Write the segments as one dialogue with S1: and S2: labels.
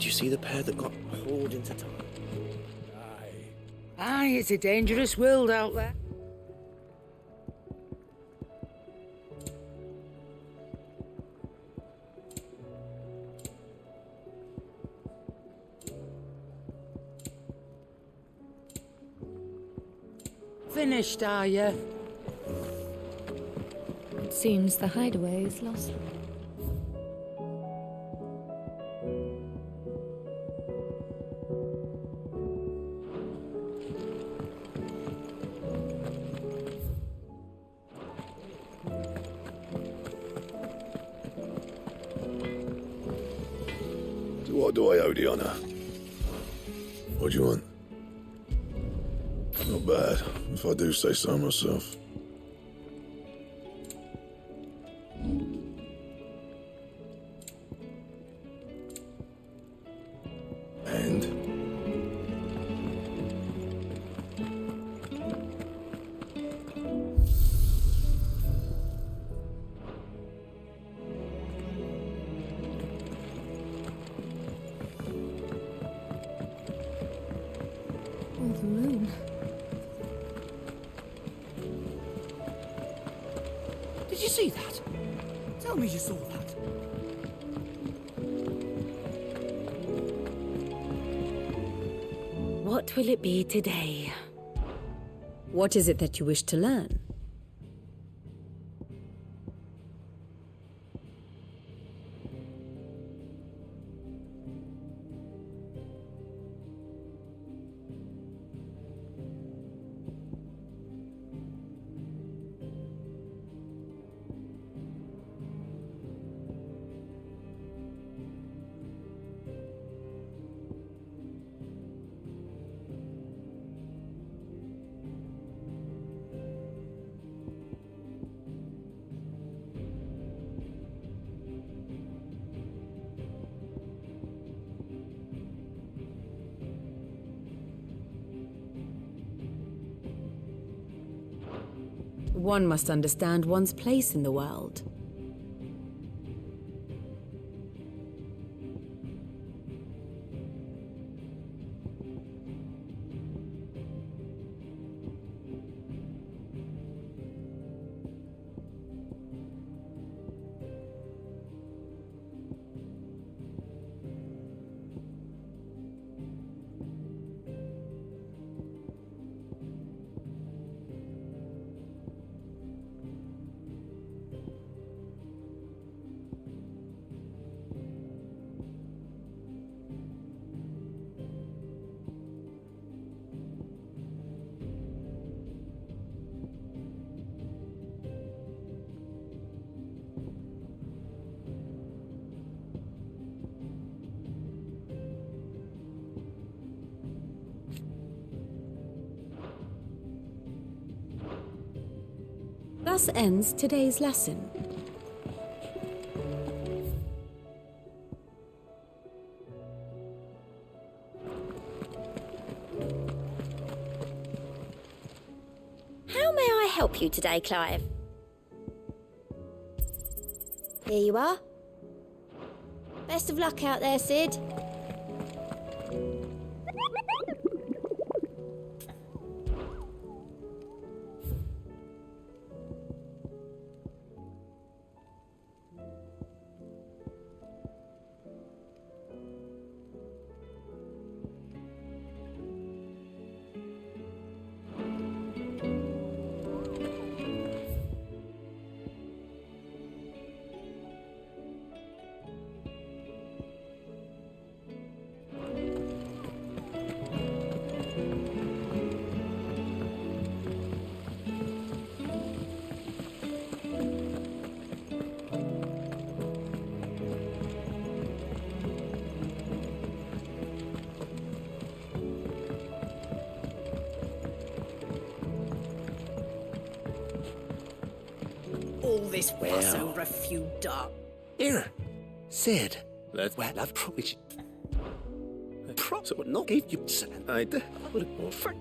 S1: you see the pair that got hauled into time?
S2: Aye, it's a dangerous world out there. Finished, are you?
S3: It seems the hideaway is lost.
S4: What do I owe the honor? What do you want? Not bad, if I do say so myself. And?
S3: Oh, the moon.
S1: Did you see that? Tell me you saw that.
S5: What will it be today? What is it that you wish to learn? One must understand one's place in the world. Thus ends today's lesson.
S6: How may I help you today, Clive? Here you are. Best of luck out there, Sid.
S1: All this fuss over a few dark. Here, Sid. Well, I've probably. So would not give you I would have more for.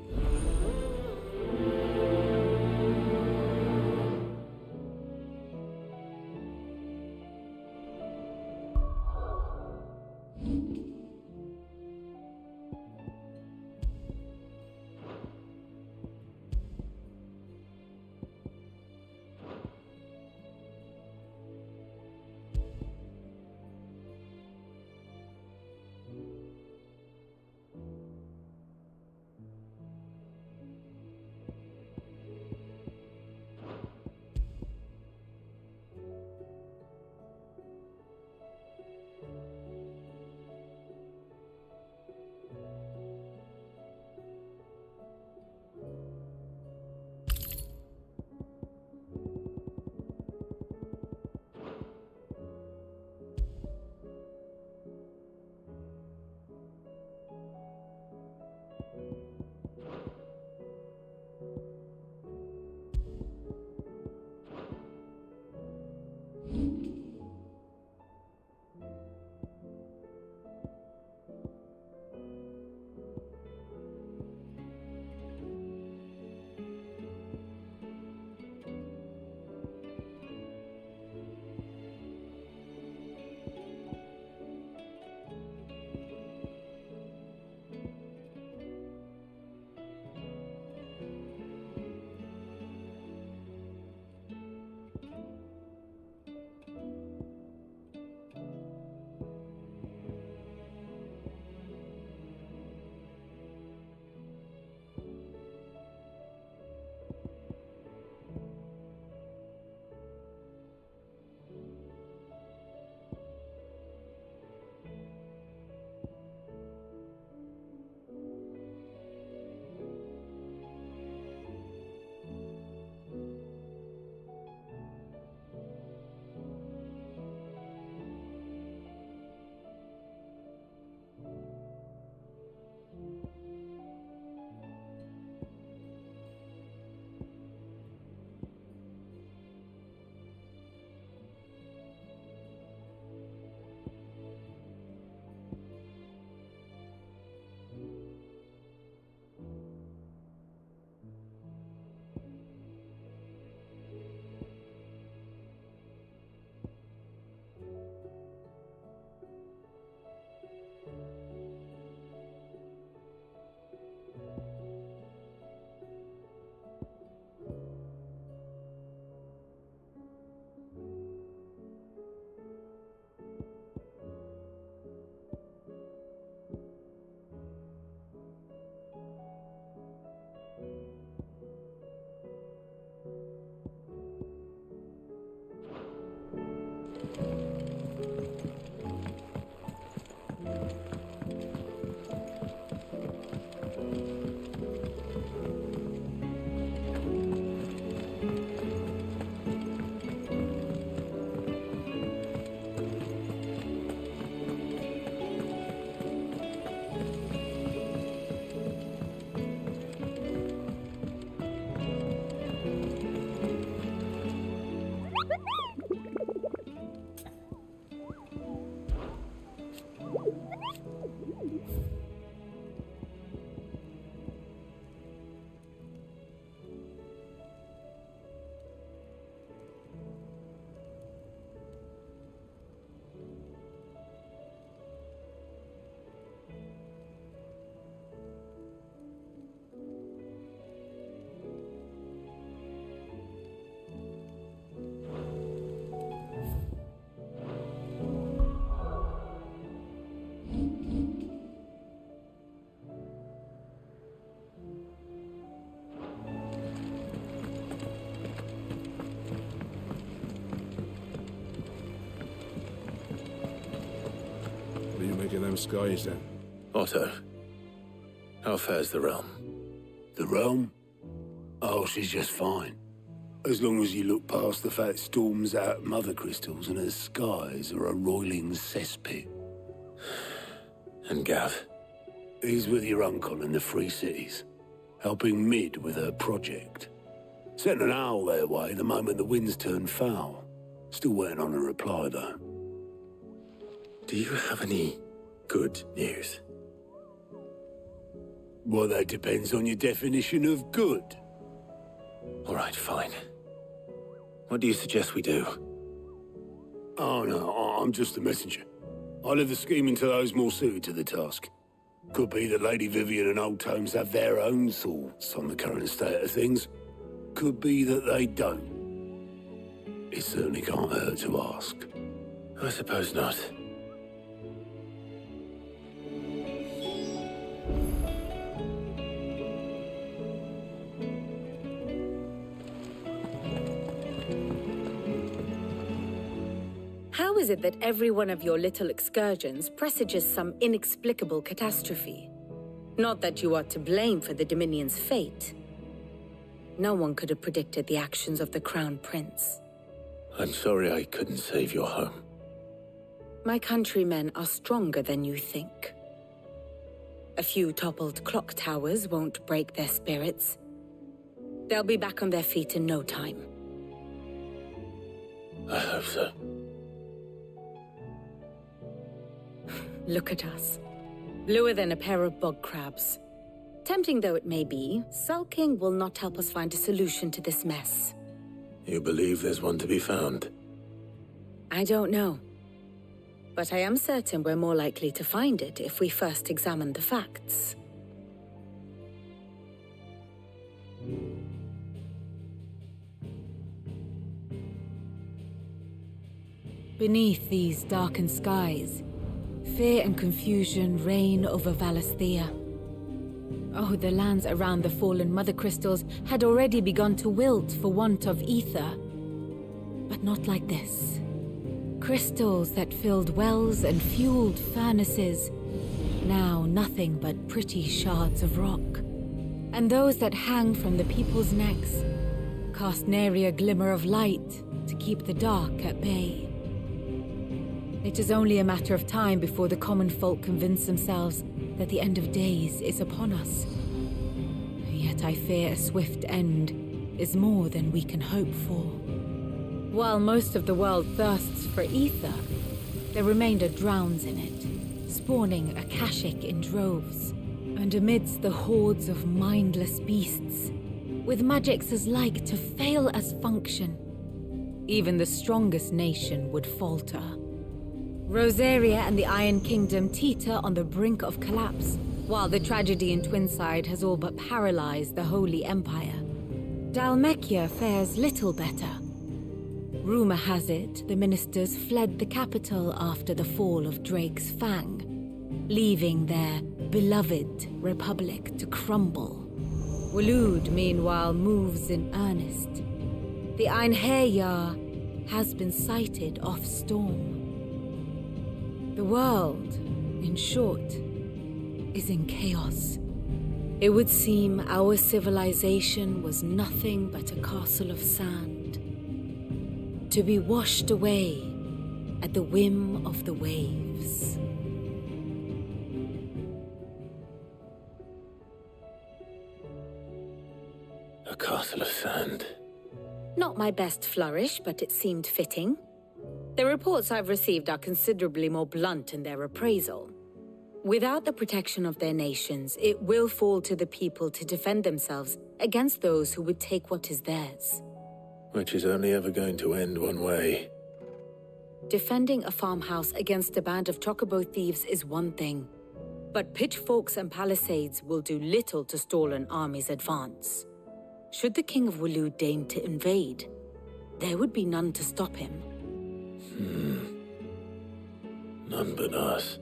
S7: What do you make of them skies, then?
S1: Otto, how fares the realm?
S4: The realm? Oh, she's just fine. As long as you look past the fact storms out mother crystals and her skies are a roiling cesspit.
S1: And Gav?
S4: He's with your uncle in the Free Cities, helping Mid with her project. Sent an owl their way the moment the winds turned foul. Still waiting on a reply, though.
S1: Do you have any good news?
S4: Well, that depends on your definition of good.
S1: All right, fine. What do you suggest we do?
S4: Oh, no, I'm just a messenger. I leave the scheming to those more suited to the task. Could be that Lady Vivian and Old Tomes have their own thoughts on the current state of things. Could be that they don't. It certainly can't hurt to ask.
S1: I suppose not.
S5: How is it that every one of your little excursions presages some inexplicable catastrophe? Not that you are to blame for the Dominion's fate. No one could have predicted the actions of the Crown Prince.
S1: I'm sorry I couldn't save your home.
S5: My countrymen are stronger than you think. A few toppled clock towers won't break their spirits. They'll be back on their feet in no time.
S1: I hope so.
S5: Look at us. Bluer than a pair of bog crabs. Tempting though it may be, sulking will not help us find a solution to this mess.
S1: You believe there's one to be found?
S5: I don't know. But I am certain we're more likely to find it if we first examine the facts.
S8: Beneath these darkened skies, fear and confusion reign over Valisthea. Oh, the lands around the fallen mother crystals had already begun to wilt for want of ether. But not like this. Crystals that filled wells and fueled furnaces, now nothing but pretty shards of rock. And those that hang from the people's necks cast nary a glimmer of light to keep the dark at bay. It is only a matter of time before the common folk convince themselves that the end of days is upon us. Yet I fear a swift end is more than we can hope for. While most of the world thirsts for ether, the remainder drowns in it, spawning Akashic in droves. And amidst the hordes of mindless beasts, with magics as like to fail as function, even the strongest nation would falter. Rosaria and the Iron Kingdom teeter on the brink of collapse, while the tragedy in Twinside has all but paralyzed the Holy Empire. Dalmekia fares little better. Rumor has it the ministers fled the capital after the fall of Drake's Fang, leaving their beloved republic to crumble. Waloed, meanwhile, moves in earnest. The Einherjar has been sighted off storm. The world, in short, is in chaos. It would seem our civilization was nothing but a castle of sand, to be washed away at the whim of the waves.
S1: A castle of sand.
S5: Not my best flourish, but it seemed fitting. The reports I've received are considerably more blunt in their appraisal. Without the protection of their nations, it will fall to the people to defend themselves against those who would take what is theirs.
S1: Which is only ever going to end one way.
S5: Defending a farmhouse against a band of chocobo thieves is one thing, but pitchforks and palisades will do little to stall an army's advance. Should the King of Wulu deign to invade, there would be none to stop him.
S1: None but us.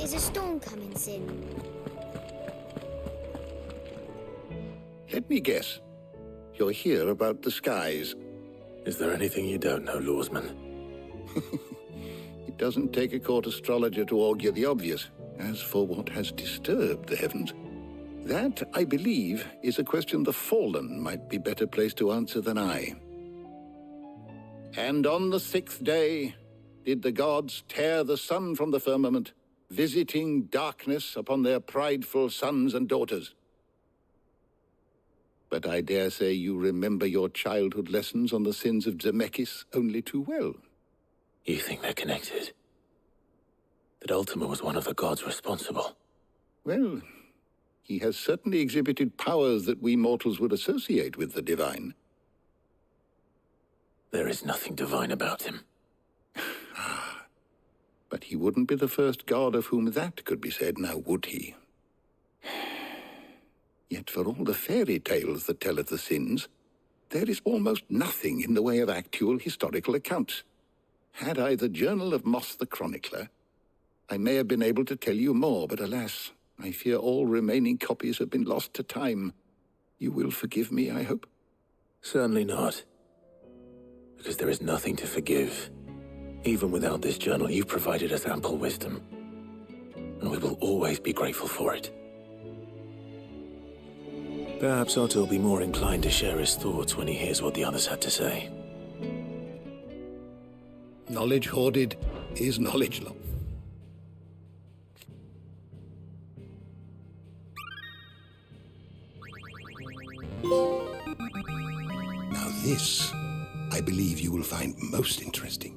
S6: Is a storm coming soon?
S9: Let me guess. You're here about the skies.
S1: Is there anything you don't know, Lawsman?
S9: It doesn't take a court astrologer to augur the obvious. As for what has disturbed the heavens, that, I believe, is a question the Fallen might be better placed to answer than I. And on the 6th day did the gods tear the sun from the firmament, visiting darkness upon their prideful sons and daughters. But I dare say you remember your childhood lessons on the sins of Zemeckis only too well.
S1: You think they're connected? That Ultima was one of the gods responsible?
S9: Well, he has certainly exhibited powers that we mortals would associate with the divine.
S1: There is nothing divine about him.
S9: But he wouldn't be the first god of whom that could be said, now would he? Yet for all the fairy tales that tell of the sins, there is almost nothing in the way of actual historical accounts. Had I the Journal of Moss the Chronicler, I may have been able to tell you more, but alas, I fear all remaining copies have been lost to time. You will forgive me, I hope?
S1: Certainly not. Because there is nothing to forgive. Even without this journal, you've provided us ample wisdom. And we will always be grateful for it. Perhaps Otto will be more inclined to share his thoughts when he hears what the others had to say.
S9: Knowledge hoarded is knowledge lost. Now this, I believe you will find most interesting.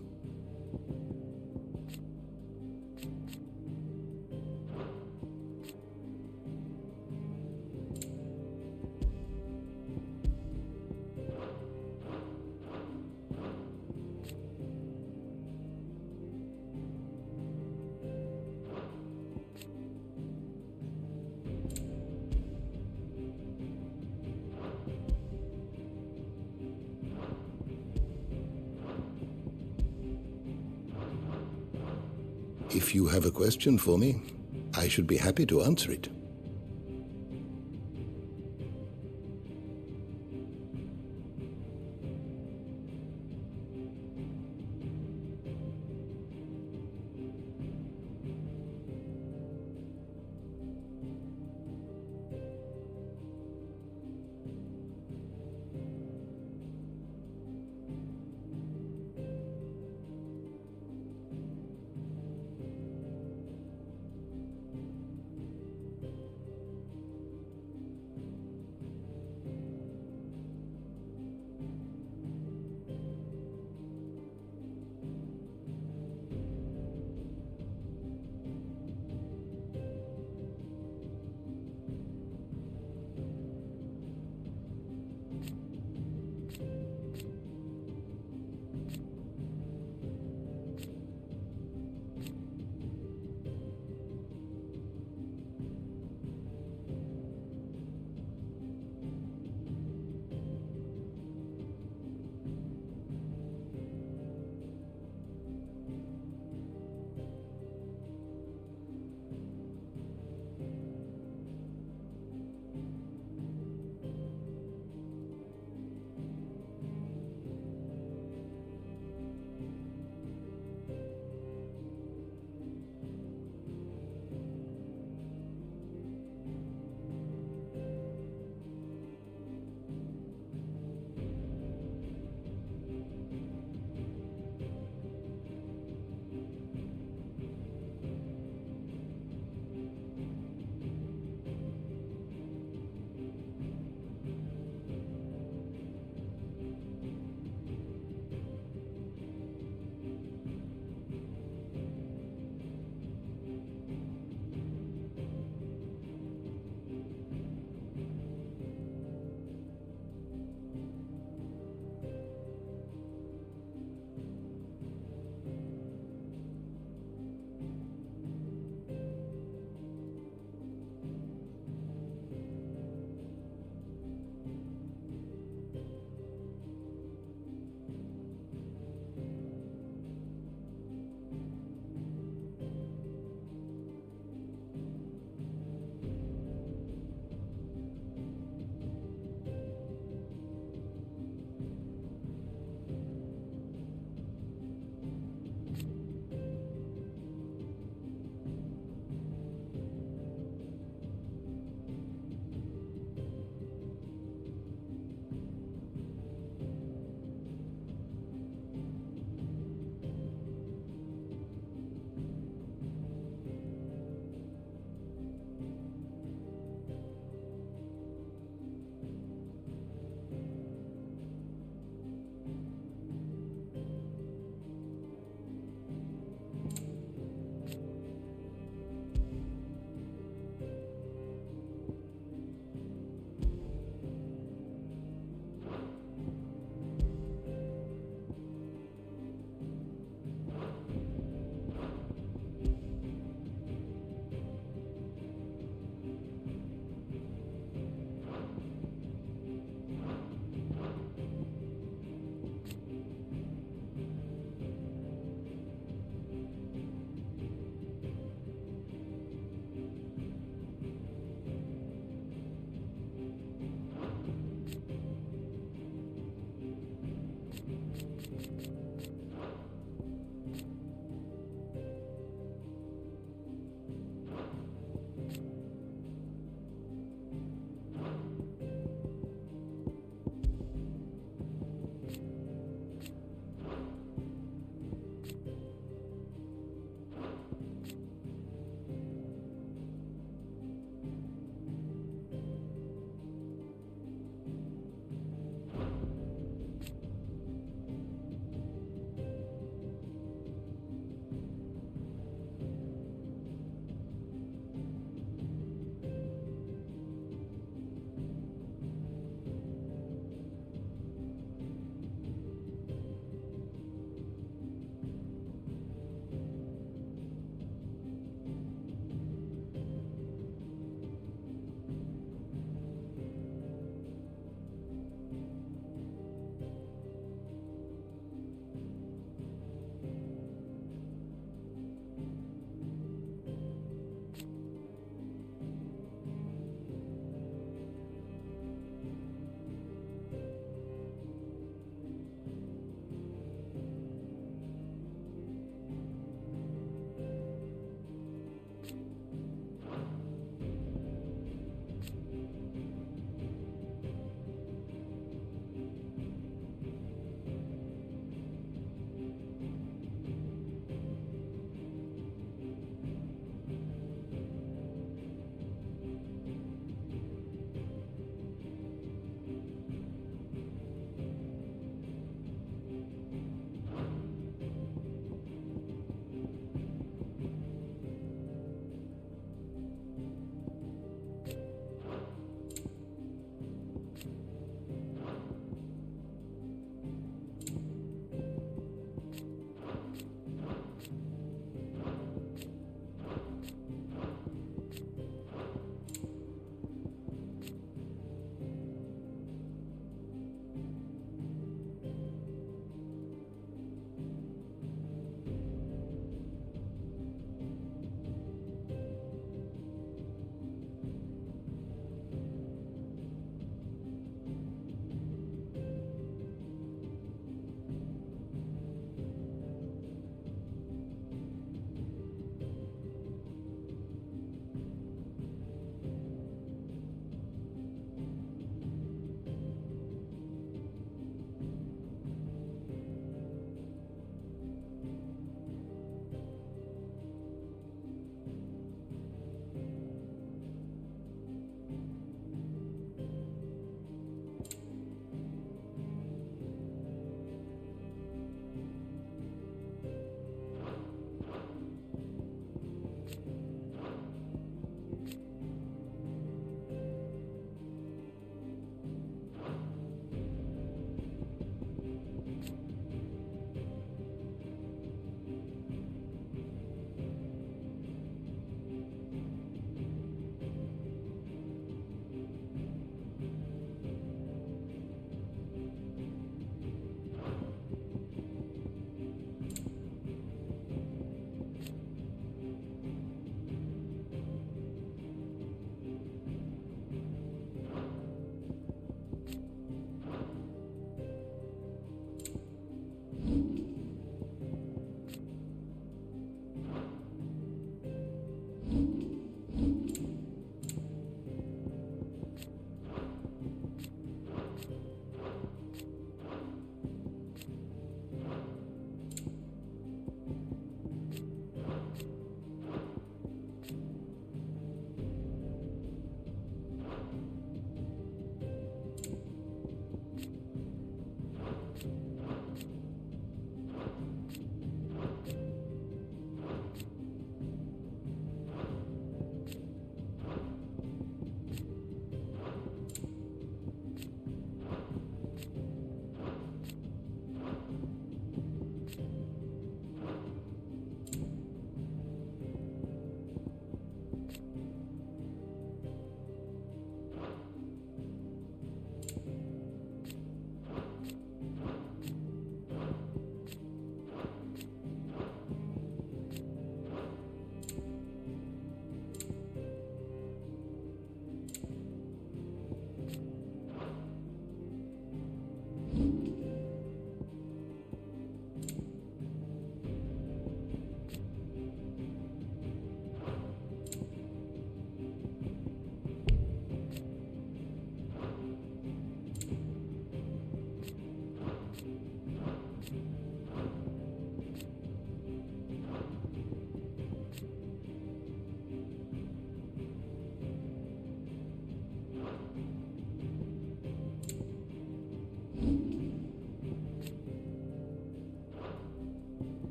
S9: If you have a question for me, I should be happy to answer it.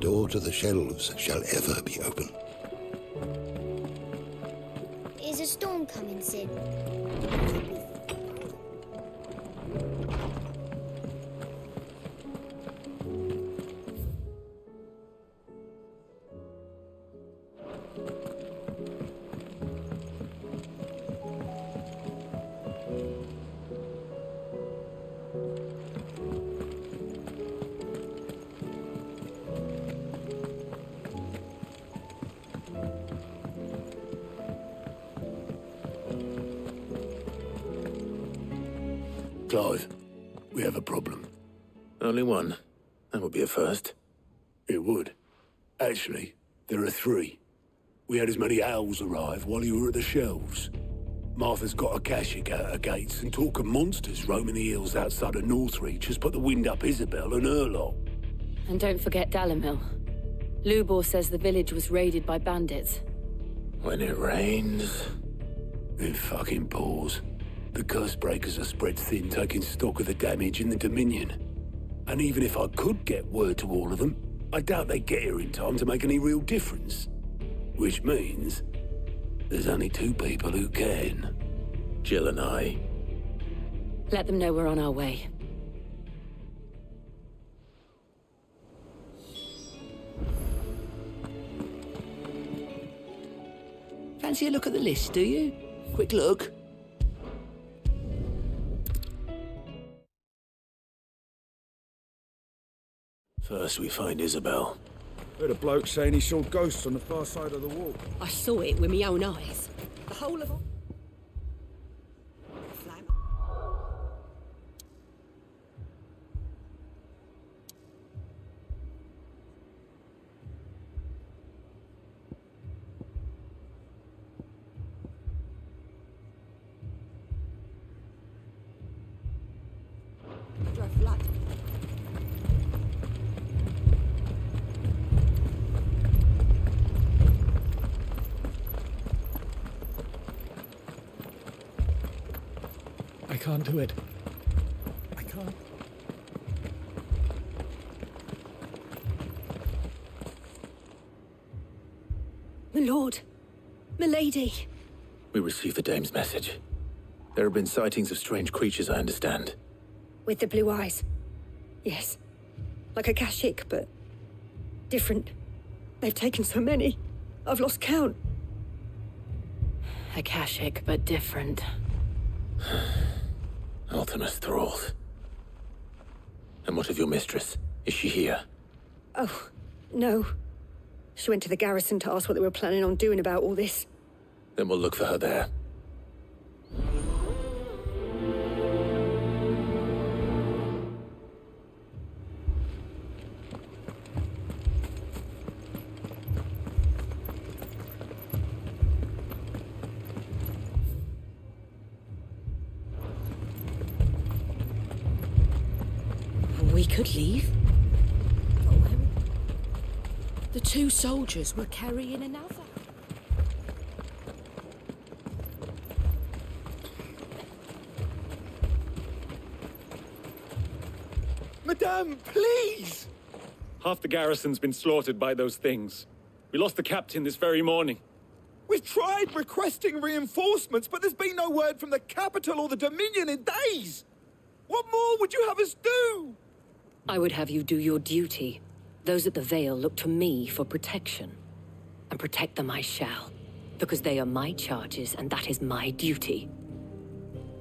S9: door to the shelves shall ever be open.
S6: Is a storm coming, Sid?
S4: Clive, we have a problem.
S1: Only one. That would be a first.
S4: It would. Actually, there are three. We had as many owls arrive while you were at the shelves. Martha's got a Akashic out her gates, and talk of monsters roaming the hills outside of Northreach has put the wind up Isabel and her lot.
S5: And don't forget Dalimil. Lubor says the village was raided by bandits.
S1: When it rains...
S4: It fucking pours. The curse breakers are spread thin, taking stock of the damage in the Dominion. And even if I could get word to all of them, I doubt they'd get here in time to make any real difference. Which means there's only two people who can.
S1: Jill and I.
S5: Let them know we're on our way.
S2: Fancy a look at the list, do you? Quick look.
S1: First we find Isabel.
S7: Heard a bloke saying he saw ghosts on the far side of the wall.
S10: I saw it with my own eyes. The whole of...
S11: I can't do it. I can't.
S10: My lord. My lady.
S1: We received the dame's message. There have been sightings of strange creatures, I understand.
S10: With the blue eyes. Yes. Like a Akashic, but different. They've taken so many. I've lost count.
S5: Akashic, but different.
S1: Ultimus thralls. And what of your mistress? Is she here?
S10: Oh, no. She went to the garrison to ask what they were planning on doing about all this.
S1: Then we'll look for her there.
S10: We could leave. The two soldiers were carrying another.
S11: Madame, please!
S12: Half the garrison's been slaughtered by those things. We lost the captain this very morning.
S11: We've tried requesting reinforcements, but there's been no word from the capital or the Dominion in days! What more would you have us do?
S5: I would have you do your duty. Those at the Vale look to me for protection. And protect them I shall, because they are my charges and that is my duty.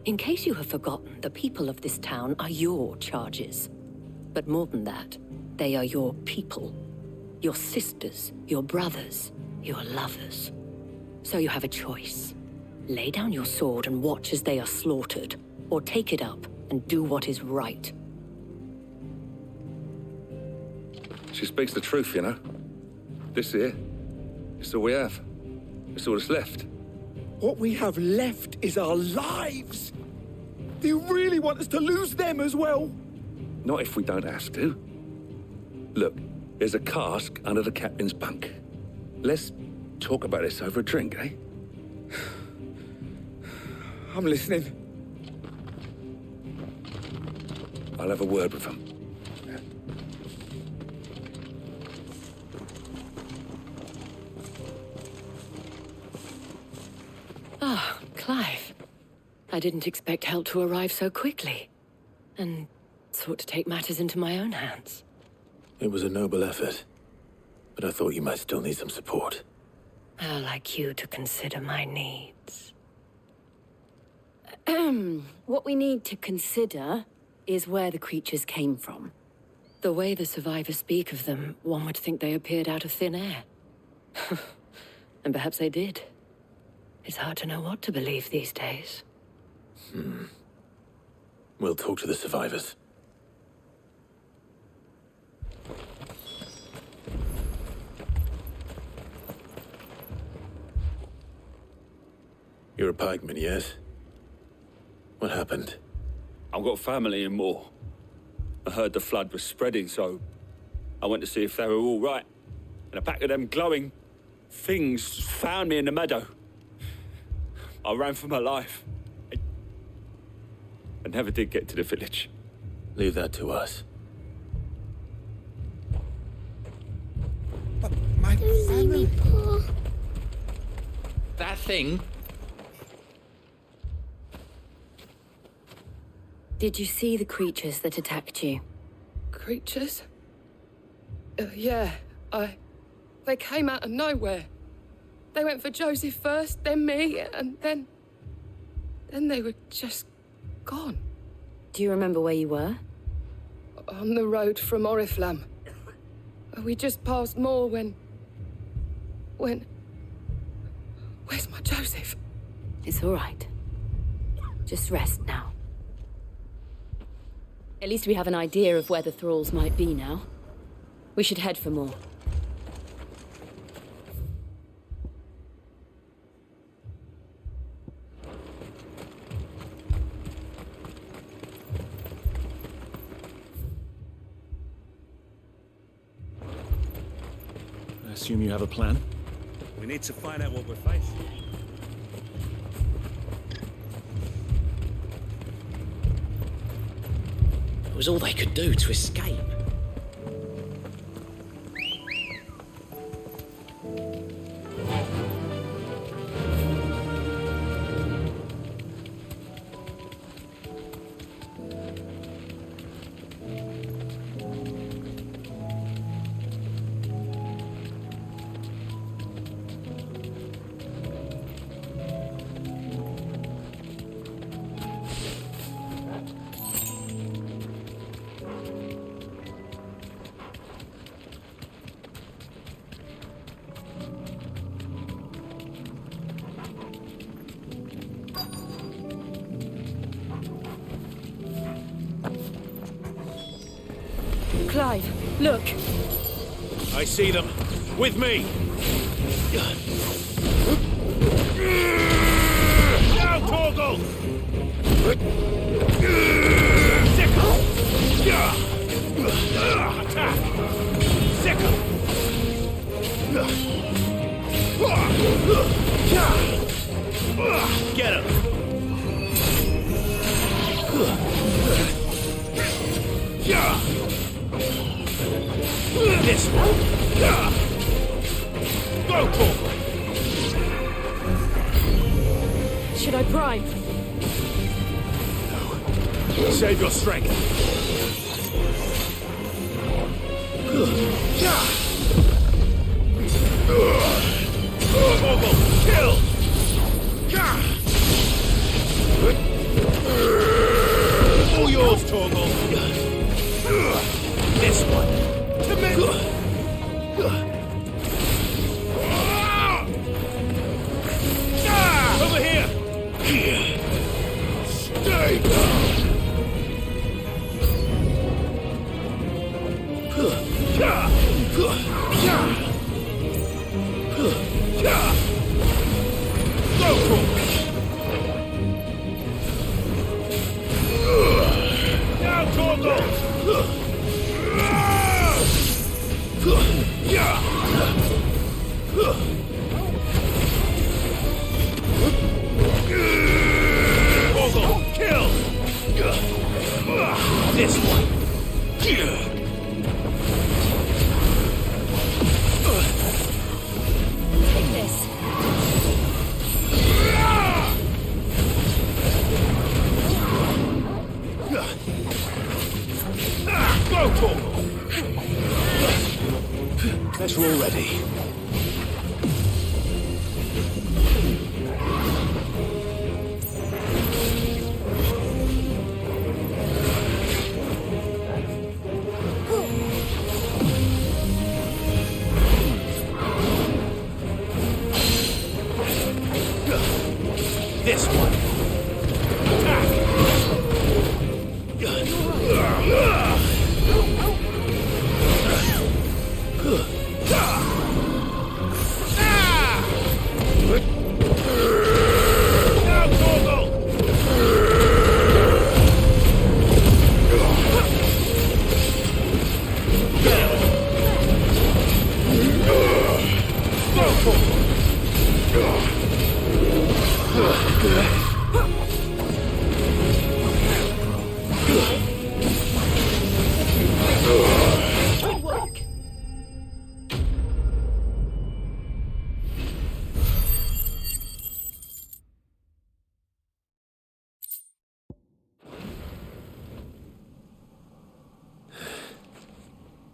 S5: In case you have forgotten, the people of this town are your charges. But more than that, they are your people. Your sisters, your brothers, your lovers. So you have a choice. Lay down your sword and watch as they are slaughtered, or take it up and do what is right.
S13: She speaks the truth, you know. This here, it's all we have. It's all that's left.
S11: What we have left is our lives! Do you really want us to lose them as well?
S13: Not if we don't have to. Look, there's a cask under the captain's bunk. Let's talk about this over a drink, eh?
S11: I'm listening.
S13: I'll have a word with him.
S14: Clive. I didn't expect help to arrive so quickly, and sought to take matters into my own hands.
S1: It was a noble effort, but I thought you might still need some support.
S14: I'd like you to consider my needs. What we need to consider is where the creatures came from. The way the survivors speak of them, one would think they appeared out of thin air. And perhaps they did. It's hard to know what to believe these days.
S1: We'll talk to the survivors. You're a pikeman, yes? What happened?
S13: I've got family in Moor. I heard the flood was spreading, so I went to see if they were all right. And a pack of them glowing things found me in the meadow. I ran for my life. I never did get to the village.
S1: Leave that to us.
S11: But my family...
S2: That thing?
S14: Did you see the creatures that attacked you?
S15: Creatures? Yeah, They came out of nowhere. They went for Joseph first, then me, and then they were just gone.
S14: Do you remember where you were?
S15: On the road from Oriflamme. We just passed Moor when... Where's my Joseph?
S14: It's all right. Just rest now. At least we have an idea of where the thralls might be now. We should head for more.
S12: I assume you have a plan?
S13: We need to find out what we're facing.
S2: It was all they could do to escape.
S14: Clive, look!
S1: I see them. With me! Now, Torgal! Sickle! Attack! Sickle! Get him! This one! Go, Torgal!
S14: Should I prime?
S1: No. Save your strength. Torgal, kill! All yours, Torgal. This one. To me. Over here. Stay down. Go, now, Torgal. Torgal, kill! This one.
S14: Take this.
S1: ready. This one.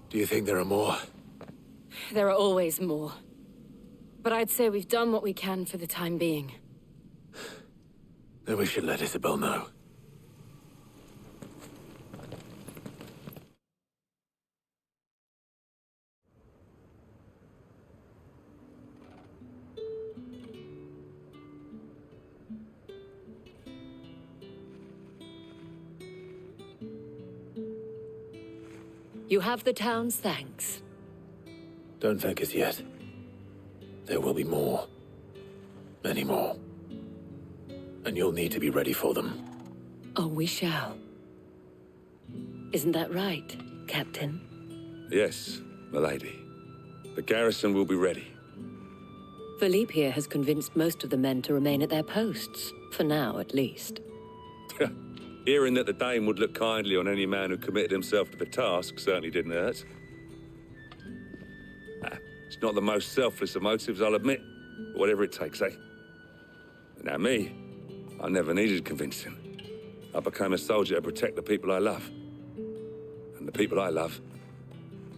S1: Do you think there are more?
S14: There are always more. But I'd say we've done what we can for the time being.
S1: Then we should let Isabel know.
S14: You have the town's thanks.
S1: Don't thank us yet. There will be more. Many more. And you'll need to be ready for them.
S14: Oh, we shall. Isn't that right, Captain?
S13: Yes, milady. The garrison will be ready.
S14: Philippe here has convinced most of the men to remain at their posts. For now, at least.
S13: Hearing that the Dane would look kindly on any man who committed himself to the task certainly didn't hurt. It's not the most selfless of motives, I'll admit. But whatever it takes, eh? Now me, I never needed convincing. I became a soldier to protect the people I love. And the people I love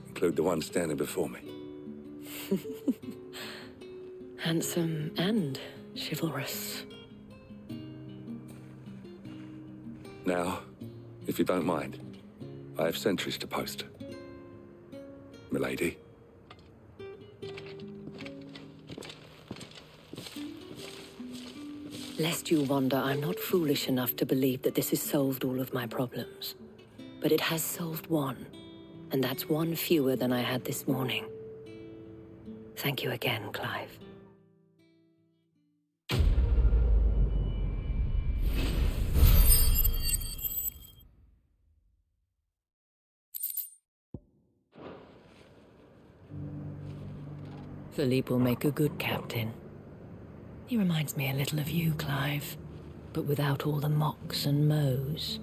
S13: include the one standing before me.
S14: Handsome and chivalrous.
S13: Now, if you don't mind, I have sentries to post. Milady.
S14: Lest you wonder, I'm not foolish enough to believe that this has solved all of my problems. But it has solved one, and that's one fewer than I had this morning. Thank you again, Clive. Philippe will make a good captain. He reminds me a little of you, Clive, but without all the mocks and mows.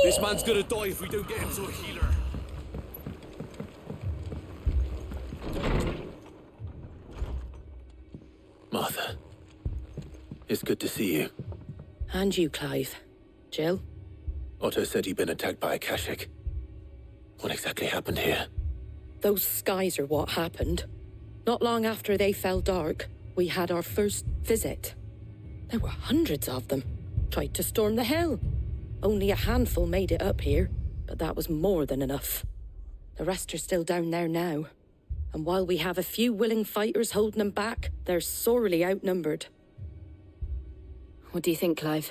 S16: This man's gonna die if we don't get him to a healer.
S1: Martha, it's good to see you.
S5: And you, Clive. Jill?
S1: Otto said you'd been attacked by a Kashik. What exactly happened here?
S5: Those skies are what happened. Not long after they fell dark, we had our first visit. There were hundreds of them. Tried to storm the hill. Only a handful made it up here, but that was more than enough. The rest are still down there now. And while we have a few willing fighters holding them back, they're sorely outnumbered.
S14: What do you think, Clive?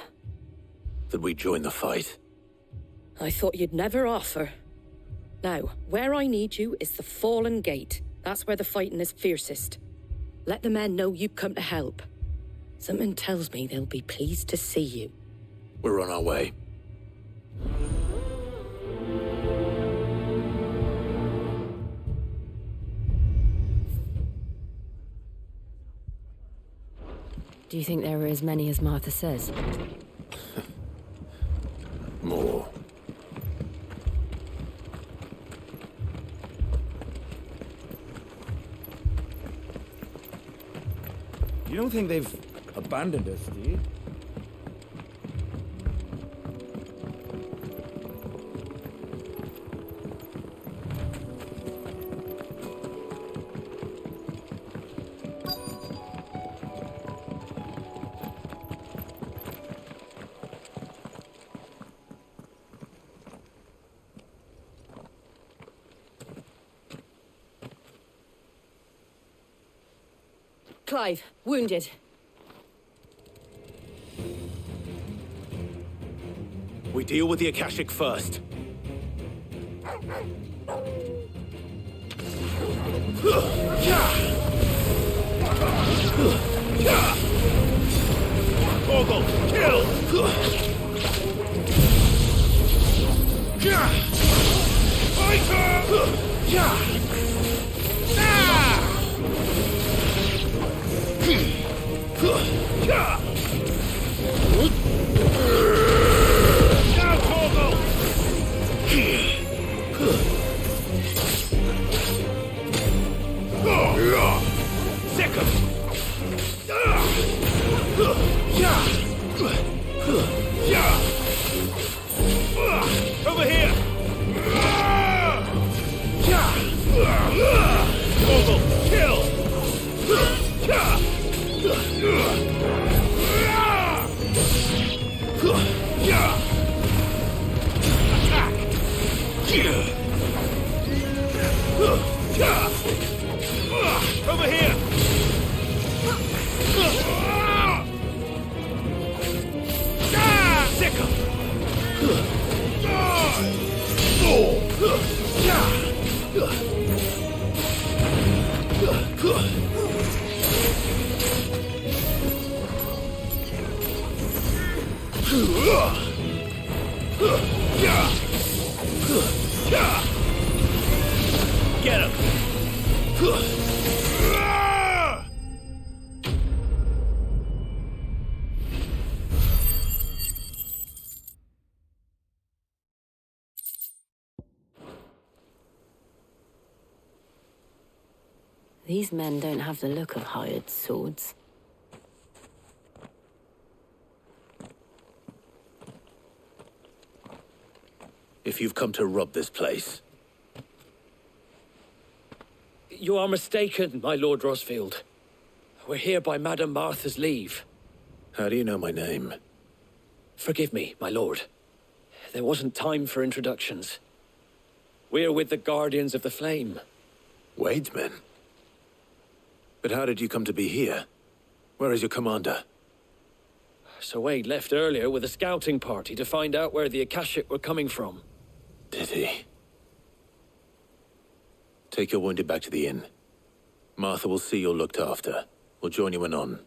S1: That we join the fight?
S5: I thought you'd never offer. Now, where I need you is the Fallen Gate. That's where the fighting is fiercest. Let the men know you've come to help. Something tells me they'll be pleased to see you.
S1: We're on our way.
S14: Do you think there are as many as Martha says?
S1: More.
S11: You don't think they've abandoned us, do you?
S14: Clive, wounded.
S1: We deal with the Akashic first. Ogle, kill! Over here! Ogle, kill! Over here! Sick 'em! Get him!
S14: These men don't have the look of hired swords.
S1: If you've come to rob this place.
S12: You are mistaken, my Lord Rosfield. We're here by Madame Martha's leave.
S1: How do you know my name?
S12: Forgive me, my lord. There wasn't time for introductions. We're with the Guardians of the Flame.
S1: Wade's men? But how did you come to be here? Where is your commander?
S12: Sir Wade left earlier with a scouting party to find out where the Akashic were coming from.
S1: Did he? Take your wounded back to the inn. Martha will see you're looked after. We'll join you anon.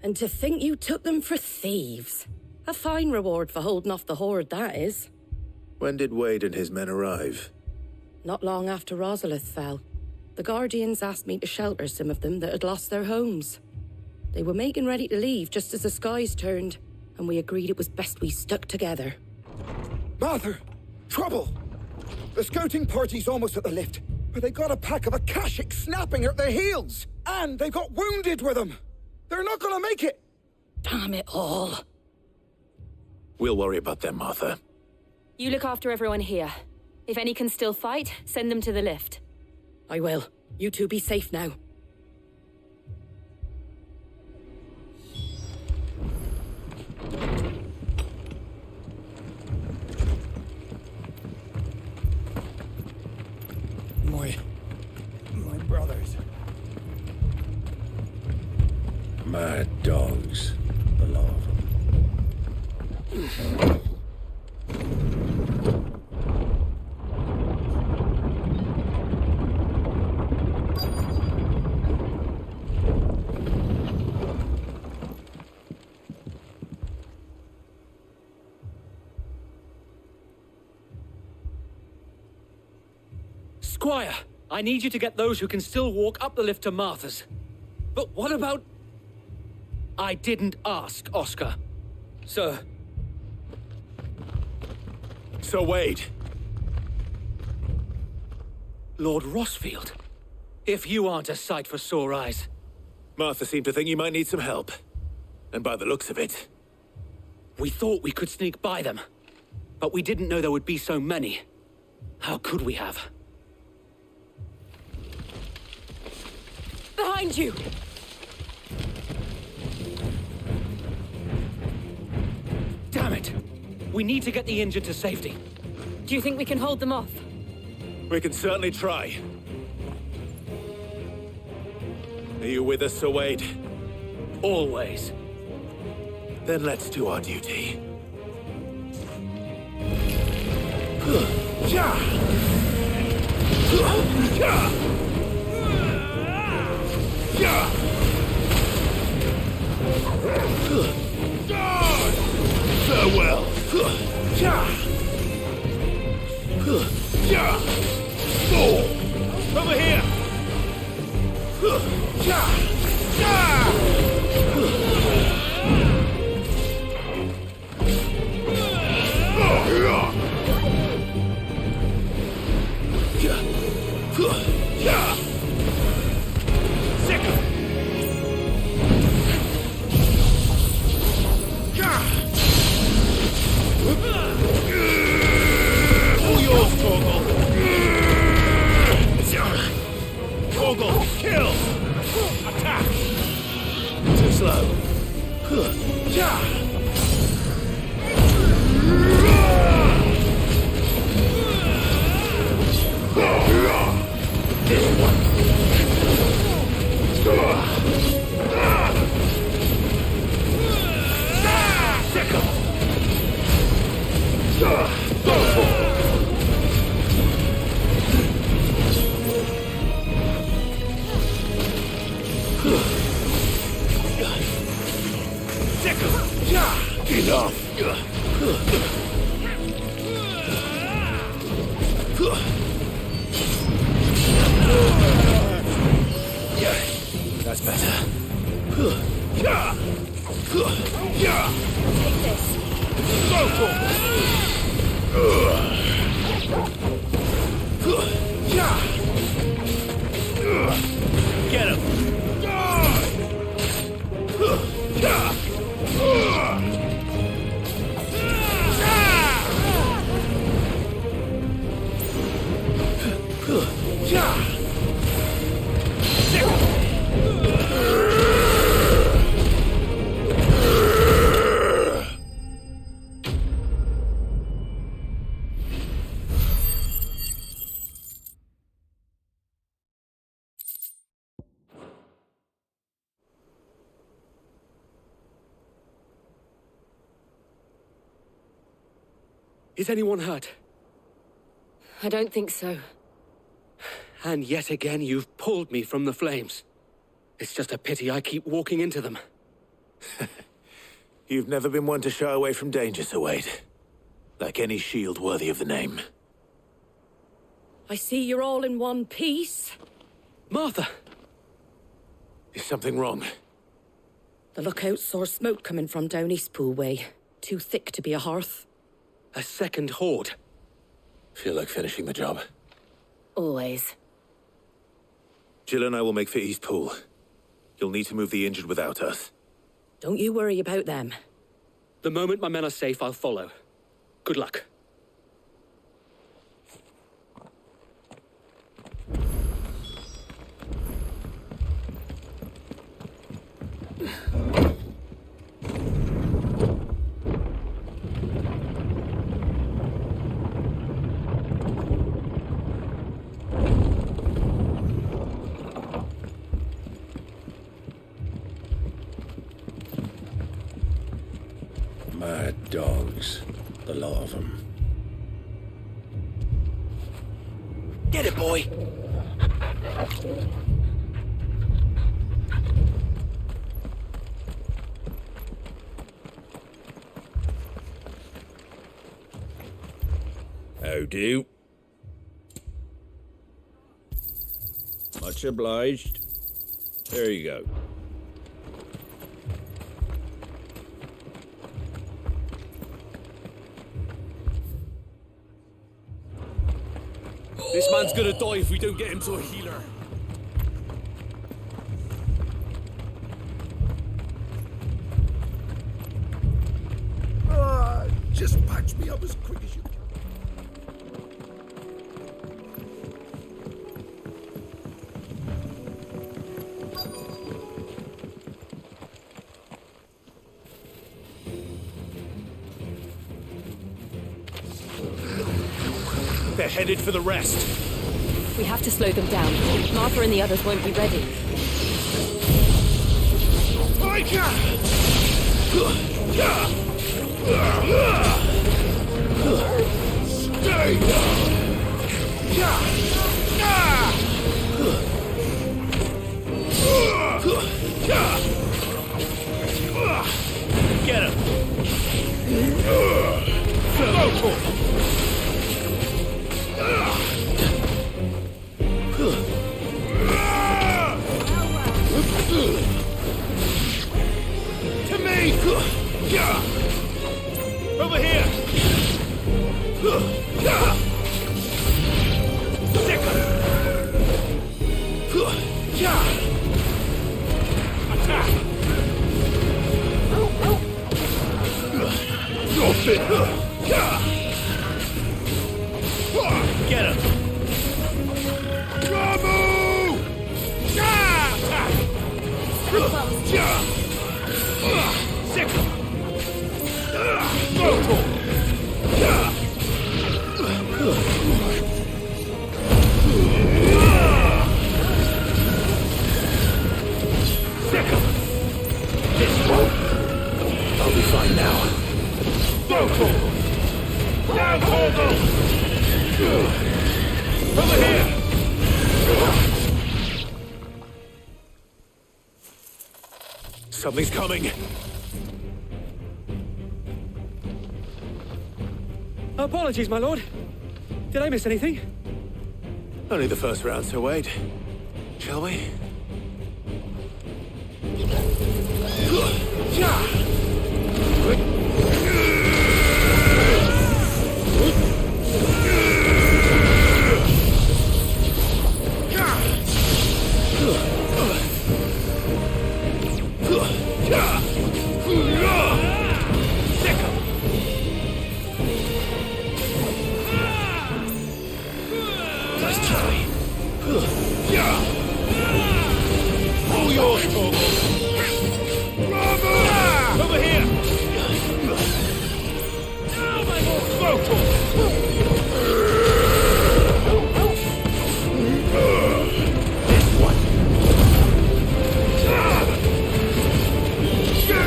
S5: And to think you took them for thieves. A fine reward for holding off the horde, that is.
S1: When did Wade and his men arrive?
S5: Not long after Rosalith fell. The Guardians asked me to shelter some of them that had lost their homes. They were making ready to leave just as the skies turned, and we agreed it was best we stuck together.
S11: Martha! Trouble! The scouting party's almost at the lift, but they got a pack of Akashic snapping at their heels! And they've got wounded with them! They're not gonna make it!
S5: Damn it all.
S1: We'll worry about them, Martha.
S17: You look after everyone here. If any can still fight, send them to the lift.
S5: I will. You two be safe now.
S11: My brothers.
S7: Mad dogs. The lot of them.
S12: Squire, I need you to get those who can still walk up the lift to Martha's. But what about... I didn't ask, Oscar. Sir.
S1: Sir Wade.
S12: Lord Rossfield. If you aren't a sight for sore eyes.
S1: Martha seemed to think you might need some help. And by the looks of it...
S12: We thought we could sneak by them. But we didn't know there would be so many. How could we have?
S17: Behind you!
S12: Damn it! We need to get the injured to safety.
S17: Do you think we can hold them off?
S1: We can certainly try. Are you with us, Sir Wade?
S12: Always.
S1: Then let's do our duty.
S4: Farewell.
S1: Over here!
S4: All yours, Torgal. Torgal, kill! Attack! Too slow.
S1: That's better.
S6: Take this.
S4: Go for
S1: Get him!
S12: Is anyone hurt?
S14: I don't think so.
S12: And yet again, you've pulled me from the flames. It's just a pity I keep walking into them.
S1: You've never been one to shy away from danger, Sir Wade. Like any shield worthy of the name.
S17: I see you're all in one piece.
S12: Martha!
S1: Is something wrong?
S17: The lookout saw smoke coming from down Eastpool way. Too thick to be a hearth.
S12: A second horde.
S1: Feel like finishing the job.
S14: Always.
S1: Jill and I will make for Eastpool. You'll need to move the injured without us.
S17: Don't you worry about them.
S12: The moment my men are safe, I'll follow. Good luck.
S1: Dogs. The lot of them.
S2: Get it, boy!
S7: How do? Much obliged. There you go.
S16: This man's gonna die if we don't get him to a healer.
S7: Just patch me up as quick as you can.
S12: They're headed for the rest.
S14: We have to slow them down. Martha and the others won't be ready.
S7: Stay
S12: Get him!
S7: To me!
S12: Over here!
S7: Attack! You're fit!
S12: Get him!
S7: Ramu! Attack!
S12: Sick!
S1: I'll be fine now.
S12: Over here!
S1: Something's coming.
S12: Apologies, my lord. Did I miss anything?
S1: Only the first round, Sir Wade. Shall we?
S7: Let's try. All yours, Torgo.
S12: Over here!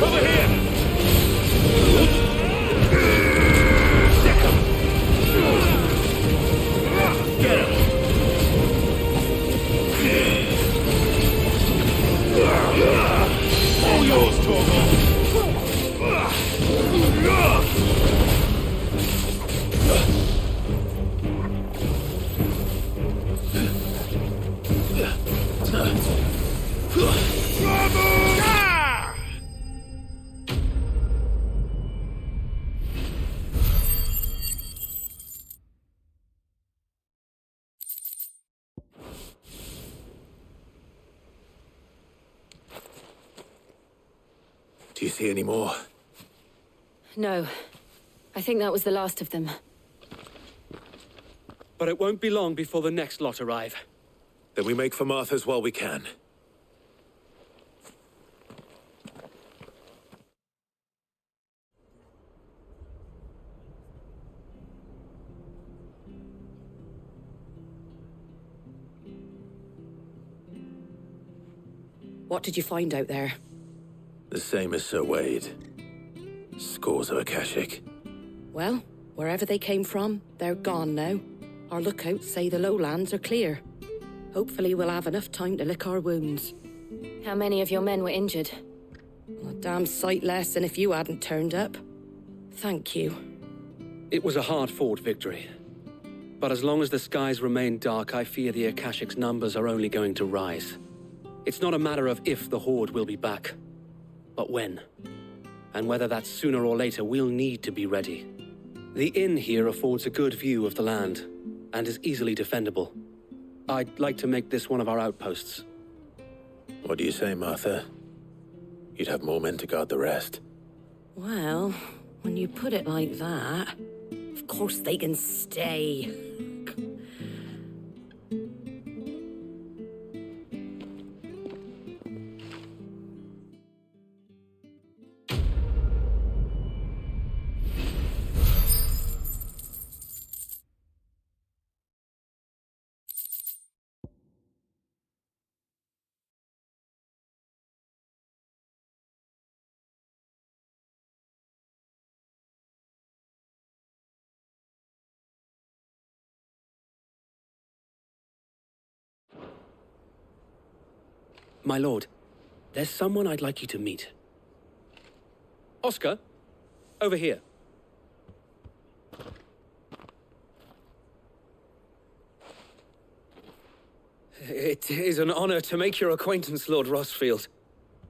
S12: Over here! Get him!
S7: All yours, Torgo.
S1: Do you see any more?
S14: No. I think that was the last of them.
S12: But it won't be long before the next lot arrive.
S1: Then we make for Martha's while we can.
S17: What did you find out there?
S1: The same as Sir Wade. cause of Akashic.
S17: Well, wherever they came from, they're gone now. Our lookouts say the lowlands are clear. Hopefully we'll have enough time to lick our wounds.
S14: How many of your men were injured?
S17: A damn sight less than if you hadn't turned up. Thank you.
S12: It was a hard-fought victory. But as long as the skies remain dark, I fear the Akashic's numbers are only going to rise. It's not a matter of if the Horde will be back, but when. And whether that's sooner or later, we'll need to be ready. The inn here affords a good view of the land, and is easily defendable. I'd like to make this one of our outposts.
S1: What do you say, Martha? You'd have more men to guard the rest.
S17: Well, when you put it like that, of course they can stay.
S12: My lord, there's someone I'd like you to meet. Oscar, over here.
S18: It is an honor to make your acquaintance, Lord Rossfield.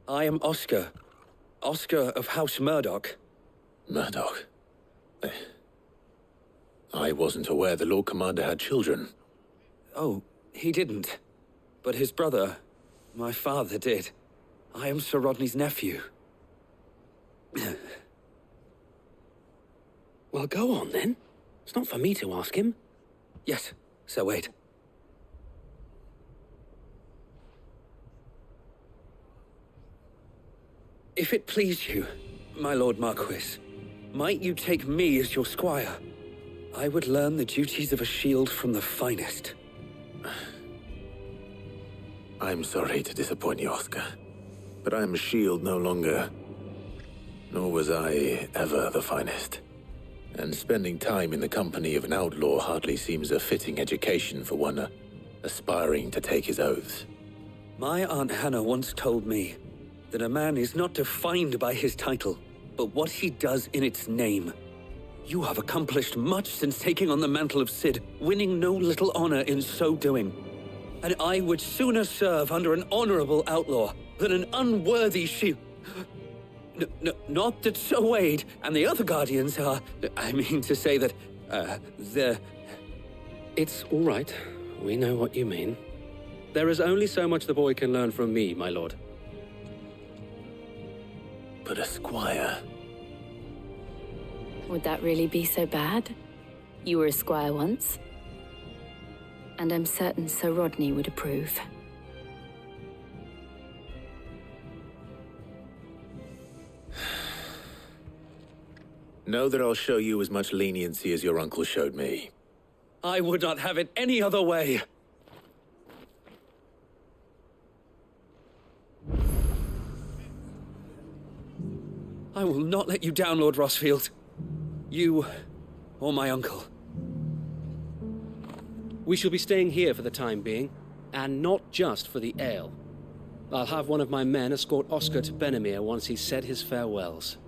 S18: I am Oscar. Oscar of House Murdoch.
S1: Murdoch? I wasn't aware the Lord Commander had children.
S18: Oh, he didn't. But his brother, my father, did. I am Sir Rodney's nephew.
S12: Well, go on then. It's not for me to ask him.
S18: Yes, Sir Wade. If it please you, my Lord Marquis, might you take me as your squire? I would learn the duties of a shield from the finest.
S1: I'm sorry to disappoint you, Oscar, but I'm a shield no longer. Nor was I ever the finest. And spending time in the company of an outlaw hardly seems a fitting education for one aspiring to take his oaths.
S18: My Aunt Hannah once told me that a man is not defined by his title, but what he does in its name. You have accomplished much since taking on the mantle of Cid, winning no little honor in so doing. And I would sooner serve under an honorable outlaw than an unworthy shield. Not that Sir Wade and the other guardians are... I mean to say that, they're...
S12: It's all right. We know what you mean. There is only so much the boy can learn from me, my lord.
S1: But a squire...
S14: Would that really be so bad? You were a squire once. And I'm certain Sir Rodney would approve.
S1: Know that I'll show you as much leniency as your uncle showed me.
S18: I would not have it any other way. I will not let you down, Lord Rossfield. You, or my uncle.
S12: We shall be staying here for the time being, and not just for the ale. I'll have one of my men escort Oscar to Benimir once he's said his farewells.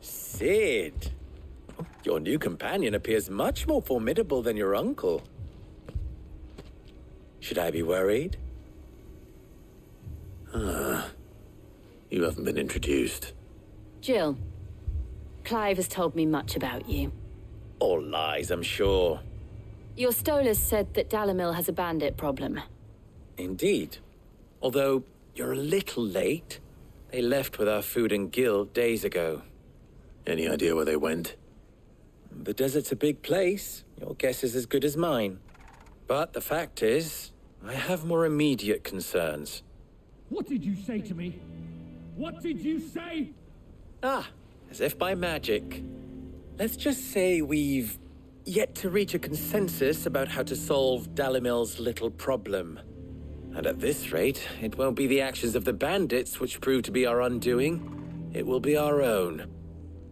S19: Cid! Your new companion appears much more formidable than your uncle. Should I be worried?
S1: You haven't been introduced.
S14: Jill, Clive has told me much about you.
S19: All lies, I'm sure.
S14: Your stolers said that Dalamil has a bandit problem.
S19: Indeed. Although, you're a little late. They left with our food and guild days ago.
S1: Any idea where they went?
S19: The desert's a big place. Your guess is as good as mine. But the fact is, I have more immediate concerns.
S20: What did you say to me? What did you say?
S19: Ah, as if by magic. Let's just say we've yet to reach a consensus about how to solve Dalimil's little problem. And at this rate, it won't be the actions of the bandits which prove to be our undoing. It will be our own.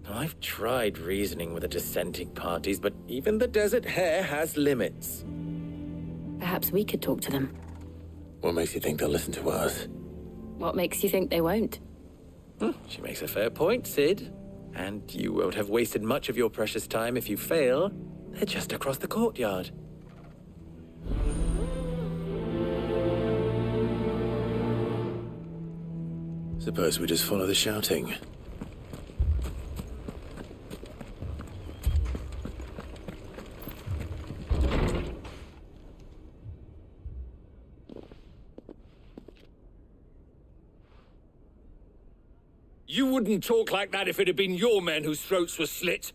S19: I've tried reasoning with the dissenting parties, but even the Desert Hare has limits.
S14: Perhaps we could talk to them.
S1: What makes you think they'll listen to us?
S14: What makes you think they won't?
S19: She makes a fair point, Sid. And you won't have wasted much of your precious time if you fail. They're just across the courtyard.
S1: Suppose we just follow the shouting.
S13: You wouldn't talk like that if it had been your men whose throats were slit.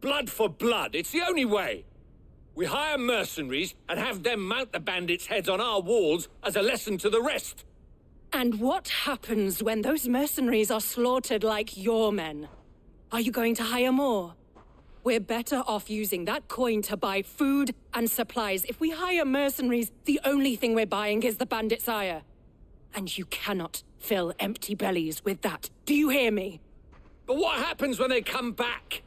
S13: Blood for blood, it's the only way. We hire mercenaries and have them mount the bandits' heads on our walls as a lesson to the rest.
S21: And what happens when those mercenaries are slaughtered like your men? Are you going to hire more? We're better off using that coin to buy food and supplies. If we hire mercenaries, the only thing we're buying is the bandits' ire. And you cannot fill empty bellies with that. Do you hear me?
S13: But what happens when they come back?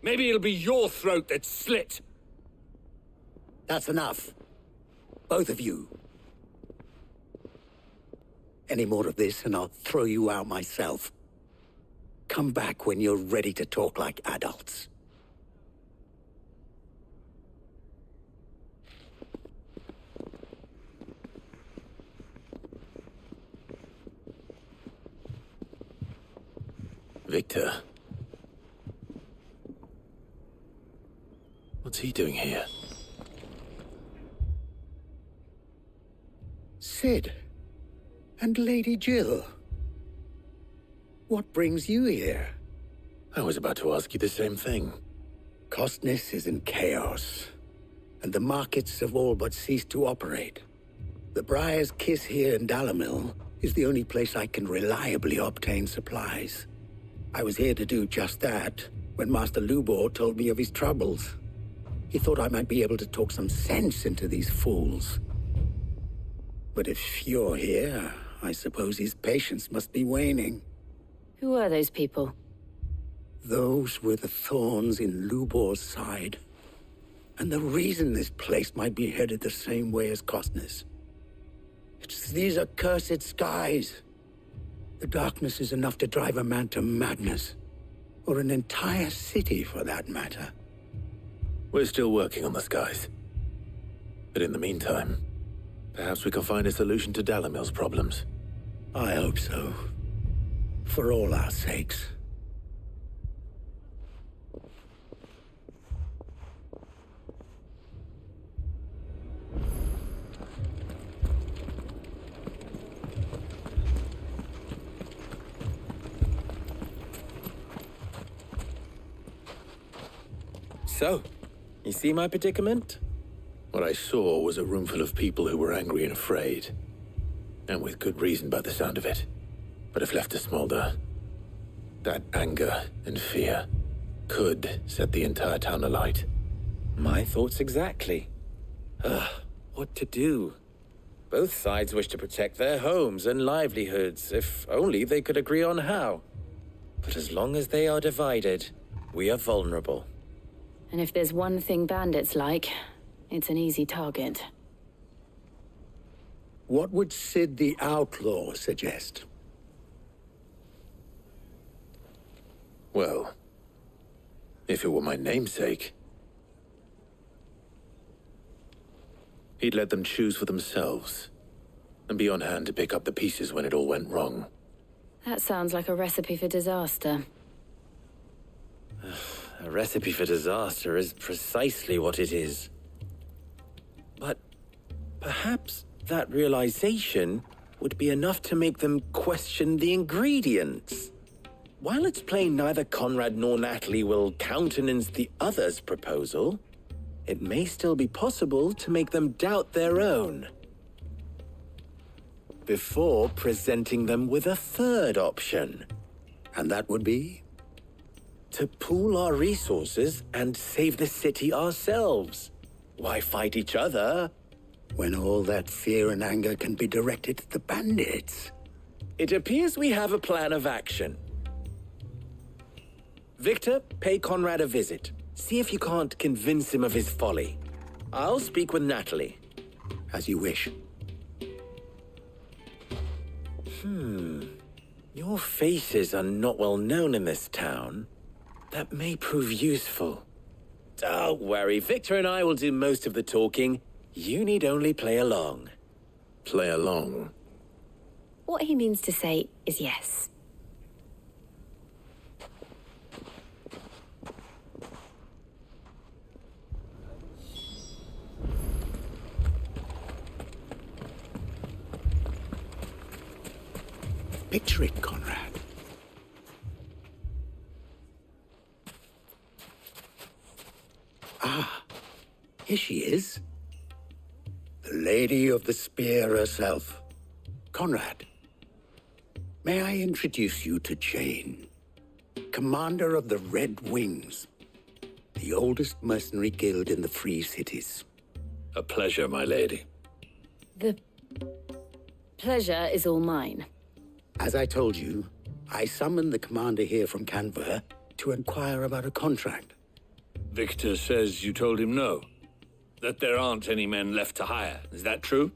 S13: Maybe it'll be your throat that's slit.
S11: That's enough. Both of you. Any more of this and I'll throw you out myself. Come back when you're ready to talk like adults.
S1: Victor. What's he doing here?
S11: Sid. And Lady Jill. What brings you here?
S1: I was about to ask you the same thing.
S11: Costness is in chaos, and the markets have all but ceased to operate. The Briar's Kiss here in Dalimil is the only place I can reliably obtain supplies. I was here to do just that when Master Lubor told me of his troubles. He thought I might be able to talk some sense into these fools. But if you're here, I suppose his patience must be waning.
S14: Who are those people?
S11: Those were the thorns in Lubor's side. And the reason this place might be headed the same way as Costness. It's these accursed skies. The darkness is enough to drive a man to madness. Or an entire city, for that matter.
S1: We're still working on the skies. But in the meantime, perhaps we can find a solution to Dalimil's problems.
S11: I hope so. For all our sakes.
S19: So, you see my predicament?
S1: What I saw was a room full of people who were angry and afraid. And with good reason by the sound of it. But if left to smolder, that anger and fear could set the entire town alight.
S19: My thoughts exactly. What to do? Both sides wish to protect their homes and livelihoods, if only they could agree on how. But as long as they are divided, we are vulnerable.
S14: And if there's one thing bandits like, it's an easy target.
S11: What would Sid the Outlaw suggest?
S1: Well, if it were my namesake, he'd let them choose for themselves and be on hand to pick up the pieces when it all went wrong.
S14: That sounds like a recipe for disaster.
S19: A recipe for disaster is precisely what it is. But perhaps that realization would be enough to make them question the ingredients. While it's plain neither Conrad nor Natalie will countenance the other's proposal, it may still be possible to make them doubt their own before presenting them with a third option.
S9: And that would be?
S19: To pool our resources and save the city ourselves. Why fight each other
S9: when all that fear and anger can be directed at the bandits?
S19: It appears we have a plan of action. Victor, pay Conrad a visit. See if you can't convince him of his folly. I'll speak with Natalie.
S9: As you wish.
S19: Your faces are not well known in this town. That may prove useful. Don't worry, Victor and I will do most of the talking. You need only play along.
S1: Play along?
S6: What he means to say is yes.
S9: Picture it, Conrad. Ah, here she is. The Lady of the Spear herself. Conrad, may I introduce you to Jane, commander of the Red Wings, the oldest mercenary guild in the Free Cities.
S1: A pleasure, my lady.
S5: The pleasure is all mine.
S9: As I told you, I summoned the commander here from Canberra to inquire about a contract.
S13: Victor says you told him no. That there aren't any men left to hire. Is that true?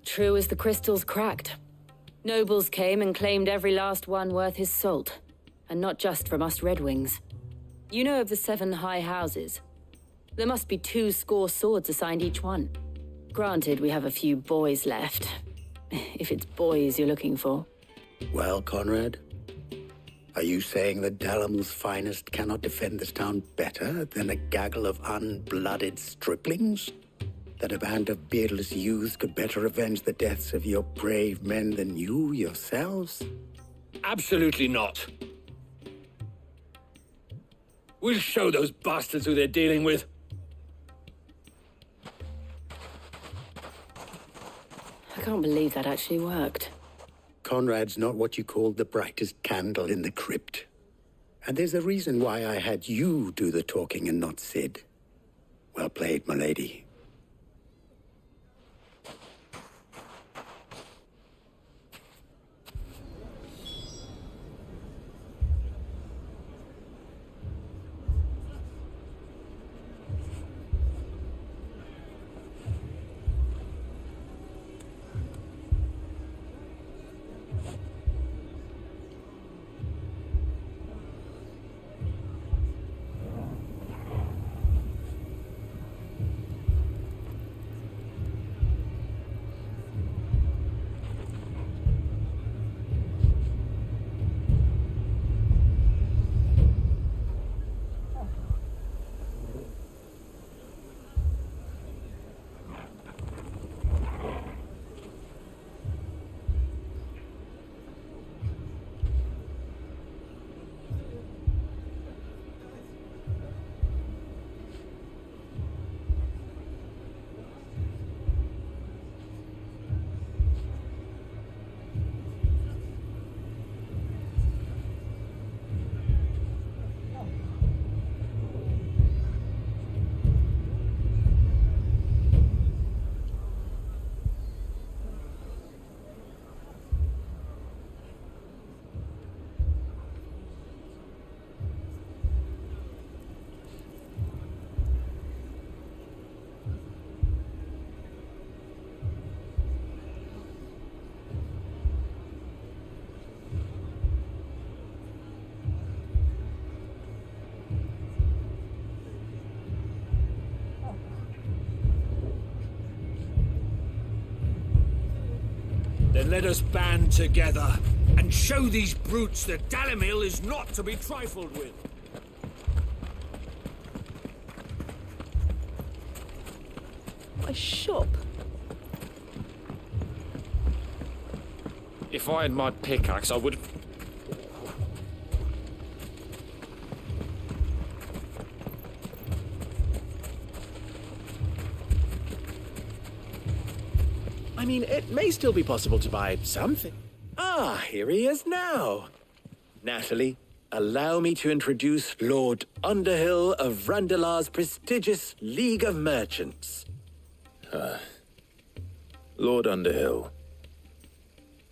S5: True as the crystals cracked. Nobles came and claimed every last one worth his salt. And not just from us Red Wings. You know of the 7 high houses. There must be 2 swords assigned each one. Granted, we have a few boys left. If it's boys you're looking for.
S9: Well, Conrad, are you saying that Dalamil's finest cannot defend this town better than a gaggle of unblooded striplings? That a band of beardless youths could better avenge the deaths of your brave men than you yourselves?
S13: Absolutely not. We'll show those bastards who they're dealing with.
S5: I can't believe that actually worked.
S9: Conrad's not what you call the brightest candle in the crypt. And there's a reason why I had you do the talking and not Sid. Well played, my lady.
S13: Then let us band together and show these brutes that Dalamil is not to be trifled with.
S10: My shop.
S13: If I had my pickaxe, I would...
S19: I mean, it may still be possible to buy something. Ah, here he is now. Natalie, allow me to introduce Lord Underhill of Randalar's prestigious League of Merchants.
S1: Lord Underhill.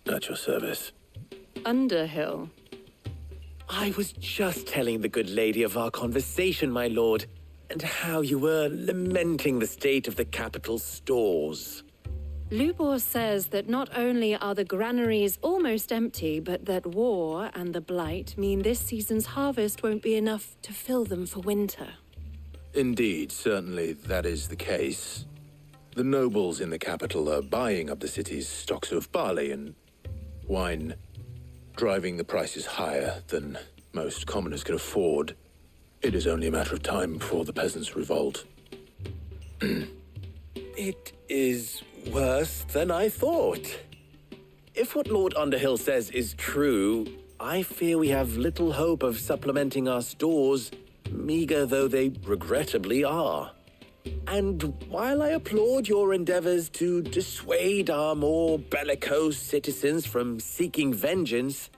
S1: At your service.
S14: Underhill?
S19: I was just telling the good lady of our conversation, my lord, and how you were lamenting the state of the capital's stores.
S14: Lubor says that not only are the granaries almost empty, but that war and the Blight mean this season's harvest won't be enough to fill them for winter.
S1: Indeed, certainly that is the case. The nobles in the capital are buying up the city's stocks of barley and wine, driving the prices higher than most commoners can afford. It is only a matter of time before the peasants revolt.
S19: It is worse than I thought. If what Lord Underhill says is true, I fear we have little hope of supplementing our stores, meager though they regrettably are. And while I applaud your endeavors to dissuade our more bellicose citizens from seeking vengeance,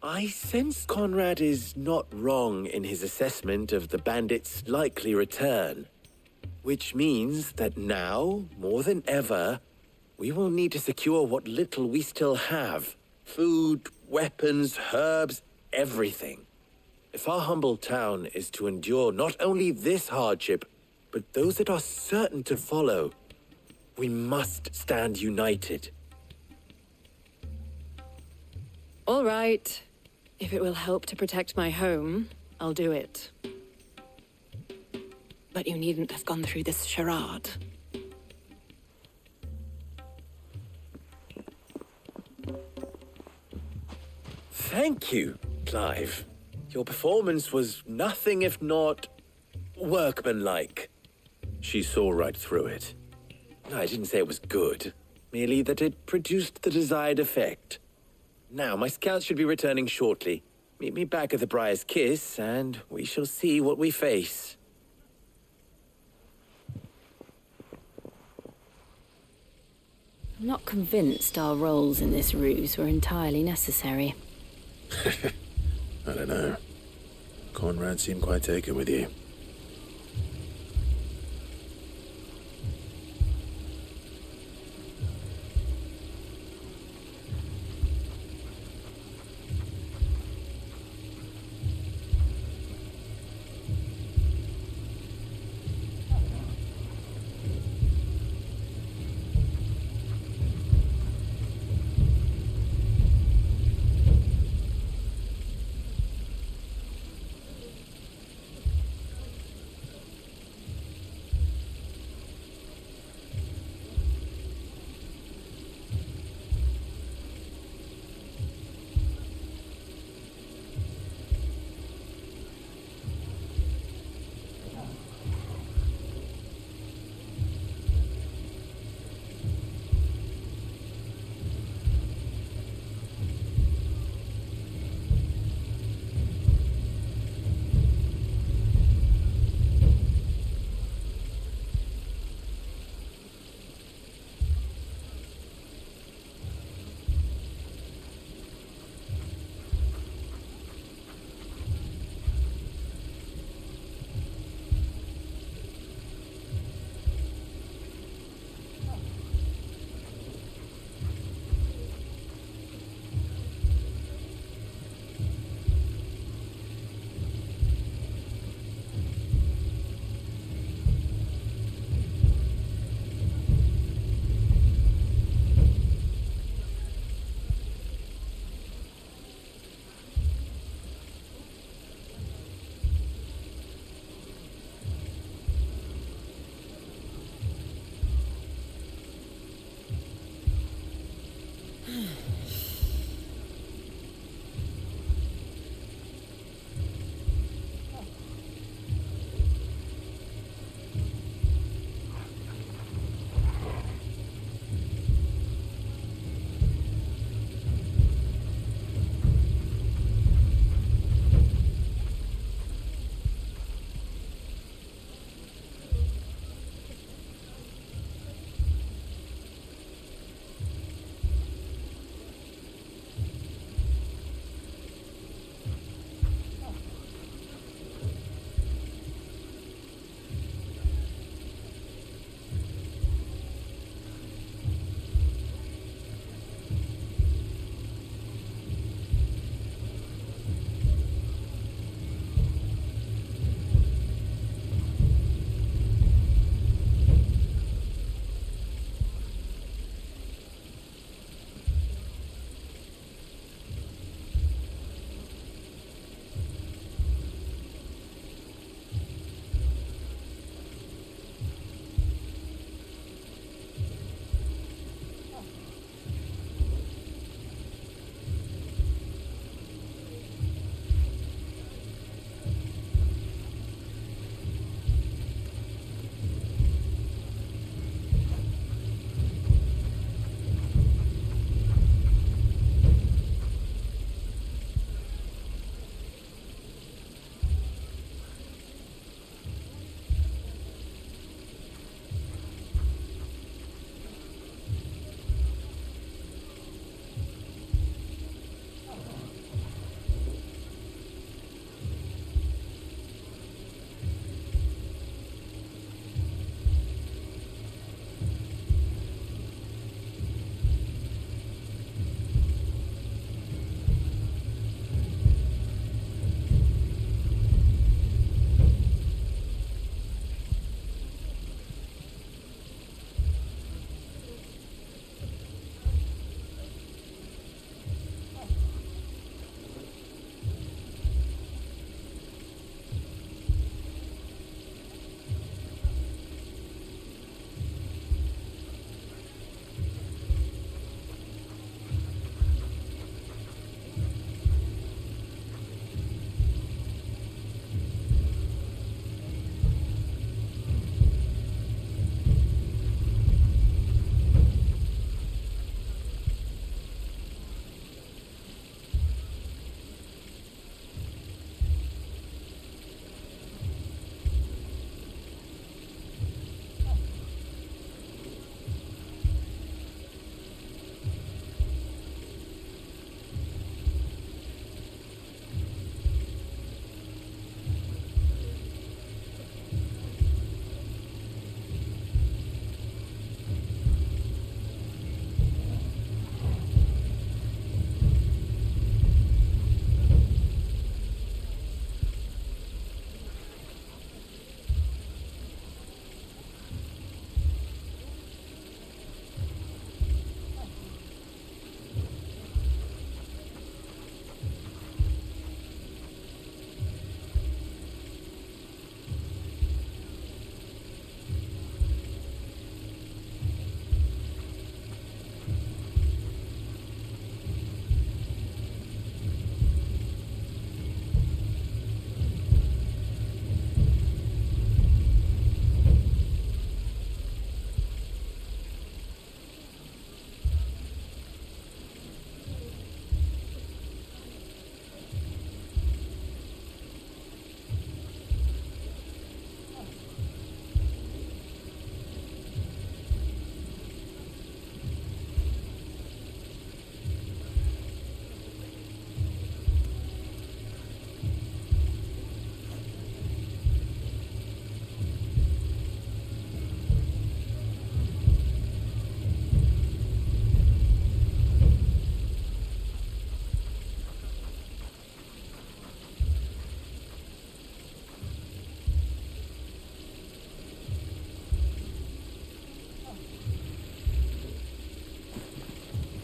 S19: I sense Conrad is not wrong in his assessment of the bandits' likely return. Which means that now, more than ever, we will need to secure what little we still have. Food, weapons, herbs, everything. If our humble town is to endure not only this hardship, but those that are certain to follow, we must stand united.
S14: All right. If it will help to protect my home, I'll do it. But you needn't have gone through this charade.
S19: Thank you, Clive. Your performance was nothing if not workmanlike.
S1: She saw right through it.
S19: I didn't say it was good, merely that it produced the desired effect. Now, my scouts should be returning shortly. Meet me back at the Briar's Kiss, and we shall see what we face.
S8: I'm not convinced our roles in this ruse were entirely necessary.
S1: I don't know. Conrad seemed quite taken with you.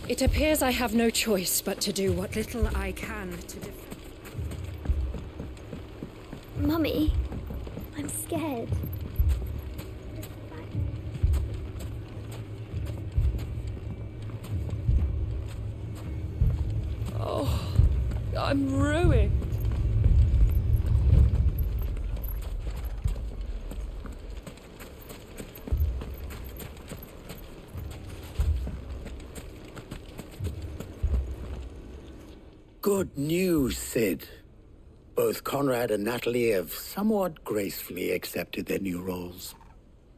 S21: It appears I have no choice but to do what little I can to
S6: Mummy, I'm scared.
S15: Oh, I'm ruined.
S3: Good news, Sid. Both Conrad and Natalie have somewhat gracefully accepted their new roles.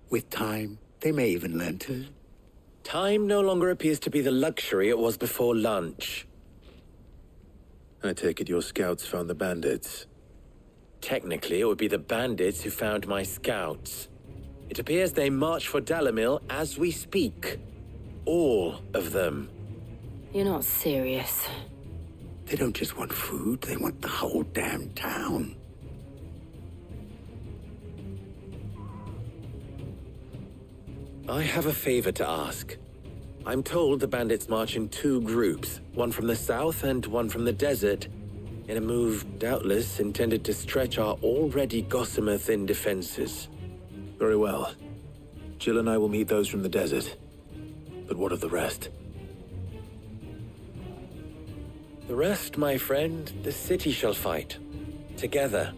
S3: With time, they may even learn to...
S19: Time no longer appears to be the luxury it was before lunch.
S1: I take it your scouts found the bandits.
S19: Technically, it would be the bandits who found my scouts. It appears they march for Dalimil as we speak. All of them.
S14: You're not serious.
S3: They don't just want food, they want the whole damn town.
S19: I have a favor to ask. I'm told the bandits march in two groups, one from the south and one from the desert, in a move doubtless intended to stretch our already gossamer-thin defenses.
S1: Very well. Jill and I will meet those from the desert. But what of the rest?
S19: The rest, my friend, the city shall fight. Together.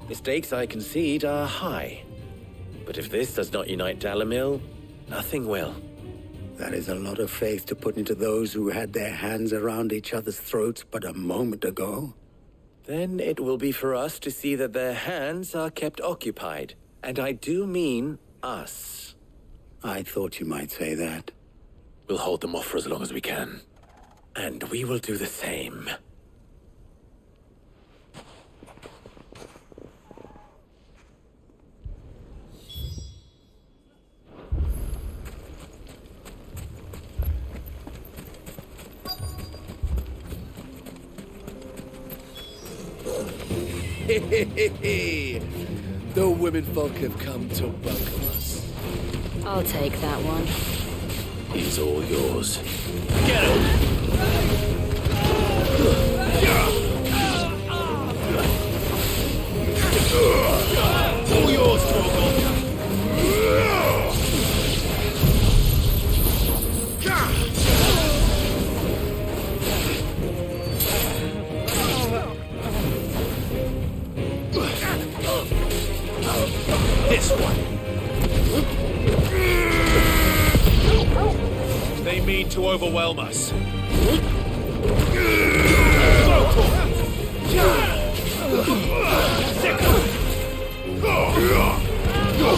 S19: The stakes, I concede, are high. But if this does not unite Dalimil, nothing will.
S3: That is a lot of faith to put into those who had their hands around each other's throats but a moment ago.
S19: Then it will be for us to see that their hands are kept occupied. And I do mean us.
S3: I thought you might say that.
S1: We'll hold them off for as long as we can.
S19: And we will do the same.
S16: The women folk have come to welcome us.
S14: I'll take that one.
S1: He's all yours.
S16: Get him! All yours, Torgal. This one. They mean to overwhelm us.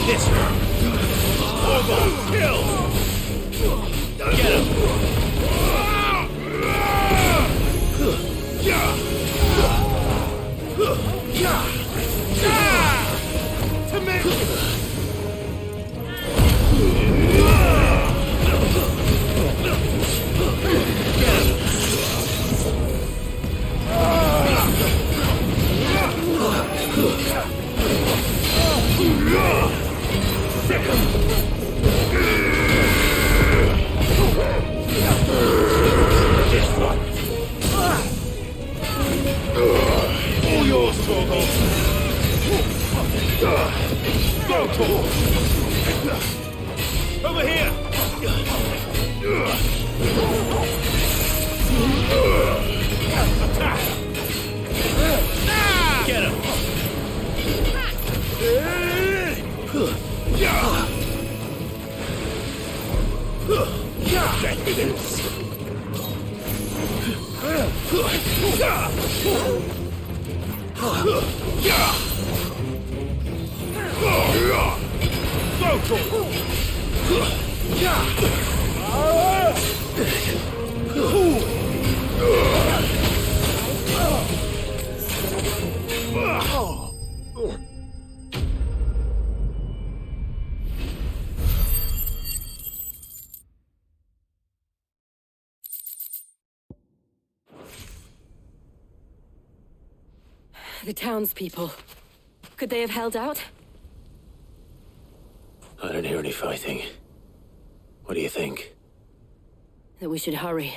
S16: This one. Kill. Get him. To me. All yours, Torgal. Go, Torgal. Over here. Attack. Get him. Get this.
S14: The townspeople. Could they have held out?
S1: I don't hear any fighting. What do you think?
S14: That we should hurry.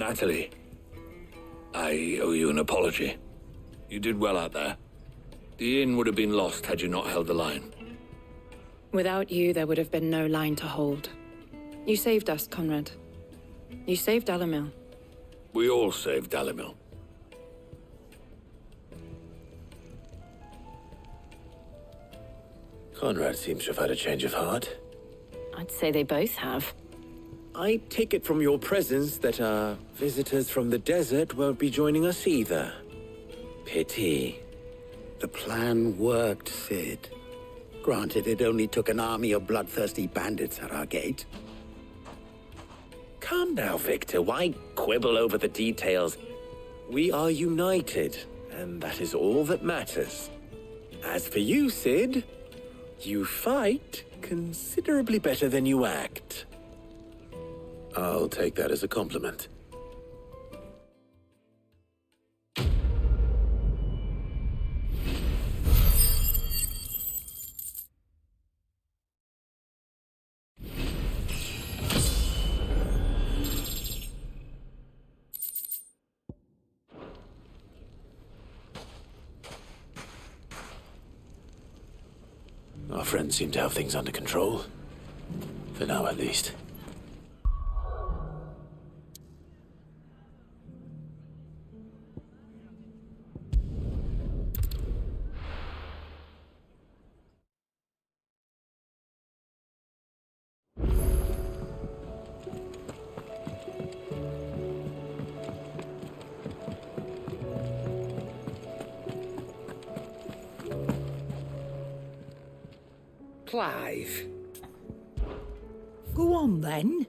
S13: Natalie, I owe you an apology. You did well out there. The inn would have been lost had you not held the line.
S14: Without you, there would have been no line to hold. You saved us, Conrad. You saved Dalimil.
S13: We all saved Dalimil.
S1: Conrad seems to have had a change of heart.
S14: I'd say they both have.
S19: I take it from your presence that our visitors from the desert won't be joining us either. Pity.
S3: The plan worked, Sid. Granted, it only took an army of bloodthirsty bandits at our gate.
S19: Calm now, Victor. Why quibble over the details? We are united, and that is all that matters. As for you, Sid, you fight considerably better than you act.
S1: I'll take that as a compliment. Our friends seem to have things under control. For now, at least.
S2: Clive. Go on, then.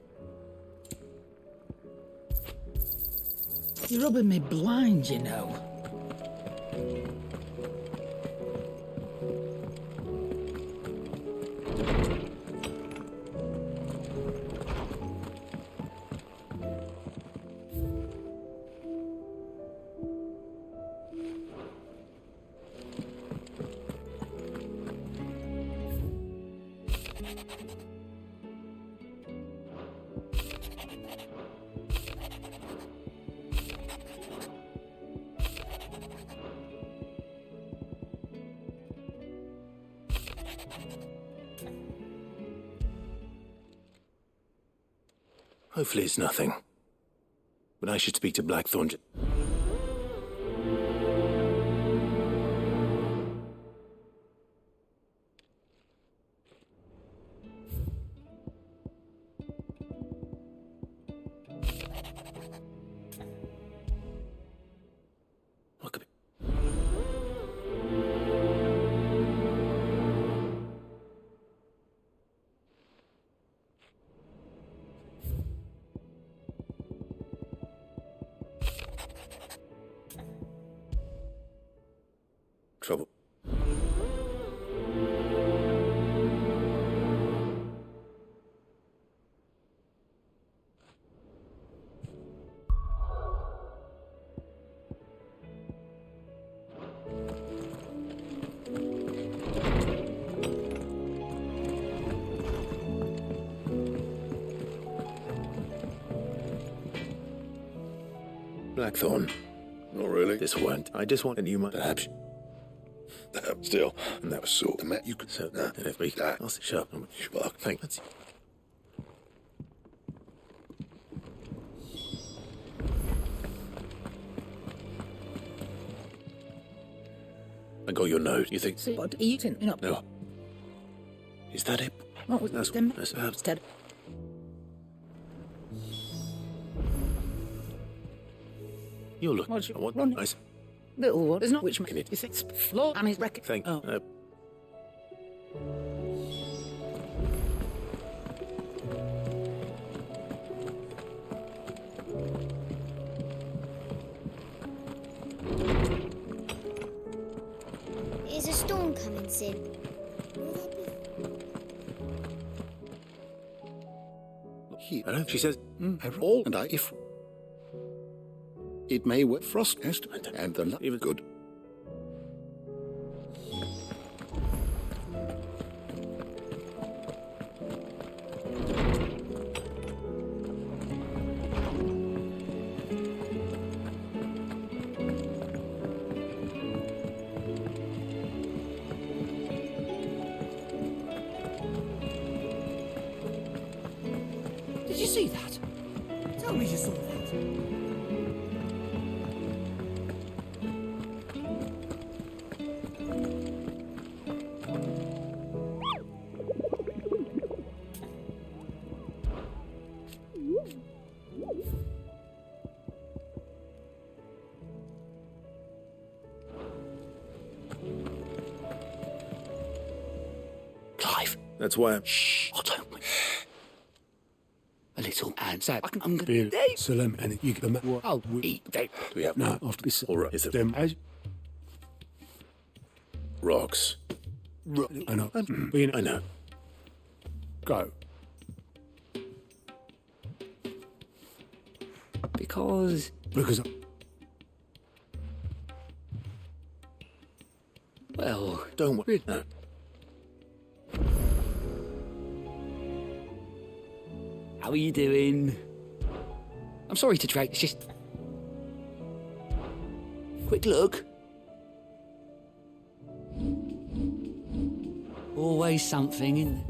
S2: You're rubbing me blind, you know.
S1: Hopefully it's nothing. But I should speak to Blackthorn. Trouble. Blackthorn.
S7: Not really.
S1: This won't. I just want a new perhaps.
S7: Still, and that was sort of
S1: you could so and if we I'll shut up. Fuck. Thanks. I got your note. You think?
S2: What are you thinking up?
S1: No. Is that it?
S2: What was
S1: That's
S2: them?
S1: perhaps.
S2: Instead.
S1: You look.
S2: What's your
S1: what?
S2: run?
S1: Nice.
S2: Little one. There's not which
S1: Can it?
S2: you think it's floor and his record.
S1: Thank.
S2: Oh.
S6: Is a storm coming, Sid?
S9: Here,
S1: I know. She says.
S9: all and I if it may work frost estimate and the
S1: Even
S9: good.
S1: That's why I'm...
S2: Shh. I don't... A little and so I'm gonna...
S7: Bill, Salam, and you get them.
S2: Oh, eat that.
S1: Do we have...
S7: No, after this.
S1: All right, is it...
S7: Them.
S1: Rocks.
S7: I know.
S1: I know.
S7: Go.
S2: Because... Well...
S1: Don't worry. No.
S2: How are you doing? I'm sorry to drag. It's just... Quick look. Always something, isn't there?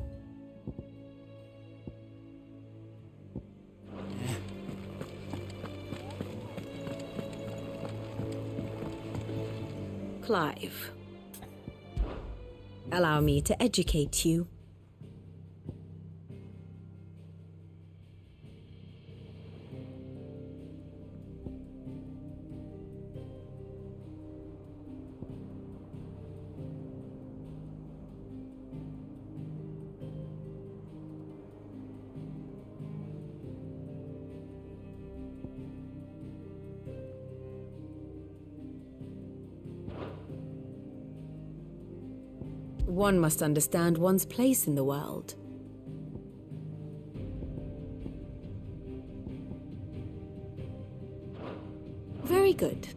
S5: Clive, allow me to educate you. One must understand one's place in the world. Very good.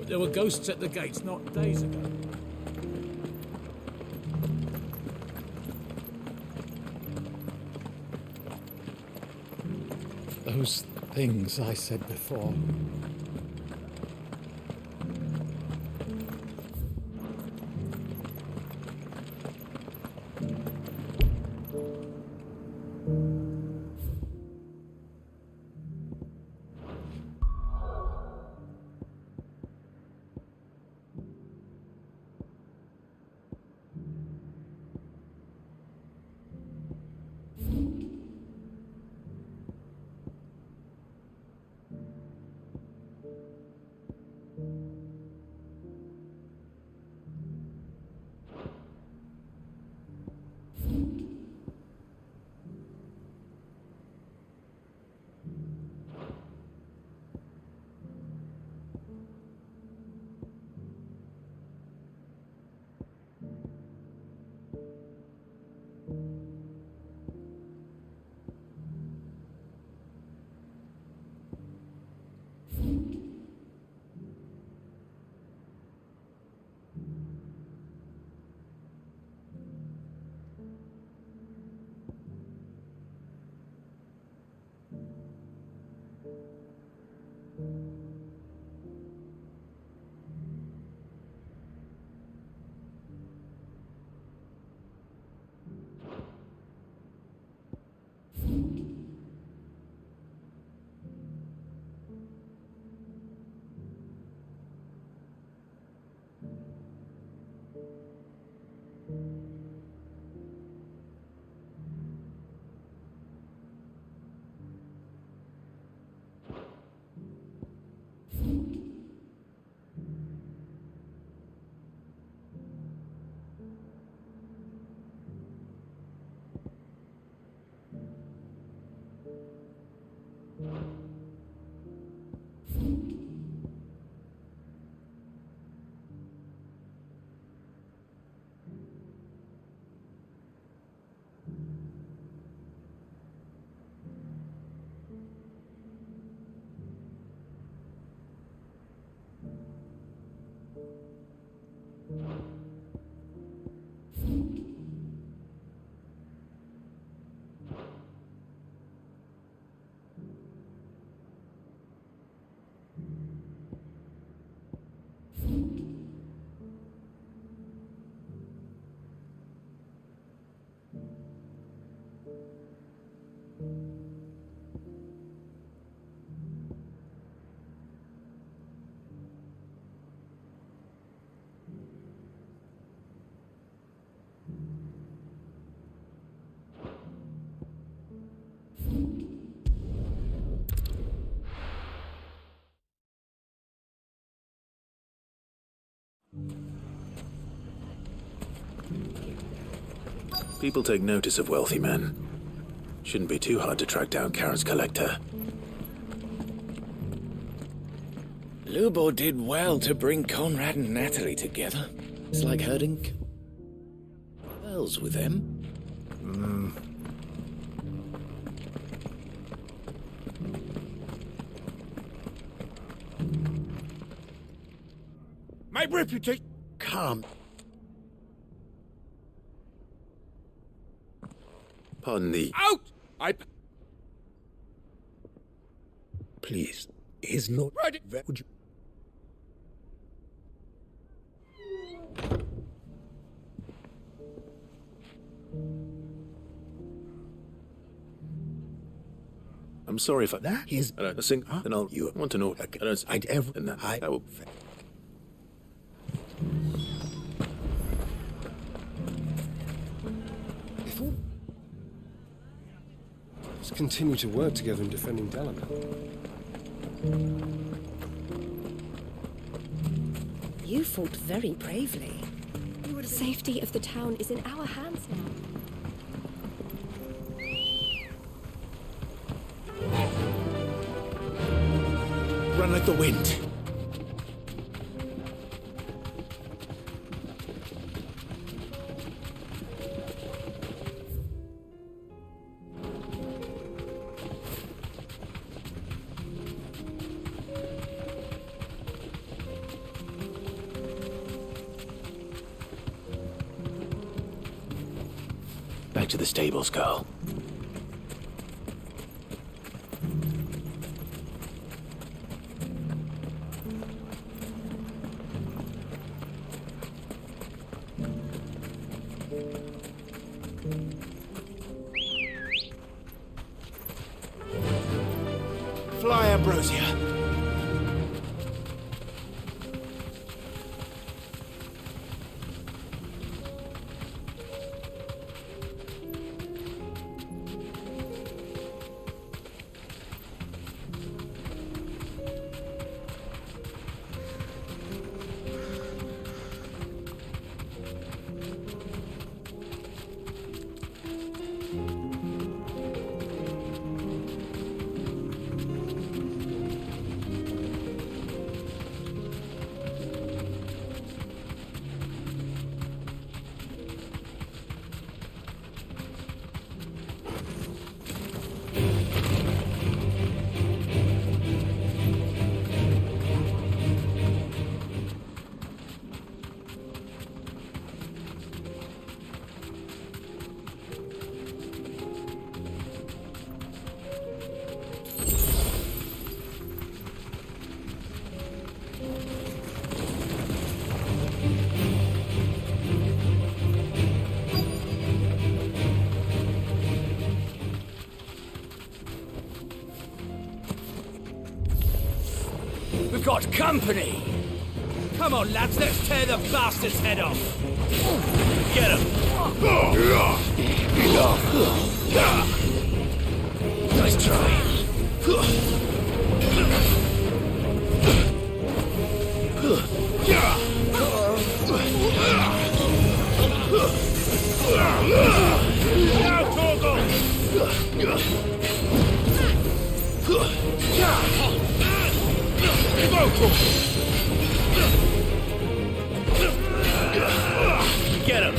S20: There were ghosts at the gates not days ago.
S4: Those things I said before.
S1: People take notice of wealthy men. Shouldn't be too hard to track down Karen's collector.
S17: Lubo did well to bring Conrad and Natalie together. It's like herding bells with them.
S11: My reputation.
S3: Calm.
S1: Pardon the...
S11: Out! I...
S3: Please, is not...
S11: Ready.
S3: Would you...
S1: I'm sorry if I...
S3: That is...
S1: I don't sing... Then I'll... You want to know... I don't...
S3: I'd ever...
S1: And that will...
S7: Let's continue to work together in defending Dalamir.
S10: You fought very bravely. The safety of the town is in our hands now.
S3: Run like the wind.
S1: Back to the stables, girl.
S3: Fly, Ambrosia.
S2: We've got company! Come on, lads, let's tear the bastard's head off! Get him! Nice try. Now, Get him!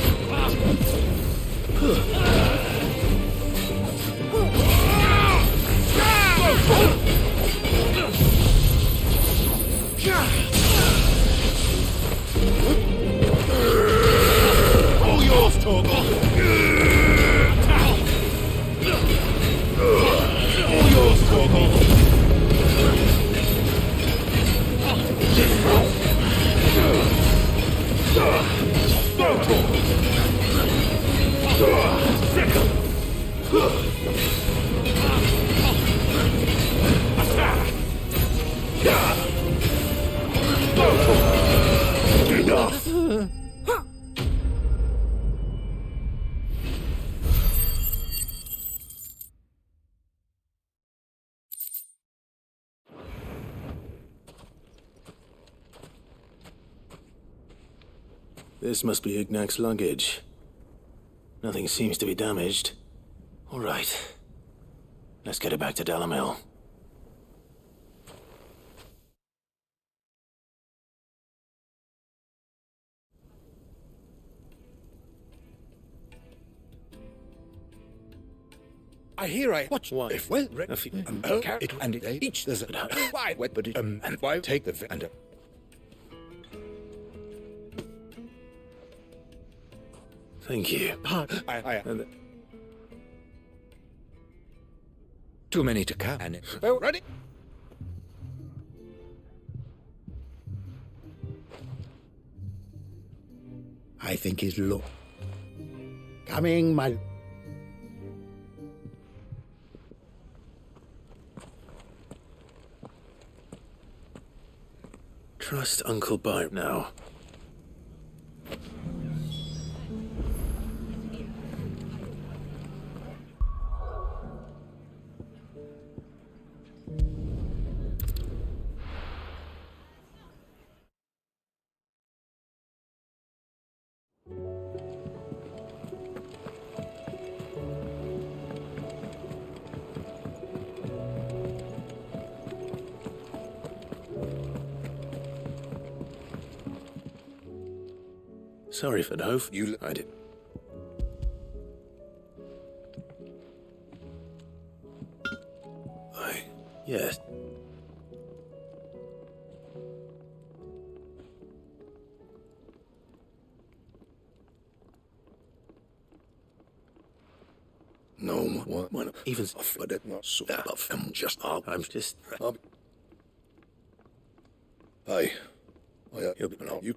S2: All yours, Torgal! All yours, Torgal! Enough!
S1: This must be Ignac's luggage. Nothing seems to be damaged. All right. Let's get it back to Dalamil.
S11: I hear I watch.
S1: Why?
S11: If well, it and it each there's a why, but it and why take the and.
S1: Thank you.
S11: Too many to count. And well, ready.
S3: I think he's low. Coming, my...
S1: Trust Uncle Byron now. Sorry for no. I did. Yes.
S7: No one
S1: Even
S7: but it not so I'm just
S1: I'm just.
S7: Hey,
S1: You'll be
S7: you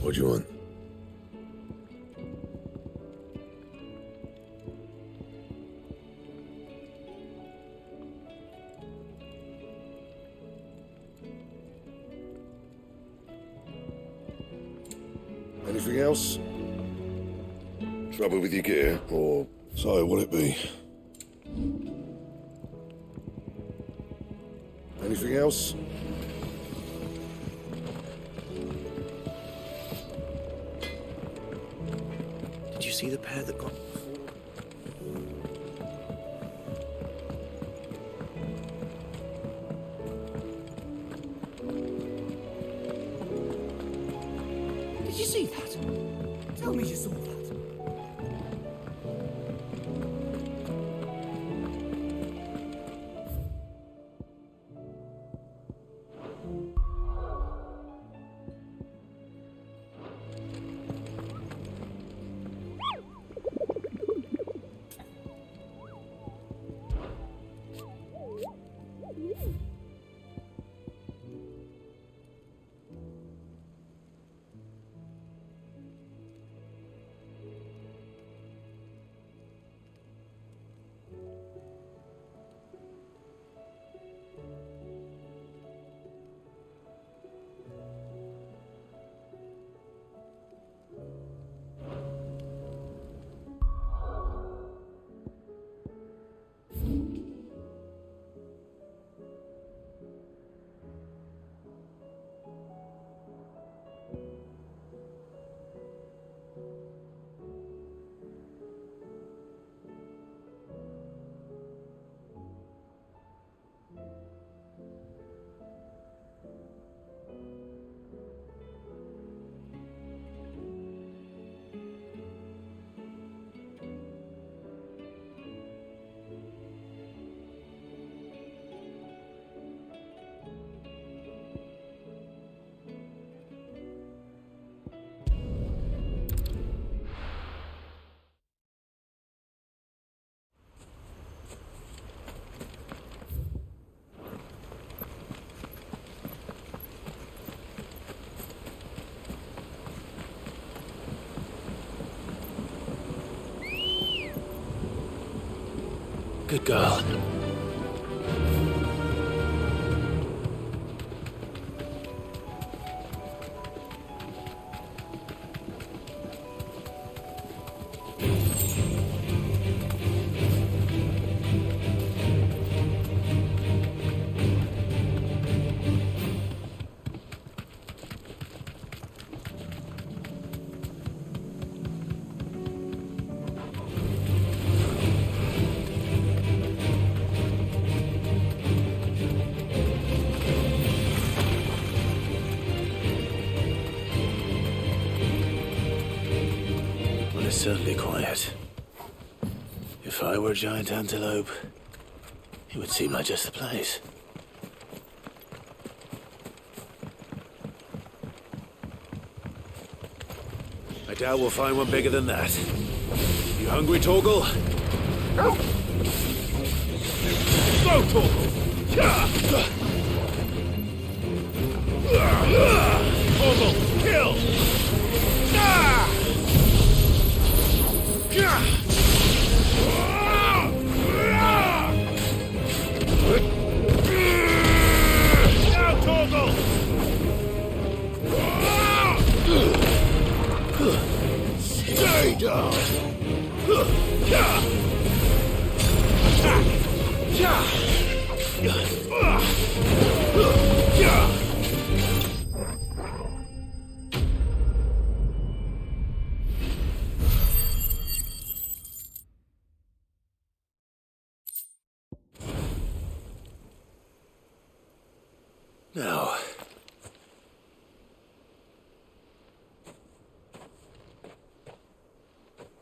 S7: What do you want? Anything else? Trouble with your gear, or so will it be? Anything else?
S1: Did you see the pair that got?
S2: Did you see that? Tell me you saw that.
S1: Good girl. It's certainly quiet. If I were a giant antelope, it would seem like just the place. I doubt we'll find one bigger than that. You hungry, Torgal? Go, Torgal! Torgal, kill! Now, Torgal! Stay down! Now,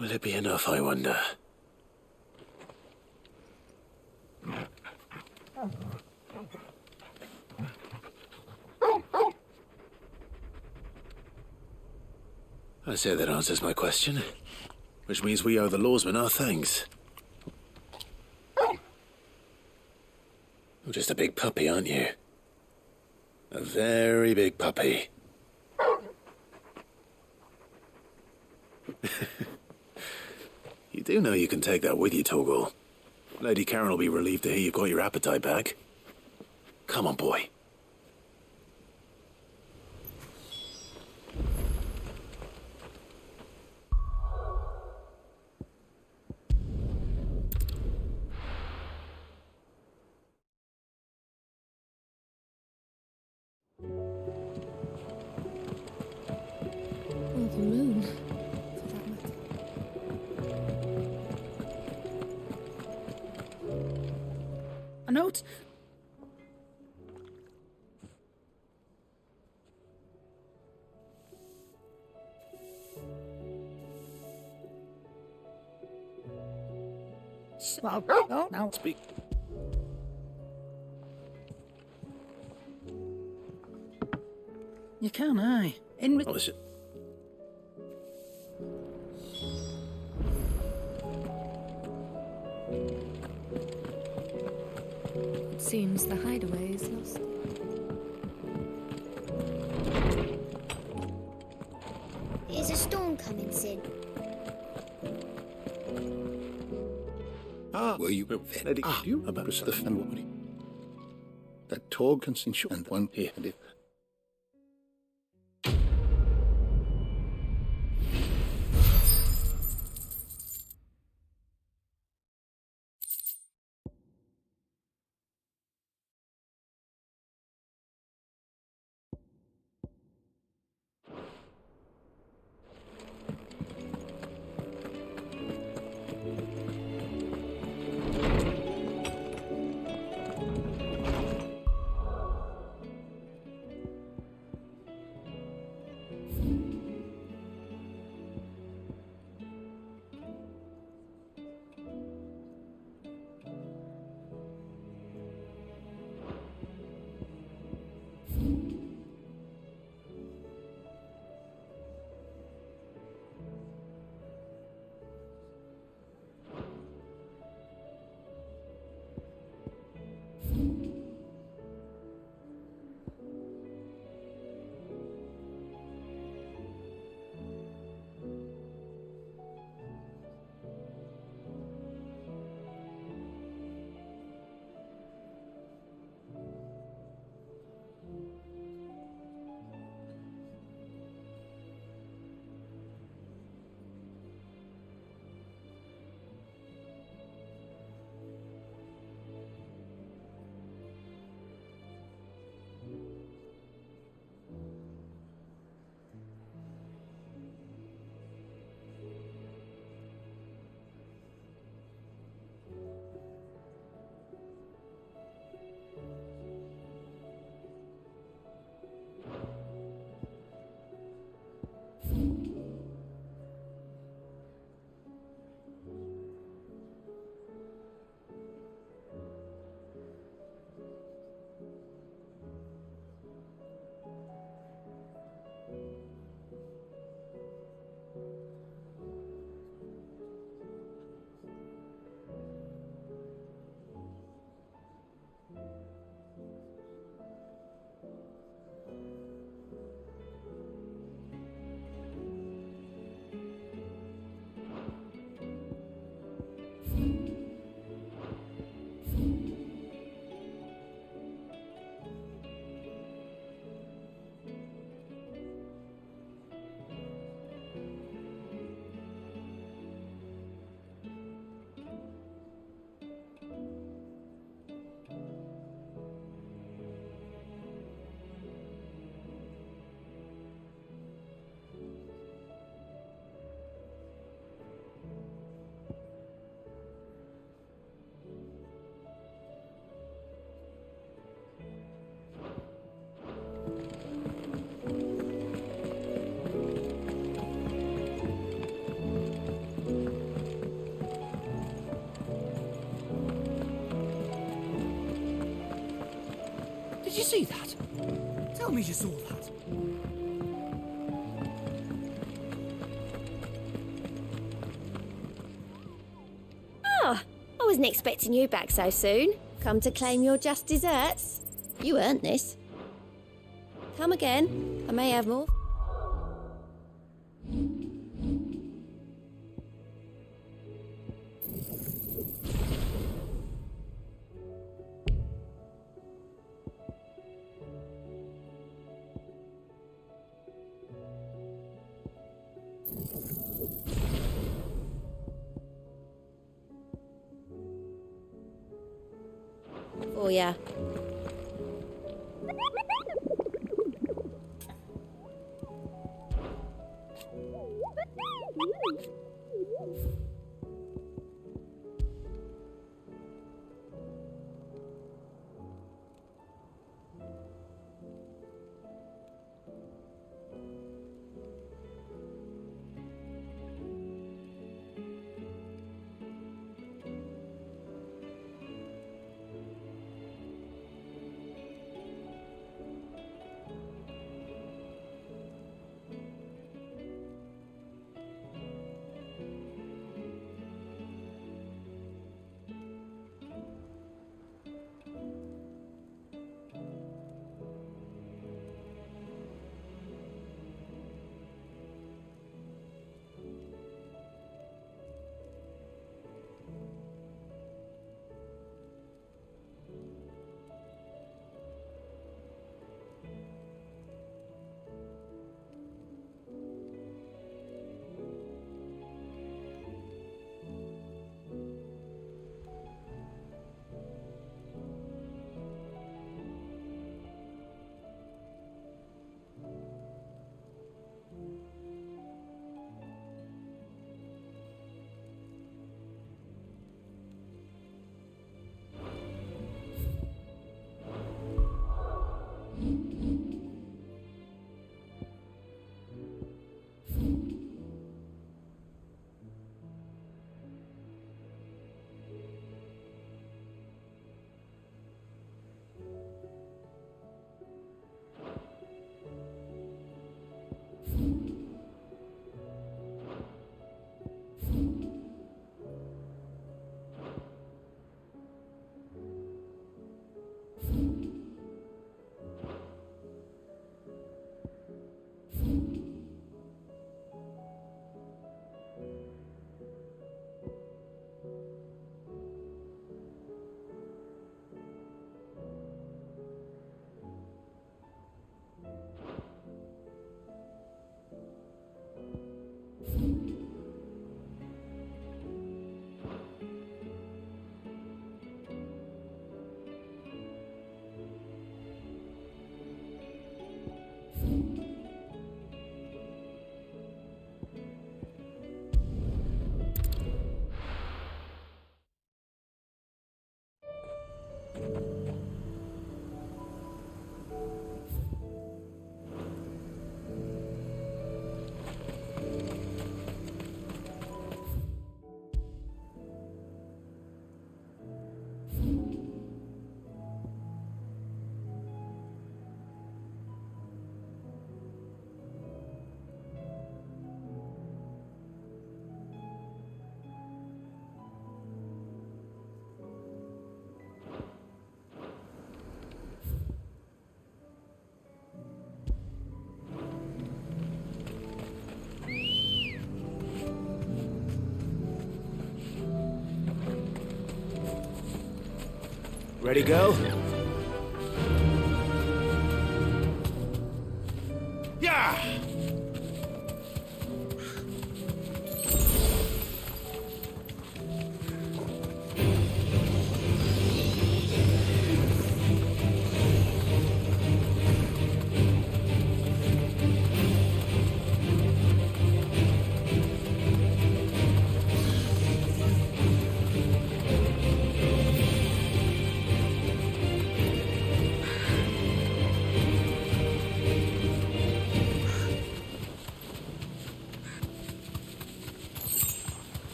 S1: will it be enough, I wonder? I say that answers my question, which means we owe the lawsman our thanks. You're just a big puppy, aren't you? A very big puppy. You do know you can take that with you, Torgal. Lady Karen will be relieved to hear you've got your appetite back. Come on, boy.
S6: Or the moon.
S8: A note? Well, no, now speak. You can, aye. In with.
S1: Listen.
S18: It seems the hideaway is lost.
S6: Is a storm coming, Sid?
S9: Were you very you about the family? That Torg can ensure and one here and if.
S2: Did you see that? Tell me you saw that.
S6: Ah, I wasn't expecting you back so soon. Come to claim your just desserts? You earned this. Come again. I may have more. Oh, yeah.
S2: Ready, go? Yeah!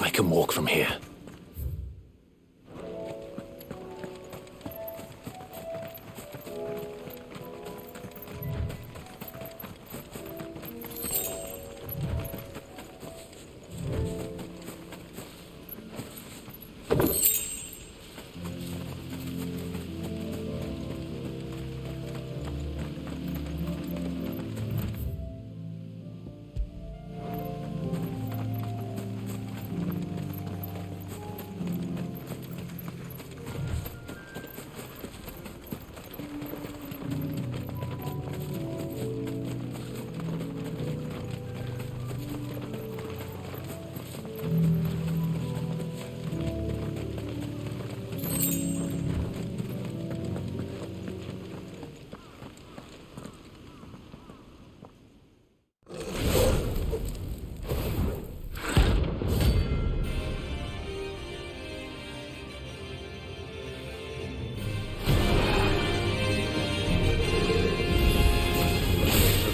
S1: I can walk from here.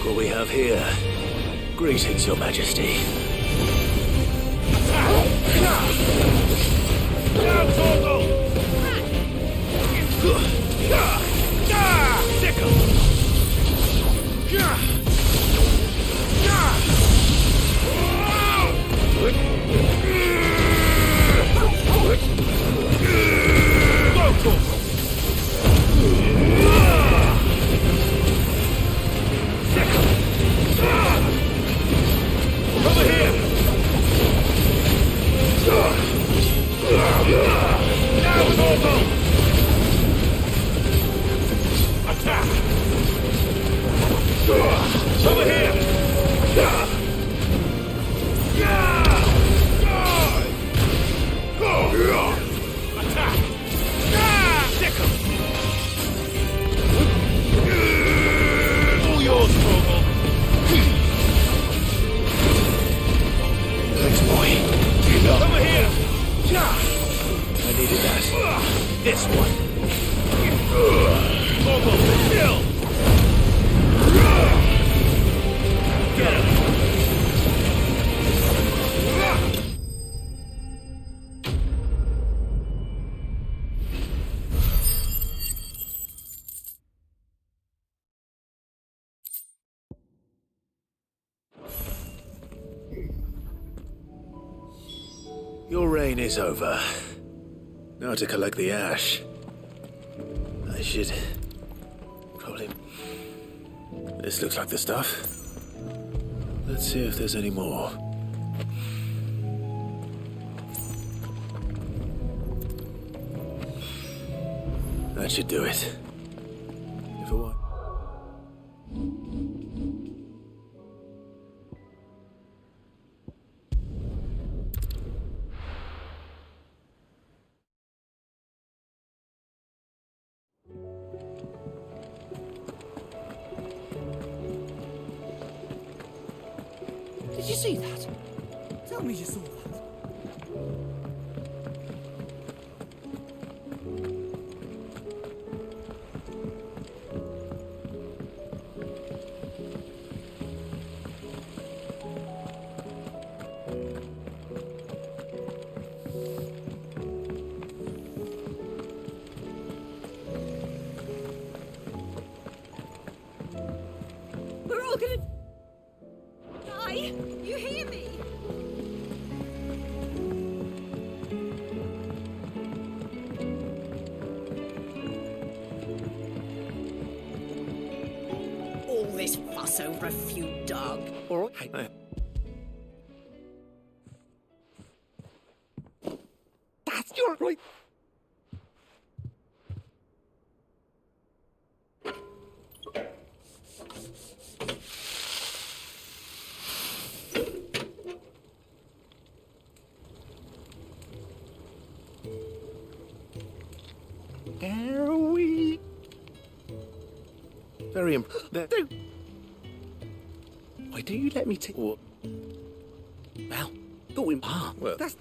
S1: What we have here. Greetings, Your Majesty. Your reign is over. Now to collect the ash. I should probably... This looks like the stuff. Let's see if there's any more. That should do it. If it were...
S2: Did you see that? Tell me you saw that.
S10: We're all gonna die. You hear me?
S12: All this fuss over a few dog.
S1: All right.
S12: That's your right.
S1: Are we? Very
S12: Why do you let me take... Well, go in.
S1: Well,
S12: that's...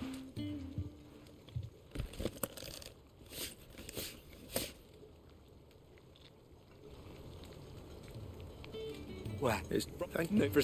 S1: Where is... Thank you for...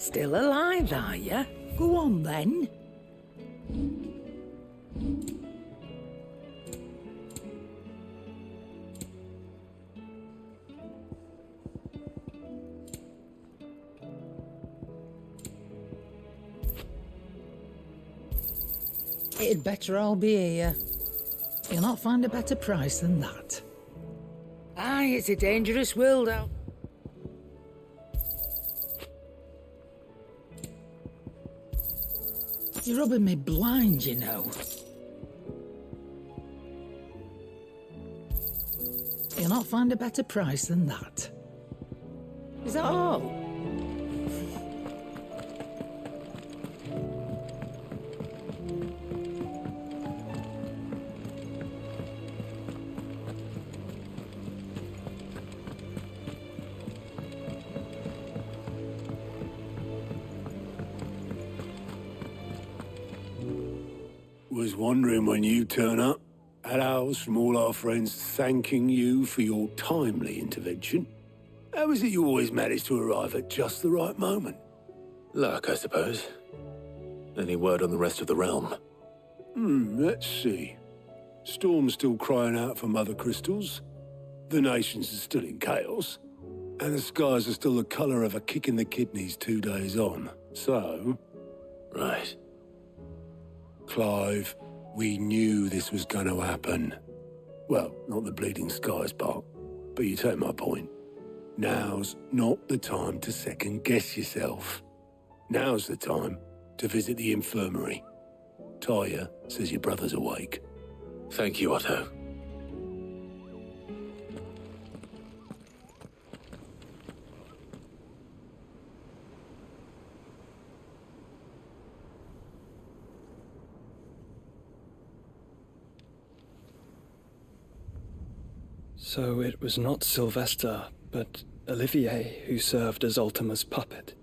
S21: Still alive, are you? Go on then. It'd better all be here. You'll not find a better price than that. Aye, it's a dangerous world out. You're rubbing me blind, you know. You'll not find a better price than that. Is that all?
S22: Was wondering when you turn up. Hellos from all our friends thanking you for your timely intervention. How is it you always manage to arrive at just the right moment?
S1: Luck, I suppose. Any word on the rest of the realm?
S22: Let's see. Storm's still crying out for mother crystals. The nations are still in chaos. And the skies are still the colour of a kick in the kidneys 2 days on. So...
S1: Right.
S22: Clive, we knew this was going to happen. Well, not the bleeding skies part, but you take my point. Now's not the time to second-guess yourself. Now's the time to visit the infirmary. Taya says your brother's awake.
S1: Thank you, Otto.
S23: So it was not Sylvester, but Olivier who served as Ultima's puppet,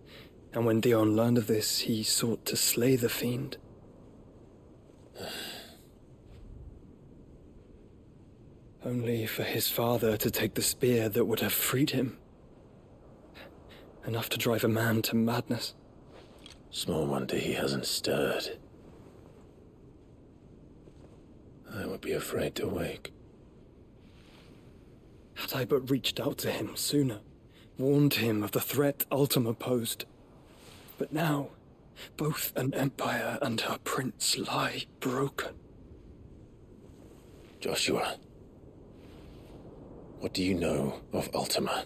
S23: and when Dion learned of this, he sought to slay the fiend. Only for his father to take the spear that would have freed him. Enough to drive a man to madness.
S1: Small wonder he hasn't stirred. I would be afraid to wake.
S23: Had I but reached out to him sooner, warned him of the threat Ultima posed. But now, both an empire and her prince lie broken.
S1: Joshua, what do you know of Ultima?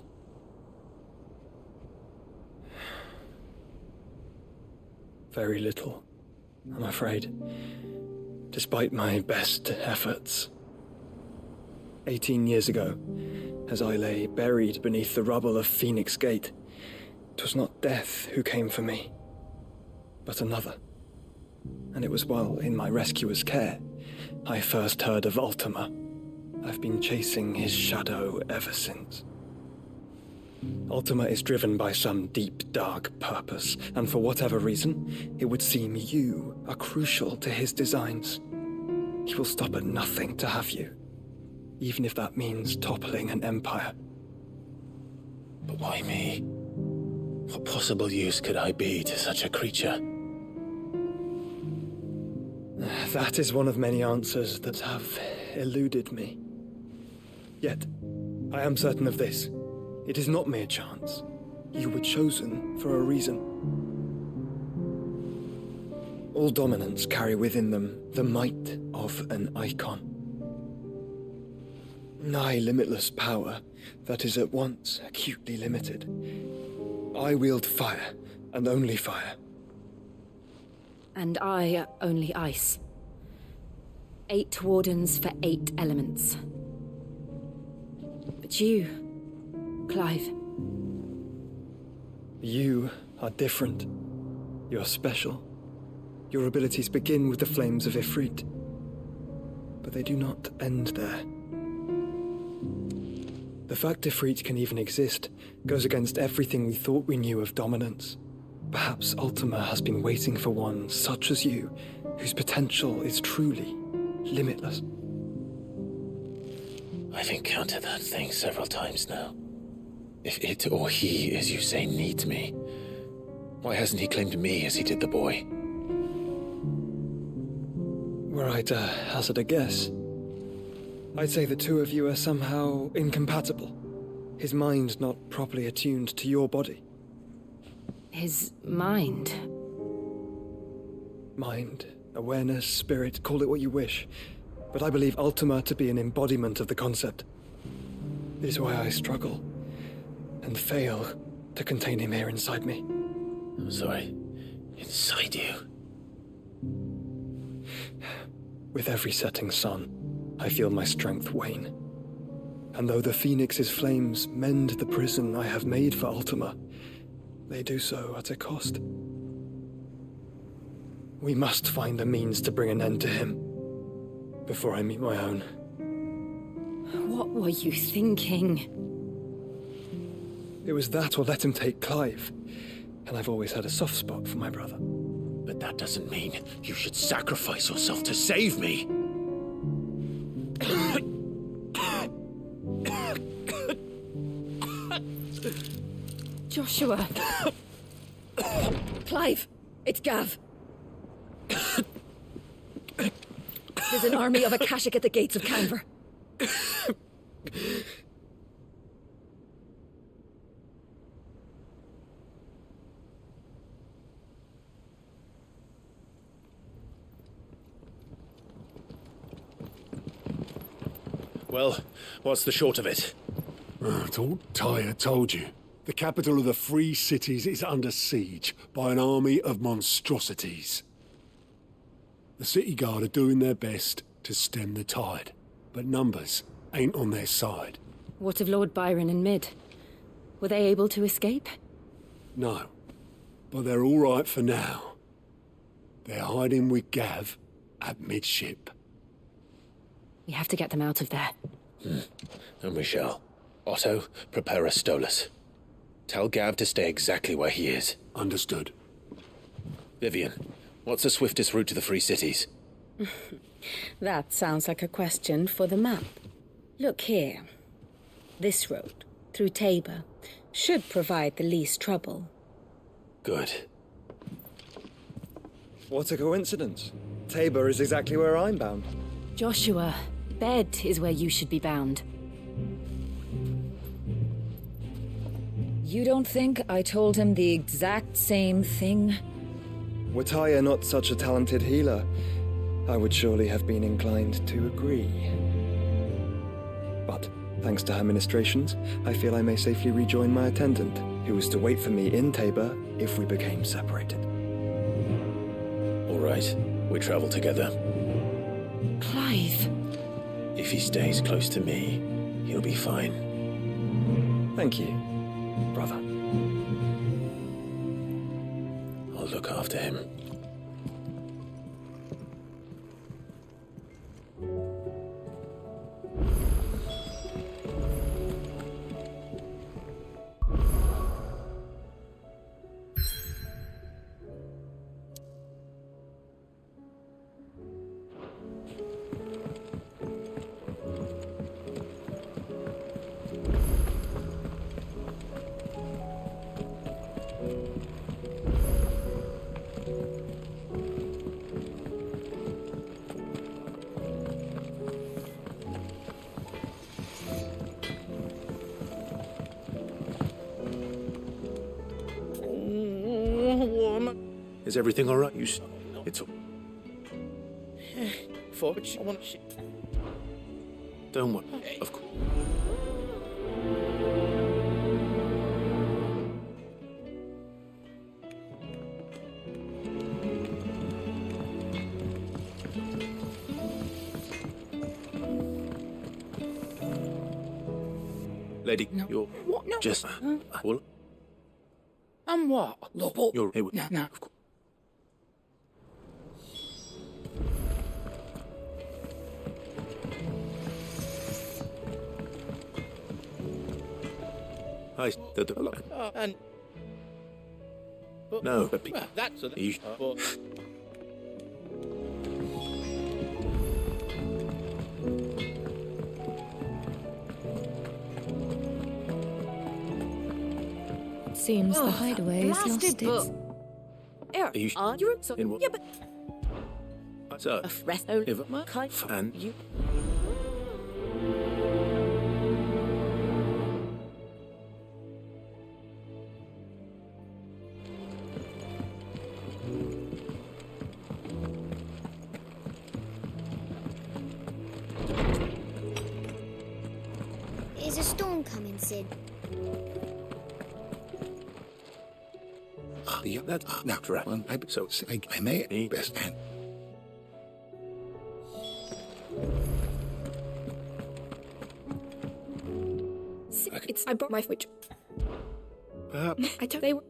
S23: Very little, I'm afraid, despite my best efforts. 18 years ago, as I lay buried beneath the rubble of Phoenix Gate, 'twas not death who came for me, but another. And it was while in my rescuer's care I first heard of Ultima. I've been chasing his shadow ever since. Ultima is driven by some deep, dark purpose, and for whatever reason, it would seem you are crucial to his designs. He will stop at nothing to have you, even if that means toppling an empire.
S1: But why me? What possible use could I be to such a creature?
S23: That is one of many answers that have eluded me. Yet, I am certain of this. It is not mere chance. You were chosen for a reason. All dominants carry within them the might of an icon. Nigh limitless power that is at once acutely limited. I wield fire, and only fire.
S8: And I only ice. 8 wardens for 8 elements. But you, Clive.
S23: You are different. You're special. Your abilities begin with the flames of Ifrit. But they do not end there. The fact Ifrit can even exist goes against everything we thought we knew of dominance. Perhaps Ultima has been waiting for one such as you, whose potential is truly limitless.
S1: I've encountered that thing several times now. If it or he, as you say, needs me, Why hasn't he claimed me as he did the boy?
S23: Were I to hazard a guess, I'd say the two of you are somehow incompatible. His mind not properly attuned to your body.
S8: His mind?
S23: Mind, awareness, spirit, call it what you wish. But I believe Ultima to be an embodiment of the concept. It is why I struggle and fail to contain him here inside me.
S1: I'm sorry. Inside you?
S23: With every setting sun, I feel my strength wane. And though the Phoenix's flames mend the prison I have made for Ultima, they do so at a cost. We must find a means to bring an end to him before I meet my own.
S8: What were you thinking?
S23: It was that or let him take Clive. And I've always had a soft spot for my brother.
S1: But that doesn't mean you should sacrifice yourself to save me.
S8: Joshua.
S10: Clive, it's Gav. There's an army of Akashic at the gates of Canver.
S1: Well, what's the short of it?
S22: It's all Tyre told you. The capital of the Free Cities is under siege by an army of monstrosities. The city guard are doing their best to stem the tide, but numbers ain't on their side.
S8: What of Lord Byron and Mid? Were they able to escape?
S22: No, but they're all right for now. They're hiding with Gav at midship.
S8: We have to get them out of there.
S1: And we shall. Otto, prepare a Stolas. Tell Gav to stay exactly where he is.
S22: Understood.
S1: Vivian, what's the swiftest route to the Free Cities?
S5: That sounds like a question for the map. Look here. This road, through Tabor, should provide the least trouble.
S1: Good.
S23: What a coincidence. Tabor is exactly where I'm bound.
S8: Joshua, bed is where you should be bound.
S13: You don't think I told him the exact same thing?
S23: Were Tyre not such a talented healer, I would surely have been inclined to agree. But, thanks to her ministrations, I feel I may safely rejoin my attendant, who was to wait for me in Tabor if we became separated.
S1: All right, we travel together.
S8: Clive.
S1: If he stays close to me, he'll be fine.
S23: Thank you, brother.
S1: I'll look after him. Is everything all right? It's all...
S2: Forge, I want to...
S1: Don't worry. Of course. Lady,
S2: No.
S1: you're...
S2: What? No.
S1: Just... Well,
S2: I'm what? Lobo.
S1: you're... Hey,
S2: No.
S1: Of course. I...
S2: And...
S1: No, but...
S2: Well, that's a...
S1: You...
S18: Seems the hideaway has lost
S8: blasted
S18: its...
S19: you
S5: Are you? So,
S19: in what?
S5: yeah, but
S19: So,
S5: rest
S19: if
S5: my kind
S19: and
S5: you.
S14: Is a storm coming, Sid?
S9: Yeah, that's not right. Well, I may best hand.
S10: I brought my which. I don't. They were.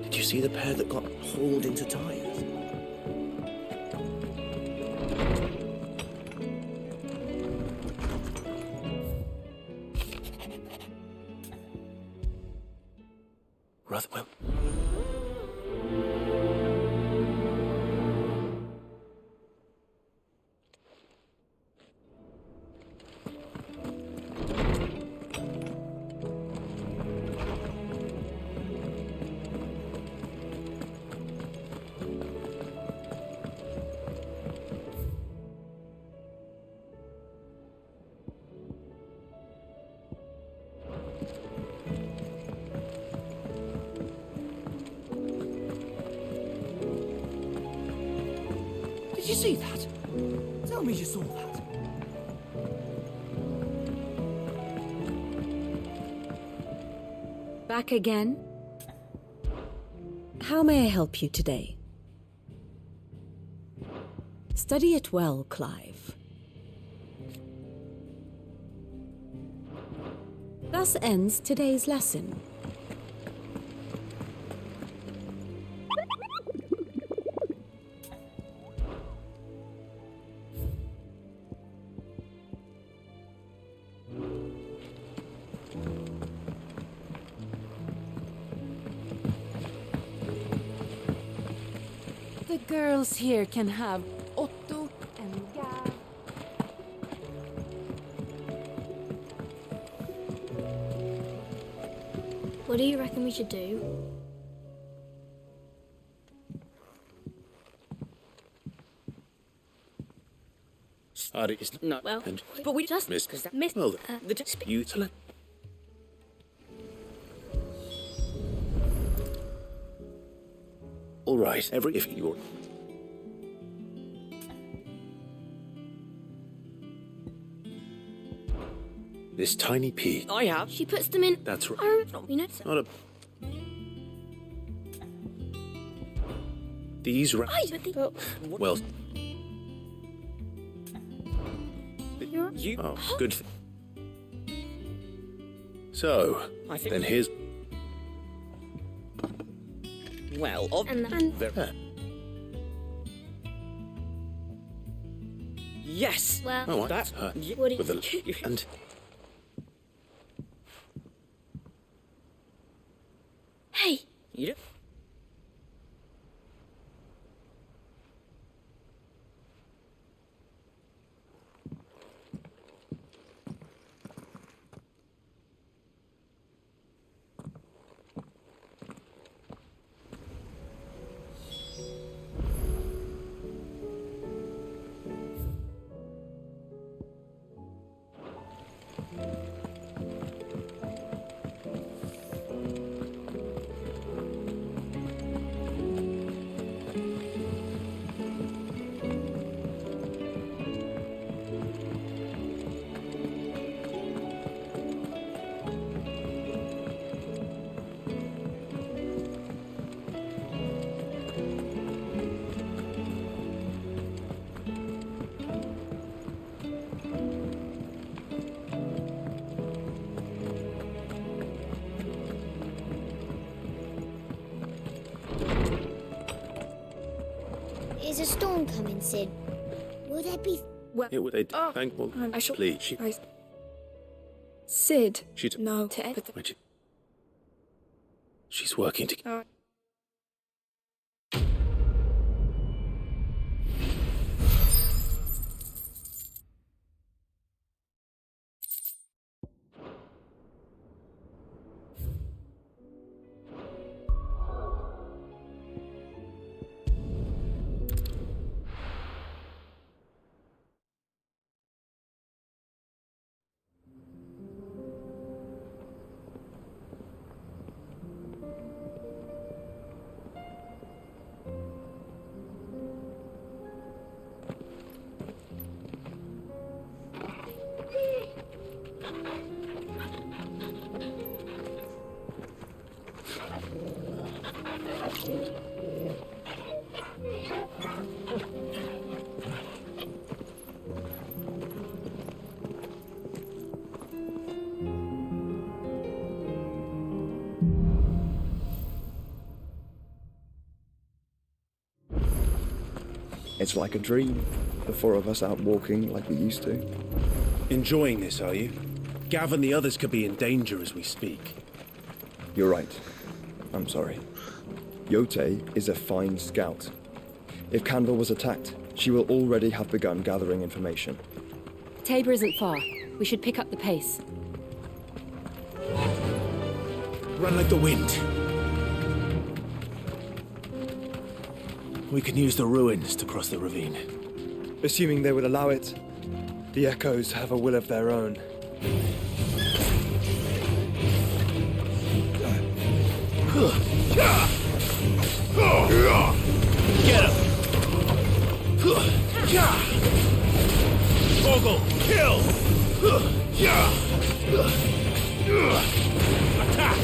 S17: Did you see the pair that got hauled into tires?
S19: Rothwell.
S2: Did you see that? Tell me you saw that.
S5: Back again? How may I help you today? Study it well, Clive. Thus ends today's lesson. The girls here can have Otto and Gav.
S14: What do you reckon we should do?
S19: It's
S5: not well, but we just missed
S19: well, the dispute. All right, if you're this tiny pea.
S14: I have. She puts them in.
S19: That's right.
S14: You know.
S19: Not a. These well.
S14: You.
S19: Oh, good. So then here's.
S14: Well, and yes. Well,
S19: Oh,
S14: that's
S19: her.
S14: What
S19: With the and.
S14: Hey. You. Is a storm coming, Sid?
S6: I'd be...
S10: Well,
S1: It would. They'd thankful.
S10: I shall...
S1: Please.
S10: Sid.
S1: She'd...
S10: No, to Ed.
S1: She's working together.
S15: It's like a dream, the four of us out walking like we used to.
S22: Enjoying this, are you? Gav and the others could be in danger as we speak.
S15: You're right. I'm sorry. Yote is a fine scout. If Canva was attacked, she will already have begun gathering information.
S8: Tabor isn't far. We should pick up the pace.
S22: Run like the wind. We can use the ruins to cross the ravine.
S23: Assuming they would allow it, the echoes have a will of their own.
S2: Get him! Ogle, kill! Attack!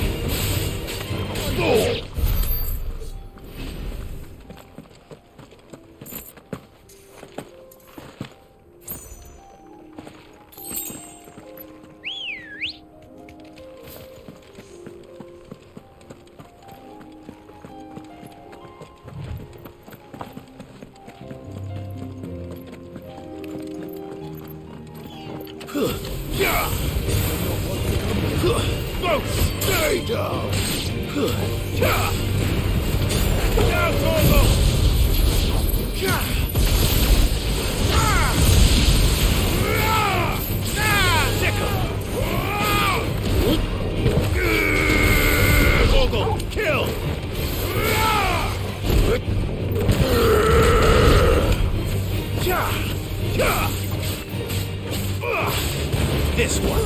S22: Stay down!
S2: Ogle, kill! This one.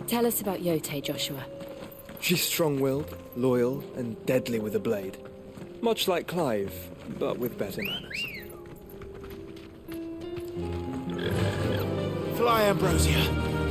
S8: Tell us about Yote, Joshua.
S23: She's strong-willed, loyal, and deadly with a blade. Much like Clive, but with better manners.
S22: Fly, Ambrosia.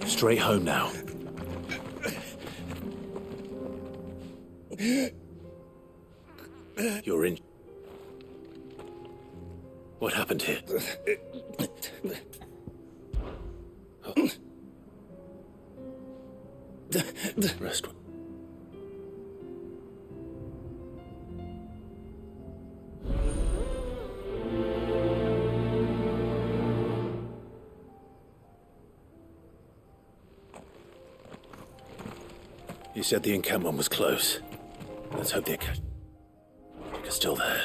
S1: Straight home now. You're in. What happened here? Rest. You said the encampment was close. Let's hope the Akashic is still there.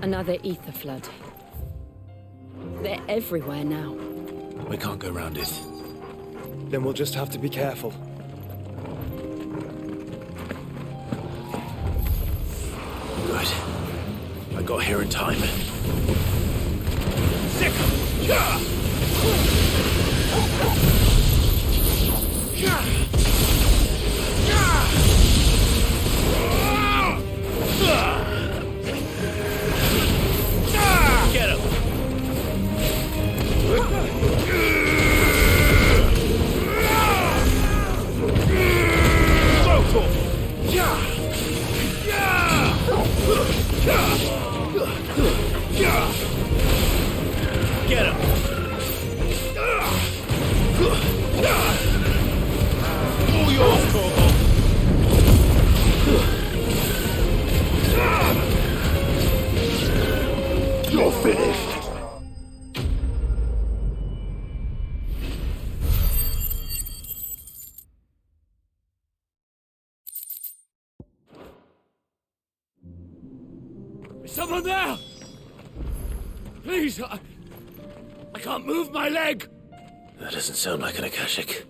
S5: Another ether flood. They're everywhere now.
S1: We can't go round it.
S23: Then we'll just have to be careful.
S1: Good. I got here in time.
S2: Sick! Yeah! Get him! Get him! All yours, Corvo!
S9: You're finished.
S2: Is someone there? Please, I can't move my leg!
S1: That doesn't sound like an Akashic.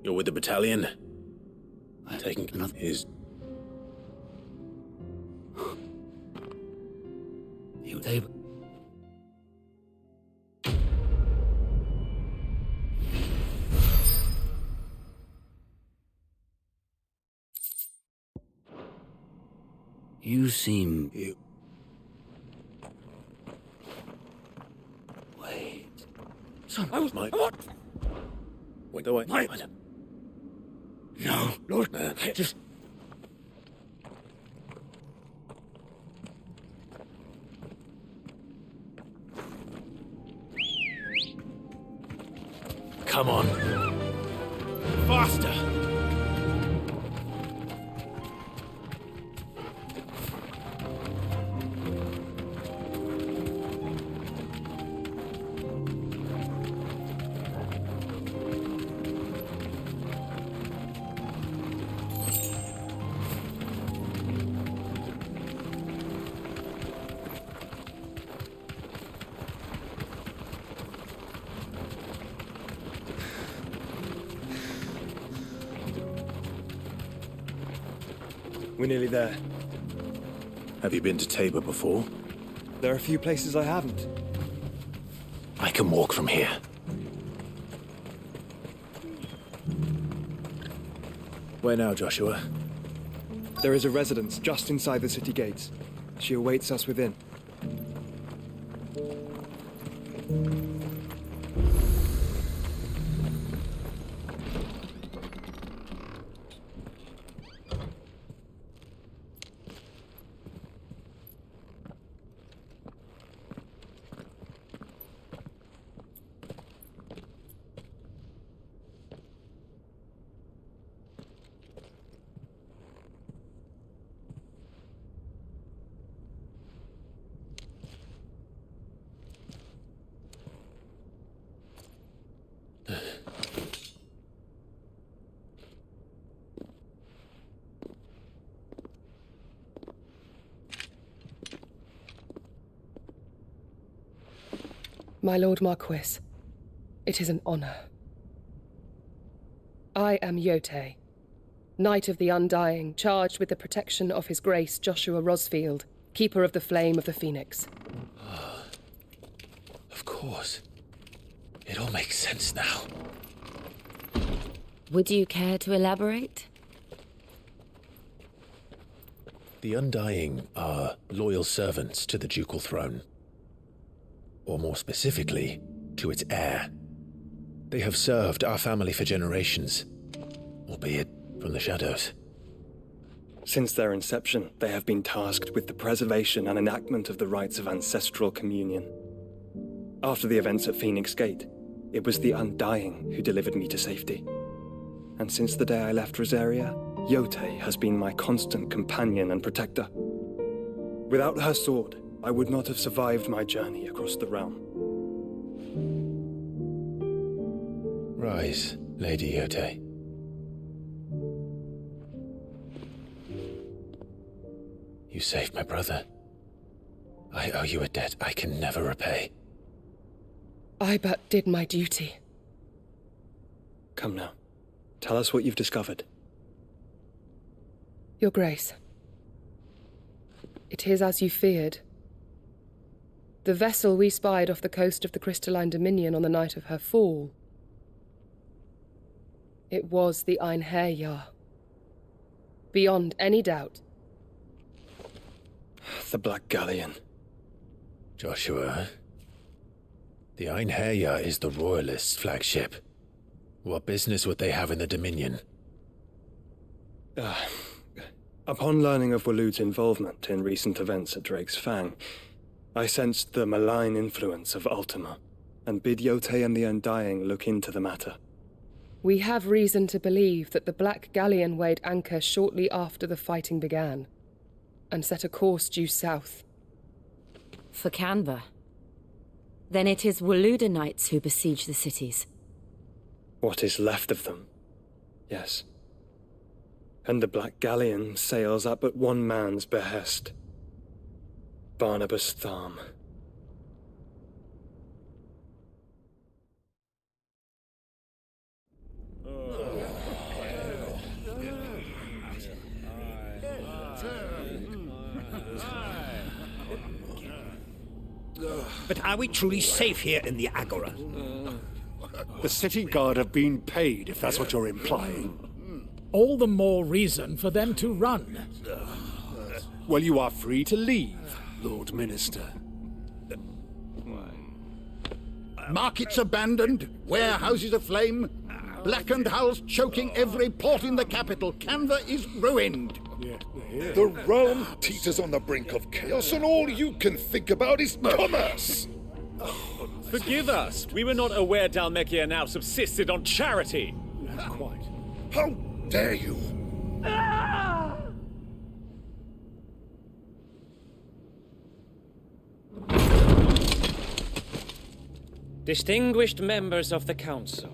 S1: You're with the battalion? Taking his...
S4: You seem... Wait.
S2: I was... What?
S1: Wait, no, wait.
S2: No, Lord, just...
S1: Come on.
S2: Faster!
S23: We're nearly there.
S1: Have you been to Tabor before?
S23: There are a few places I haven't.
S1: I can walk from here. Where now, Joshua?
S23: There is a residence just inside the city gates. She awaits us within.
S11: My Lord Marquis, it is an honor. I am Yote, Knight of the Undying, charged with the protection of His Grace Joshua Rosfield, Keeper of the Flame of the Phoenix.
S1: Of course. It all makes sense now.
S13: Would you care to elaborate?
S1: The Undying are loyal servants to the ducal throne. Or more specifically, to its heir. They have served our family for generations, albeit from the shadows.
S23: Since their inception, they have been tasked with the preservation and enactment of the rites of ancestral communion. After the events at Phoenix Gate, it was the Undying who delivered me to safety. And since the day I left Rosaria, Yote has been my constant companion and protector. Without her sword, I would not have survived my journey across the realm.
S1: Rise, Lady Yote. You saved my brother. I owe you a debt I can never repay.
S11: I but did my duty.
S23: Come now. Tell us what you've discovered.
S11: Your Grace. It is as you feared. The vessel we spied off the coast of the Crystalline Dominion on the night of her fall. It was the Einherjar. Beyond any doubt.
S23: The Black Galleon.
S1: Joshua, the Einherjar is the Royalists' flagship. What business would they have in the Dominion?
S23: Upon learning of Waloed's involvement in recent events at Drake's Fang, I sensed the malign influence of Ultima, and bid Yote and the Undying look into the matter.
S11: We have reason to believe that the Black Galleon weighed anchor shortly after the fighting began, and set a course due south.
S13: For Canva. Then it is Waloed Knights who besiege the cities.
S23: What is left of them, yes. And the Black Galleon sails up at one man's behest. Barnabas Tharm.
S2: But are we truly safe here in the Agora?
S22: The city guard have been paid, if that's what you're implying.
S16: All the more reason for them to run.
S22: Well, you are free to leave, Lord Minister.
S9: Markets abandoned, warehouses aflame, blackened hulls choking every port in the capital. Canva is ruined.
S7: The realm teeters on the brink of chaos, and all you can think about is commerce.
S20: Forgive us. We were not aware Dhalmekia now subsisted on charity.
S22: Quite.
S7: How dare you?
S20: Distinguished members of the Council,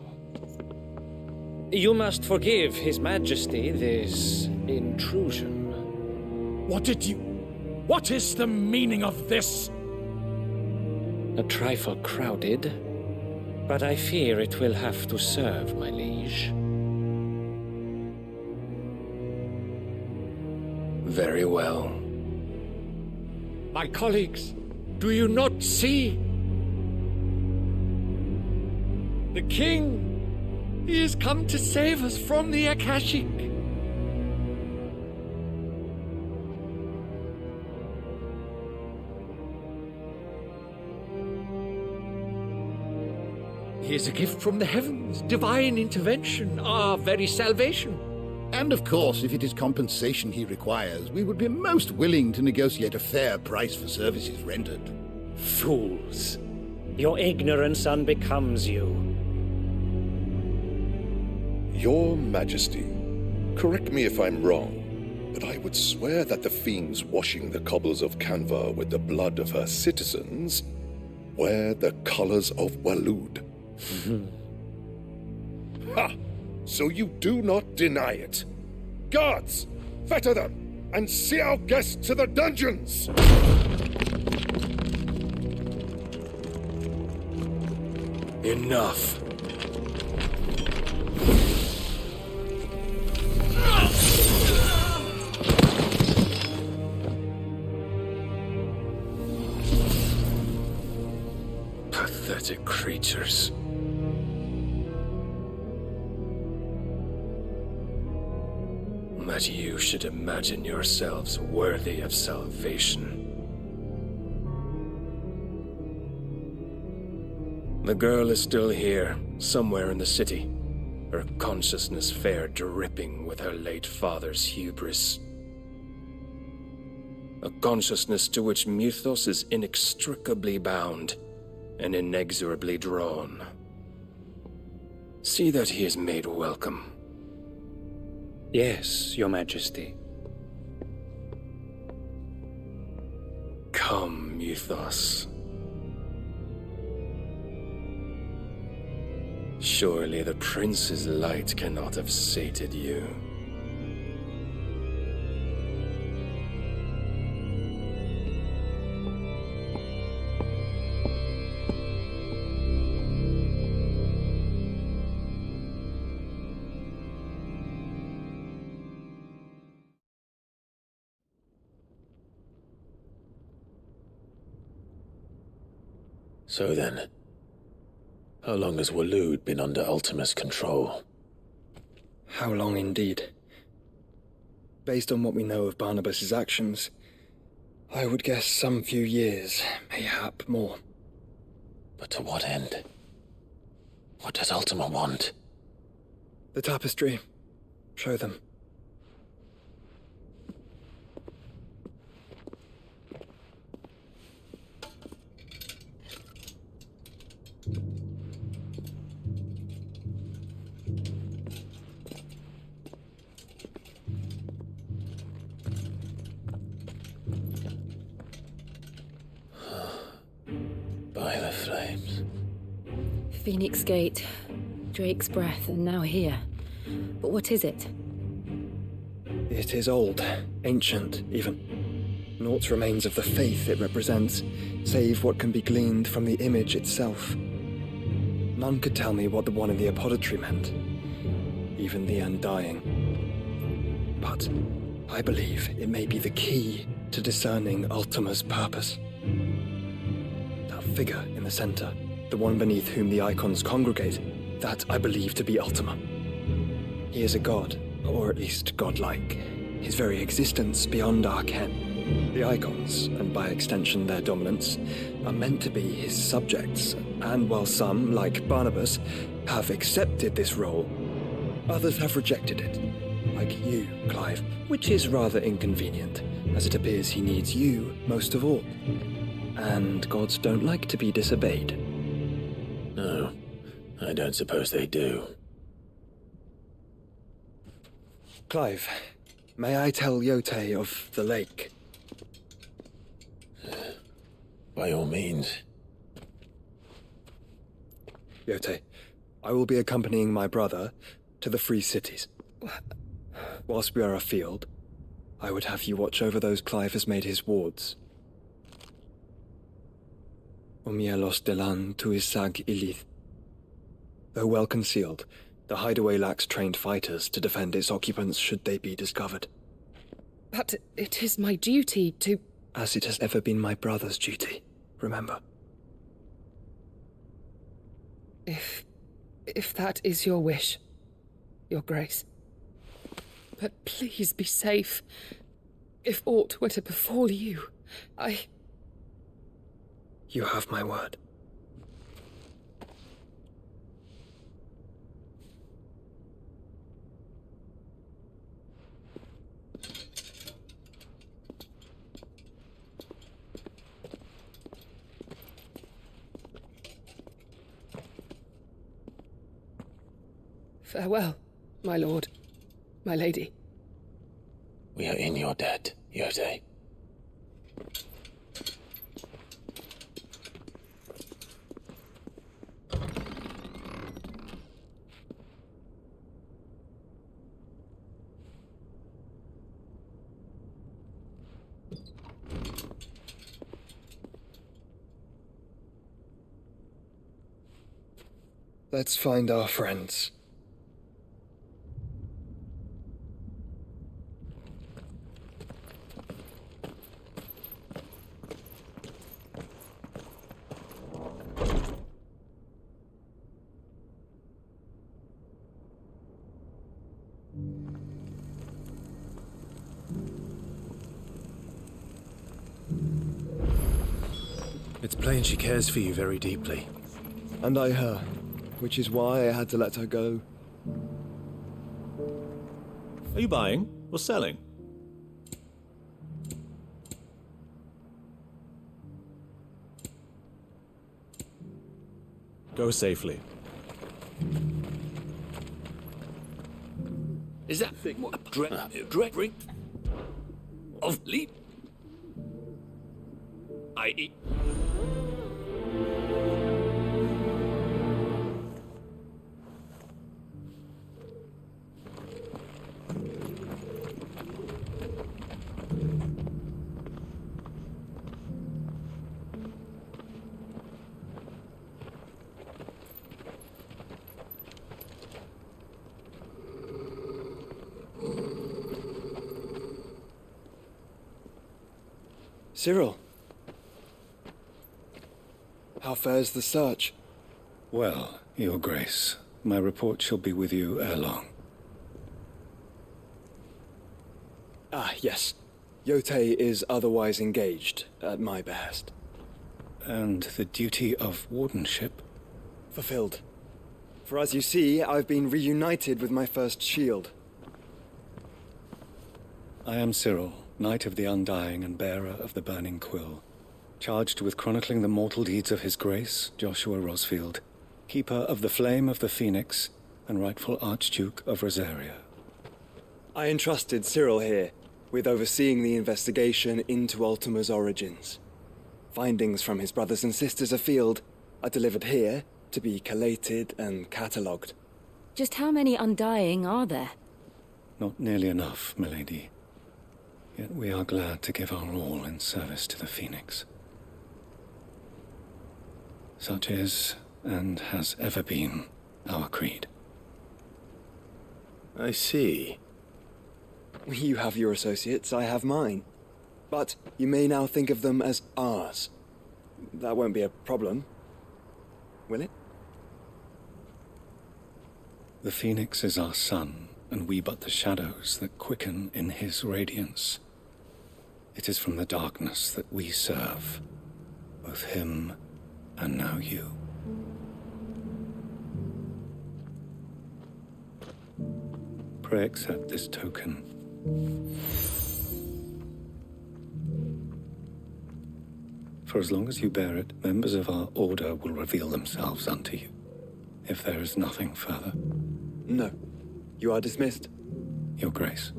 S20: you must forgive His Majesty this intrusion.
S16: What is the meaning of this?
S20: A trifle crowded, but I fear it will have to serve, my liege.
S17: Very well.
S16: My colleagues, do you not see? The king, he has come to save us from the Akashic. He is a gift from the heavens, divine intervention, our very salvation.
S9: And of course, if it is compensation he requires, we would be most willing to negotiate a fair price for services rendered.
S20: Fools! Your ignorance unbecomes you.
S7: Your Majesty, correct me if I'm wrong, but I would swear that the fiends washing the cobbles of Canva with the blood of her citizens wear the colors of Waloed. Ha! So you do not deny it. Guards, fetter them, and see our guests to the dungeons!
S23: Enough. Pathetic creatures. That you should imagine yourselves worthy of salvation. The girl is still here, somewhere in the city, her consciousness fair dripping with her late father's hubris. A consciousness to which Mythos is inextricably bound and inexorably drawn. See that he is made welcome.
S20: Yes, Your Majesty.
S23: Come, Mythos. Surely the prince's light cannot have sated you.
S1: So then, how long has Waloed been under Ultima's control?
S23: How long indeed? Based on what we know of Barnabas's actions, I would guess some few years, mayhap more.
S1: But to what end? What does Ultima want?
S23: The tapestry. Show them.
S1: By the flames.
S8: Phoenix Gate, Drake's Breath, and now here. But what is it?
S23: It is old, ancient, even. Naught remains of the faith it represents, save what can be gleaned from the image itself. None could tell me what the one in the apothecary meant, even the Undying. But I believe it may be the key to discerning Ultima's purpose. That figure in the center, the one beneath whom the icons congregate, that I believe to be Ultima. He is a god, or at least godlike, his very existence beyond our ken. The icons, and by extension their dominance, are meant to be his subjects, and while some, like Barnabas, have accepted this role, others have rejected it, like you, Clive, which is rather inconvenient, as it appears he needs you most of all. And gods don't like to be disobeyed.
S1: No, I don't suppose they do.
S23: Clive, may I tell Yote of the lake?
S1: By all means.
S23: Yote, I will be accompanying my brother to the Free Cities. Whilst we are afield, I would have you watch over those Clive has made his wards. Omielos delan tuisag ilith. Though well concealed, the hideaway lacks trained fighters to defend its occupants should they be discovered.
S11: But it is my duty to...
S23: As it has ever been my brother's duty, remember.
S11: If that is your wish, Your Grace. But please be safe. If aught were to befall you,
S23: You have my word.
S11: Farewell, my lord, my lady.
S1: We are in your debt, Yote.
S15: Let's find our friends.
S3: It's plain she cares for you very deeply.
S15: And I her, which is why I had to let her go.
S12: Are you buying or selling? Go safely.
S16: Is that direct ring of lead? I.
S15: Cyril. How fares the search?
S21: Well, Your Grace, my report shall be with you ere long.
S15: Ah, yes. Yotei is otherwise engaged, at my behest.
S21: And the duty of wardenship?
S15: Fulfilled. For as you see, I've been reunited with my first shield.
S21: I am Cyril, Knight of the Undying and bearer of the Burning Quill, charged with chronicling the mortal deeds of His Grace, Joshua Rosfield, Keeper of the Flame of the Phoenix, and rightful Archduke of Rosaria.
S15: I entrusted Cyril here with overseeing the investigation into Ultima's origins. Findings from his brothers and sisters afield are delivered here to be collated and catalogued.
S8: Just how many Undying are there?
S21: Not nearly enough, milady. Yet we are glad to give our all in service to the Phoenix. Such is, and has ever been, our creed.
S1: I see.
S15: You have your associates, I have mine. But you may now think of them as ours. That won't be a problem, will it?
S21: The Phoenix is our sun, and we but the shadows that quicken in his radiance. It is from the darkness that we serve, both him and now you. Pray accept this token. For as long as you bear it, members of our order will reveal themselves unto you, if there is nothing further.
S15: No. You are dismissed.
S21: Your Grace.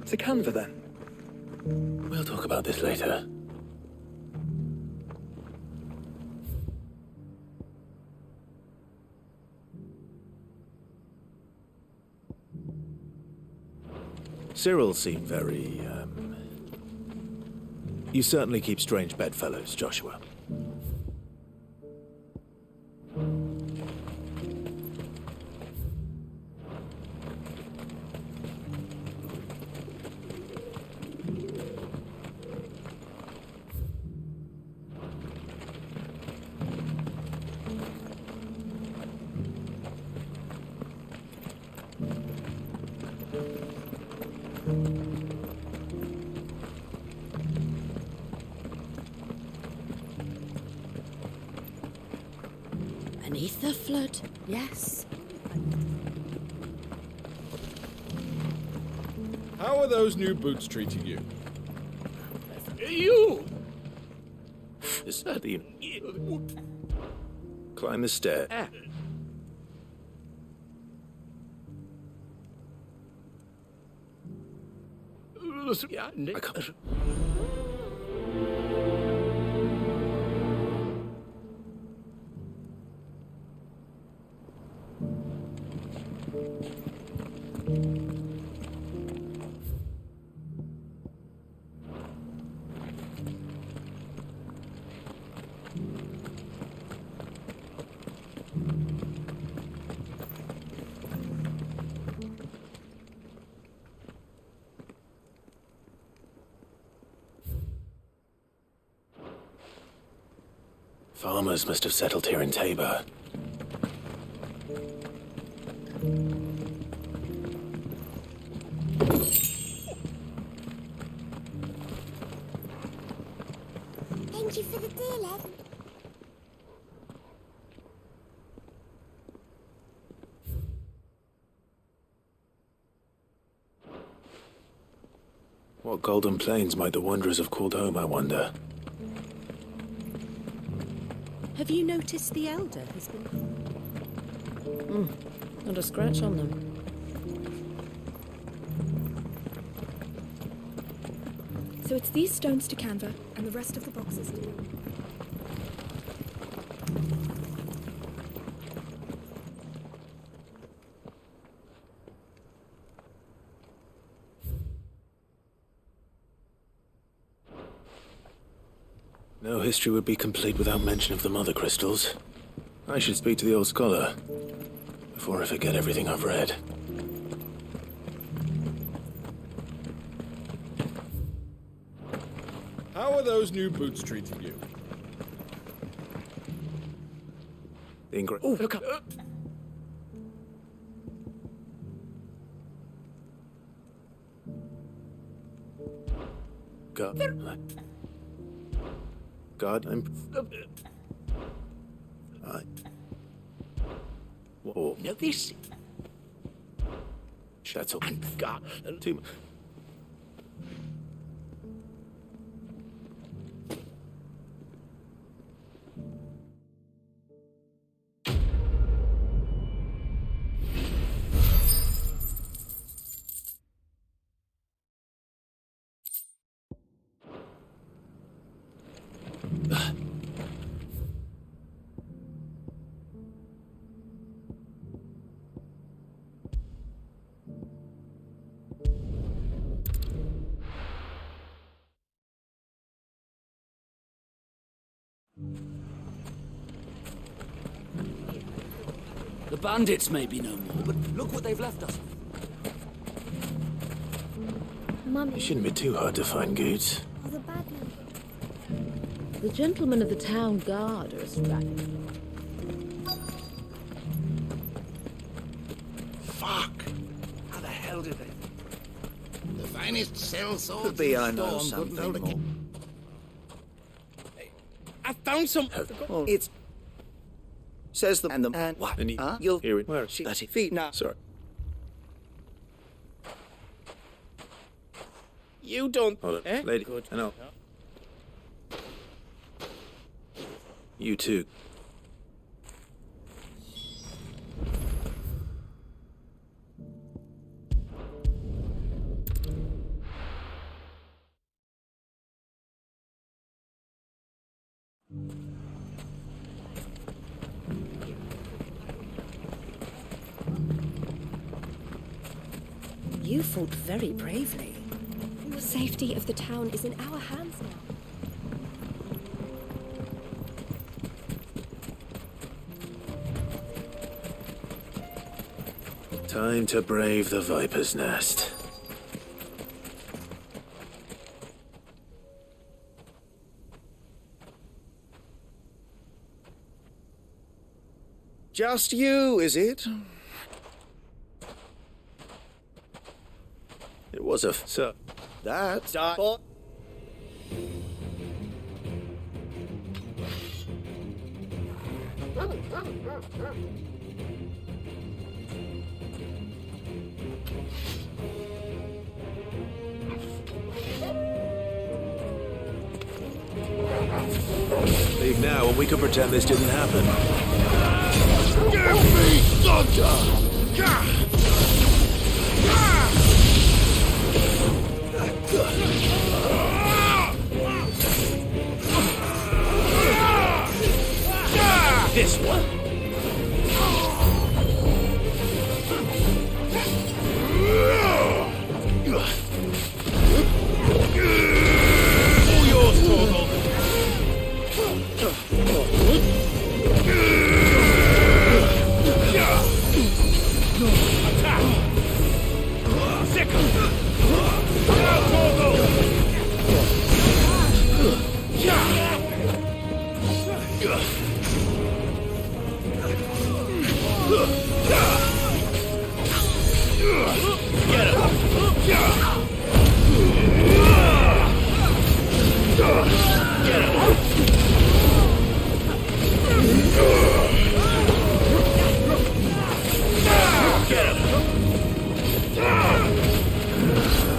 S15: To Canva, then.
S1: We'll talk about this later.
S3: Cyril seemed very, You certainly keep strange bedfellows, Joshua.
S6: Beneath the flood,
S18: yes.
S16: How are those new boots treating you?
S1: You! Is that the... Climb the stair. I can't...
S3: Farmers must have settled here in Tabor.
S6: Thank you for the deal, Ed.
S3: What golden plains might the wanderers have called home, I wonder?
S18: Have you noticed the Elder has been...
S13: Not a scratch on them.
S18: So it's these stones to Canva, and the rest of the boxes to...
S3: No history would be complete without mention of the mother crystals. I should speak to the old scholar before I forget everything I've read.
S16: How are those new boots treating you?
S3: Oh, look up! God, I'm... Whoa.
S16: Now this...
S3: Shatzel.
S16: God.
S3: Too...
S2: The bandits may be no more, but look what they've left us.
S6: Mummy.
S3: It shouldn't be too hard to find goods.
S6: Oh, the bad man.
S13: The gentlemen of the town guard are strapping.
S16: Fuck! How the hell did they...
S9: The finest sell swords.
S3: Could be
S9: in
S3: I
S9: the
S3: know
S9: storm,
S3: something
S9: good
S3: more.
S16: I found some...
S10: Well, it's... Says the... And the... And...
S3: What? And
S10: You'll...
S3: hear it. Where?
S10: That's it. Feet now.
S3: Sorry.
S10: You don't...
S3: Hold on.
S10: Eh?
S3: Lady.
S10: Good.
S3: I know. You too.
S13: You fought very bravely.
S18: The safety of the town is in our hands now.
S3: Time to brave the Viper's Nest.
S10: Just you, is it?
S3: It was a... Sir.
S10: That's...
S3: Leave now and we can pretend this didn't happen.
S16: Give me thunder!
S2: This one.
S16: All yours, Torgal. Attack! Sickle! Now, Torgal!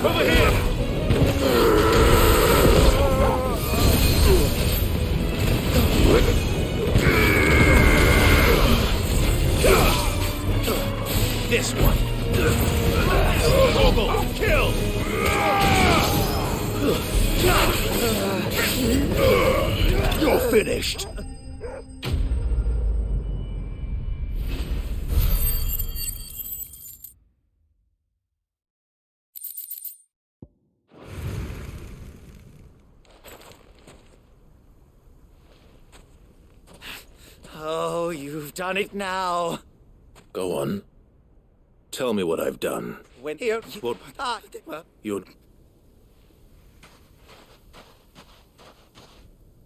S2: Over here! This one. Double kill. You're finished.
S10: Oh, you've done it now.
S3: Go on. Tell me what I've done.
S10: When here,
S3: What? You're...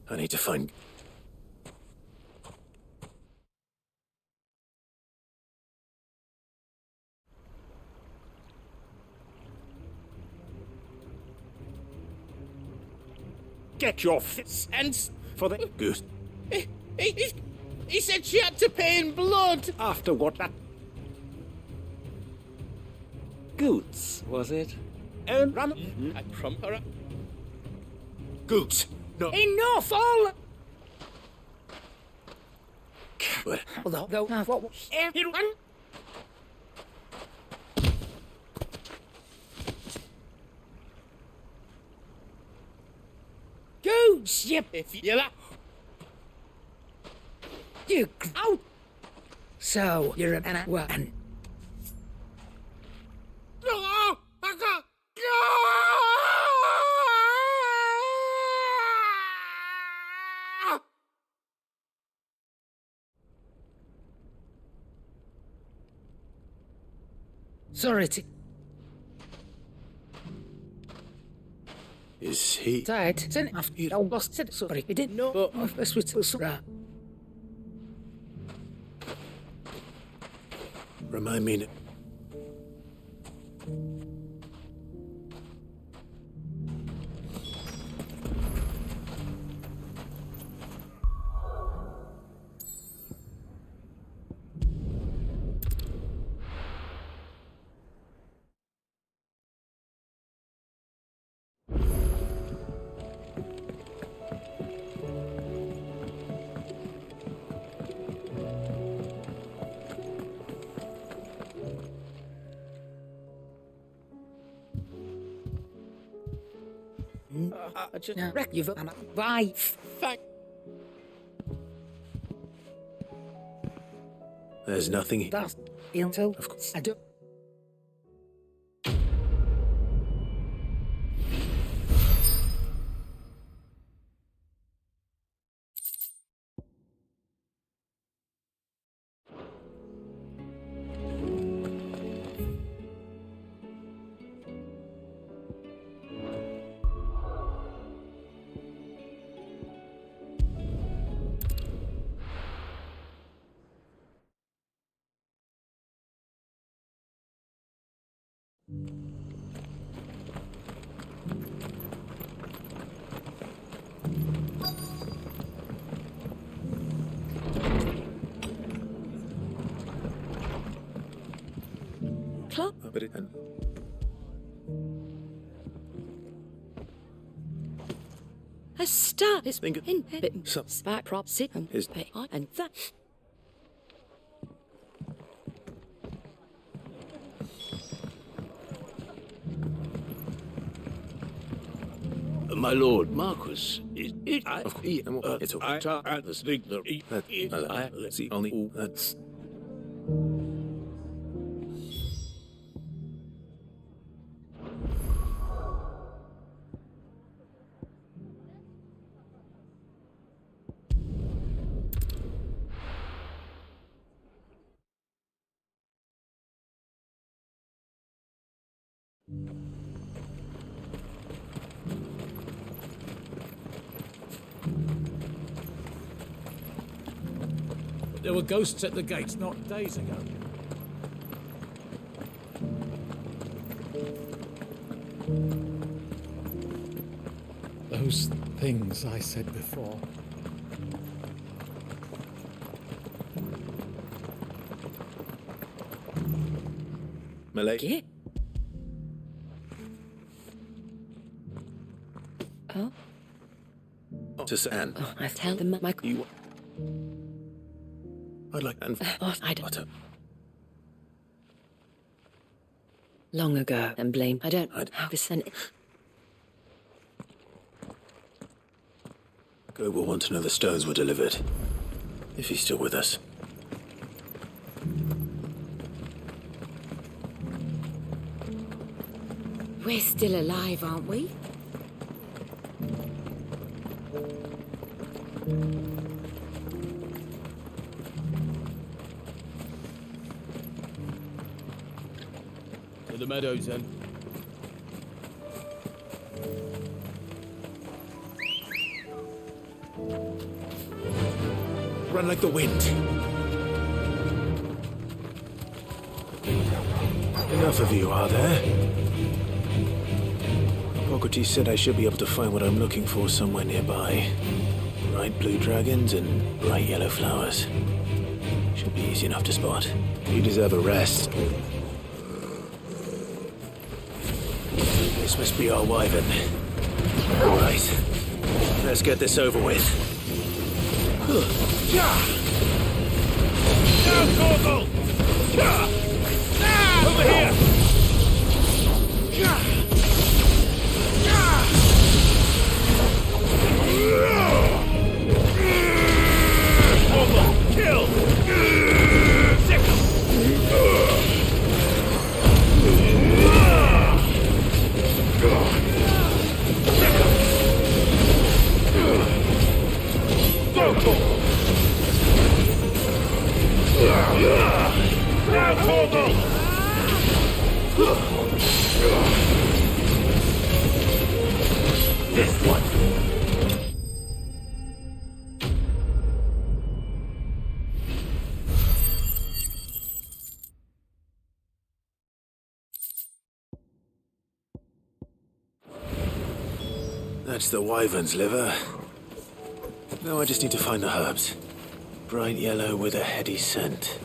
S3: I need to find...
S2: Get your fists and for the
S3: Goose.
S2: He said she had to pay in blood.
S20: After what that... Goots, was it?
S2: And run from her.
S3: Goose. No.
S2: Enough, all.
S3: But...
S2: What? Everyone. Goose, yep. If you like. You out. So you're an one. No, I got. Sorry.
S3: Is he...
S2: Died. Then after you lost it. Sorry, he didn't know. But this was
S3: Remind me...
S2: I just wreck you've bye. Thank.
S3: There's nothing...
S2: That's intel. Of course. I do.
S3: But it...
S18: A star is
S3: Think
S18: in it.
S3: Some...
S18: Spot prop sit and
S3: Is...
S18: pay on and that.
S22: My lord Marquis, it I...
S3: Of course. It's okay.
S22: I the signal.
S3: Let's see. Only... That's...
S2: there were ghosts at the gates not days ago. Those things I said before.
S3: Malay.
S6: Oh.
S3: To San.
S6: Oh, I tell them my...
S3: You... I'd like... And...
S6: Oh, I don't... Long ago, and blame. I don't... How to send it...
S3: Gob will want to know the stones were delivered. If he's still with us.
S8: We're still alive, aren't we?
S2: To the meadows, then.
S3: Run like the wind. Enough of you, are there? Hippocrates said I should be able to find what I'm looking for somewhere nearby. Bright blue dragons and bright yellow flowers. Should be easy enough to spot. You deserve a rest. This must be our wyvern. All right. Let's get this over with.
S2: Now, Corporal! Over here! Corporal, kill! Now, Corporal! This one.
S3: That's the wyvern's liver. Now I just need to find the herbs. Bright yellow with a heady scent.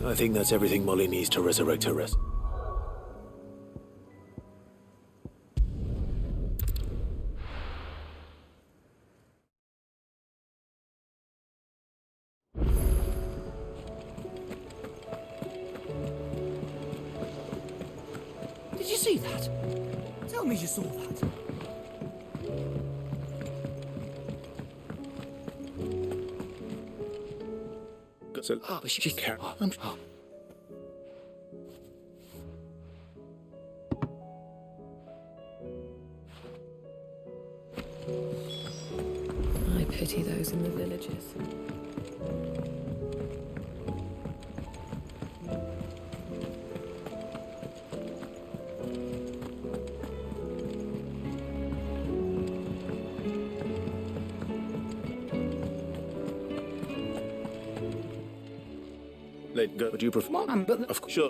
S3: I think that's everything Molly needs to resurrect her rest.
S2: Did you see that? Tell me you saw that.
S3: So, she can't.
S6: I pity those in the villages.
S3: Let go. Would you prefer?
S18: Mom, but
S3: of course. Sure.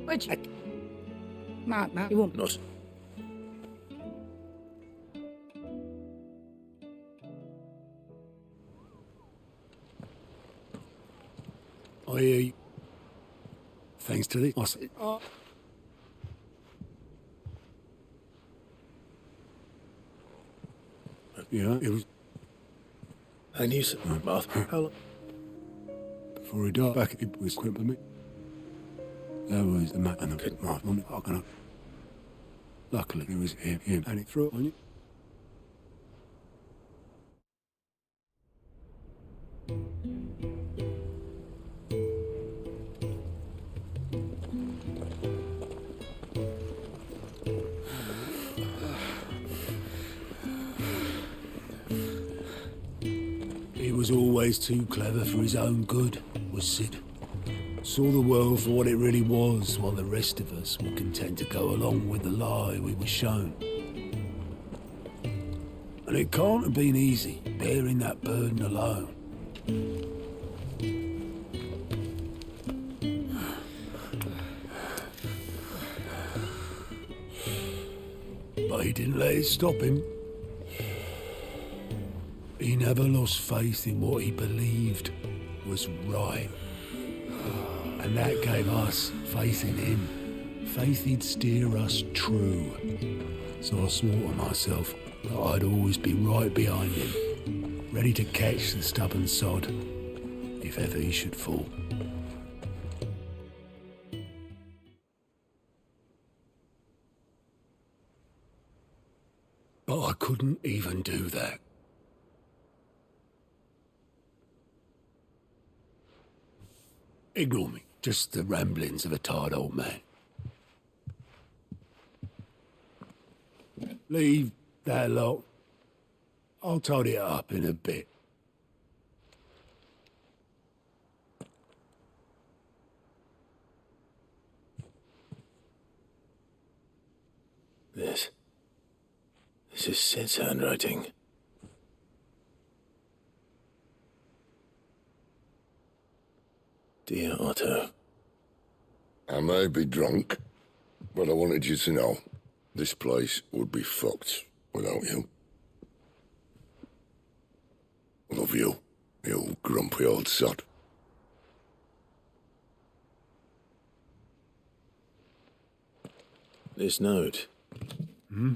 S18: Where'd you? Matt, you won't.
S3: Not.
S22: I hear you. Thanks to the... Yeah, it was...
S3: I knew so. Martha, how long?
S22: Before he died, back it was quick with me. That was the man and the kid Martha on the parking lot. Luckily, it was him, and he threw it on you. was always too clever for his own good, was Sid. Saw the world for what it really was, while the rest of us were content to go along with the lie we were shown. And it can't have been easy, bearing that burden alone. But he didn't let it stop him. He never lost faith in what he believed was right. And that gave us faith in him. Faith he'd steer us true. So I swore to myself that I'd always be right behind him, ready to catch the stubborn sod, if ever he should fall. But I couldn't even do that. Ignore me, just the ramblings of a tired old man. Leave that lot. I'll tidy it up in a bit.
S3: This is Sid's handwriting. Dear Otto.
S7: I may be drunk, but I wanted you to know this place would be fucked without you. Love you, you grumpy old sod.
S3: This note.
S22: Hmm?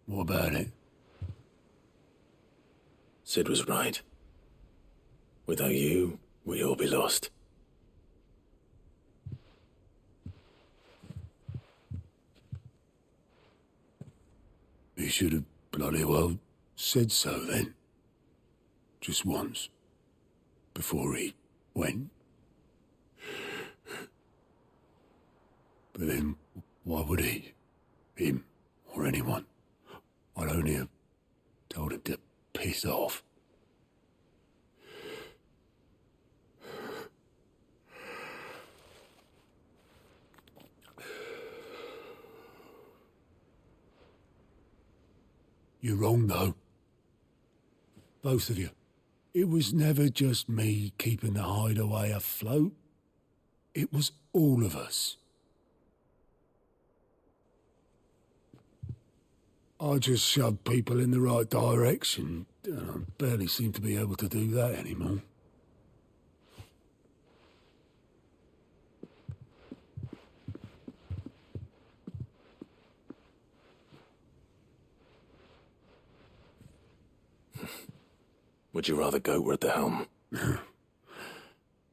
S22: What about it?
S3: Sid was right. Without you, we'd all be lost.
S22: He should have bloody well said so then. Just once. Before he went. But then, why would he? Him, or anyone? I'd only have told him to piss off. You're wrong, though. Both of you. It was never just me keeping the hideaway afloat. It was all of us. I just shoved people in the right direction. I barely seem to be able to do that anymore.
S3: Would you rather go at the helm?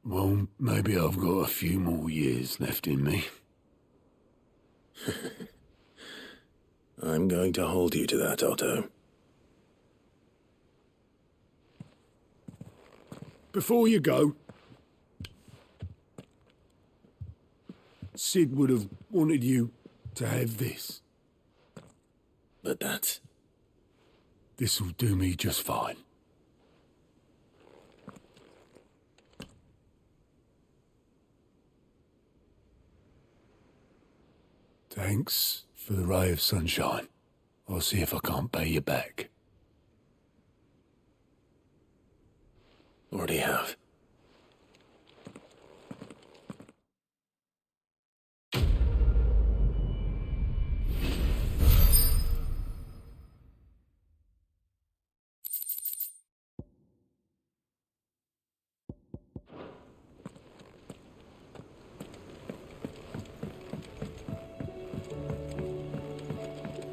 S22: Well, maybe I've got a few more years left in me.
S3: I'm going to hold you to that, Otto.
S22: Before you go, Sid would have wanted you to have this.
S3: But that's...
S22: This'll do me just fine. Thanks for the ray of sunshine. I'll see if I can't pay you back.
S3: Already have.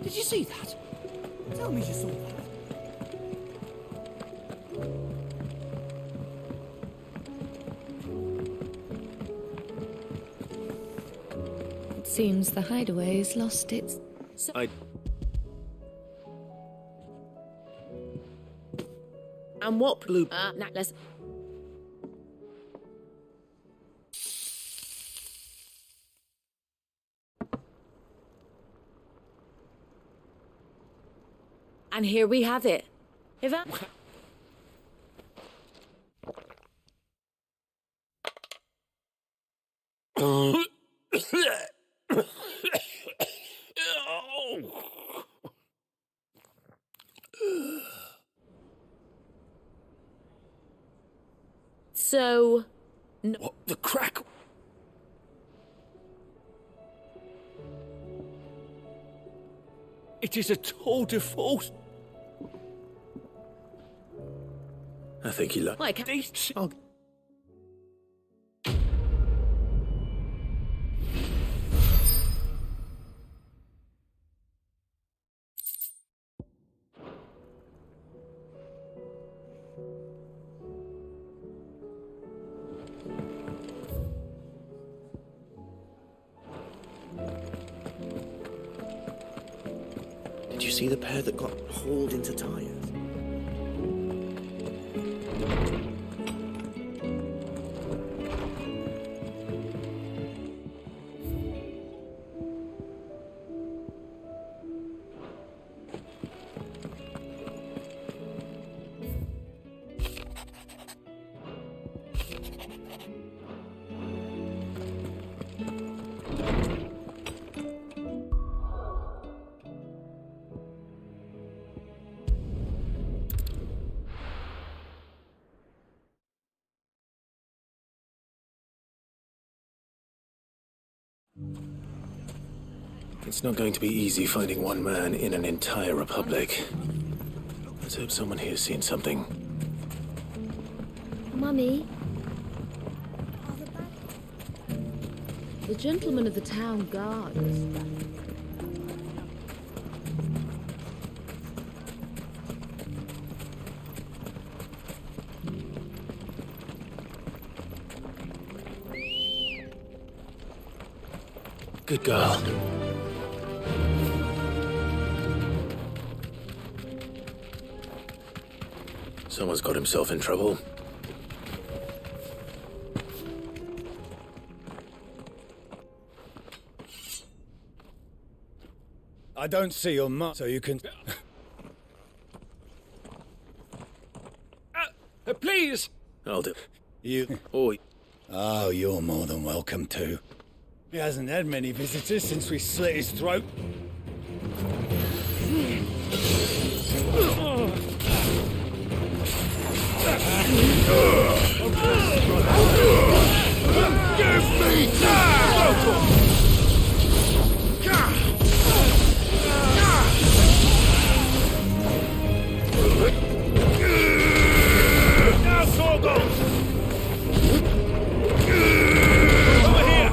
S2: Did you see that? Tell me you saw that.
S5: It seems the hideaway's lost its...
S18: And what blue... necklace?
S8: And here we have it.
S13: If I...
S18: So...
S22: What the crack?
S16: It is a tour de force.
S3: I think he
S18: Like...
S3: I'll...
S10: Did you see the pair that got hauled into tyres?
S3: It's not going to be easy finding one man in an entire republic. Let's hope someone here's seen something.
S6: Mummy?
S18: The gentleman of the town guard is back.
S3: Good girl. Someone's got himself in trouble.
S21: I don't see your mark, so you can...
S16: Please!
S3: I'll do.
S21: You...
S3: Oh,
S21: you're more than welcome to. He hasn't had many visitors since we slit his throat.
S16: Give me time! Now, Sorgo! Over here!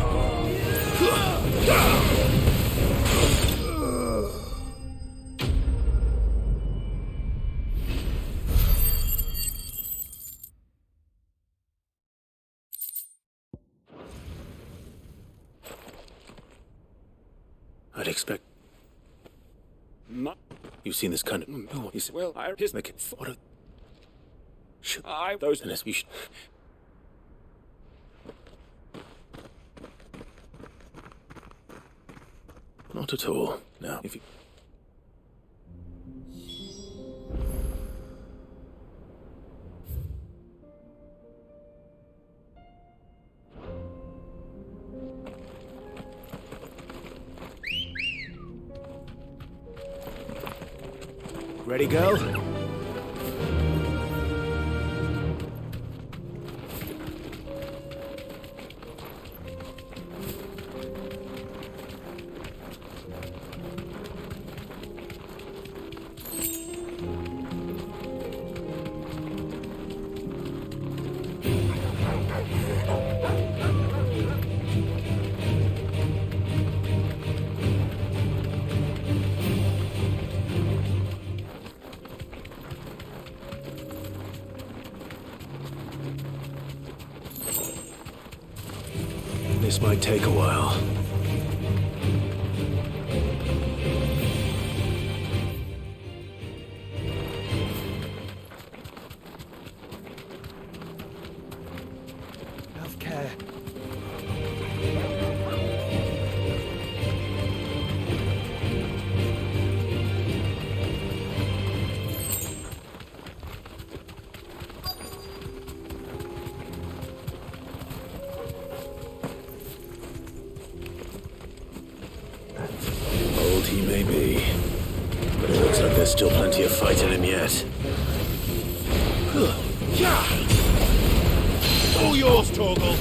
S3: I'd expect... You've seen this kind of...
S16: Well,
S3: Here's make it... What a...
S16: Those...
S3: Unless we should... Not at all. Now, if you... Ready, girl? This might take a while.
S10: Have care.
S3: he may be, but it looks like there's still plenty of fight in him yet.
S2: All yours, Torgal.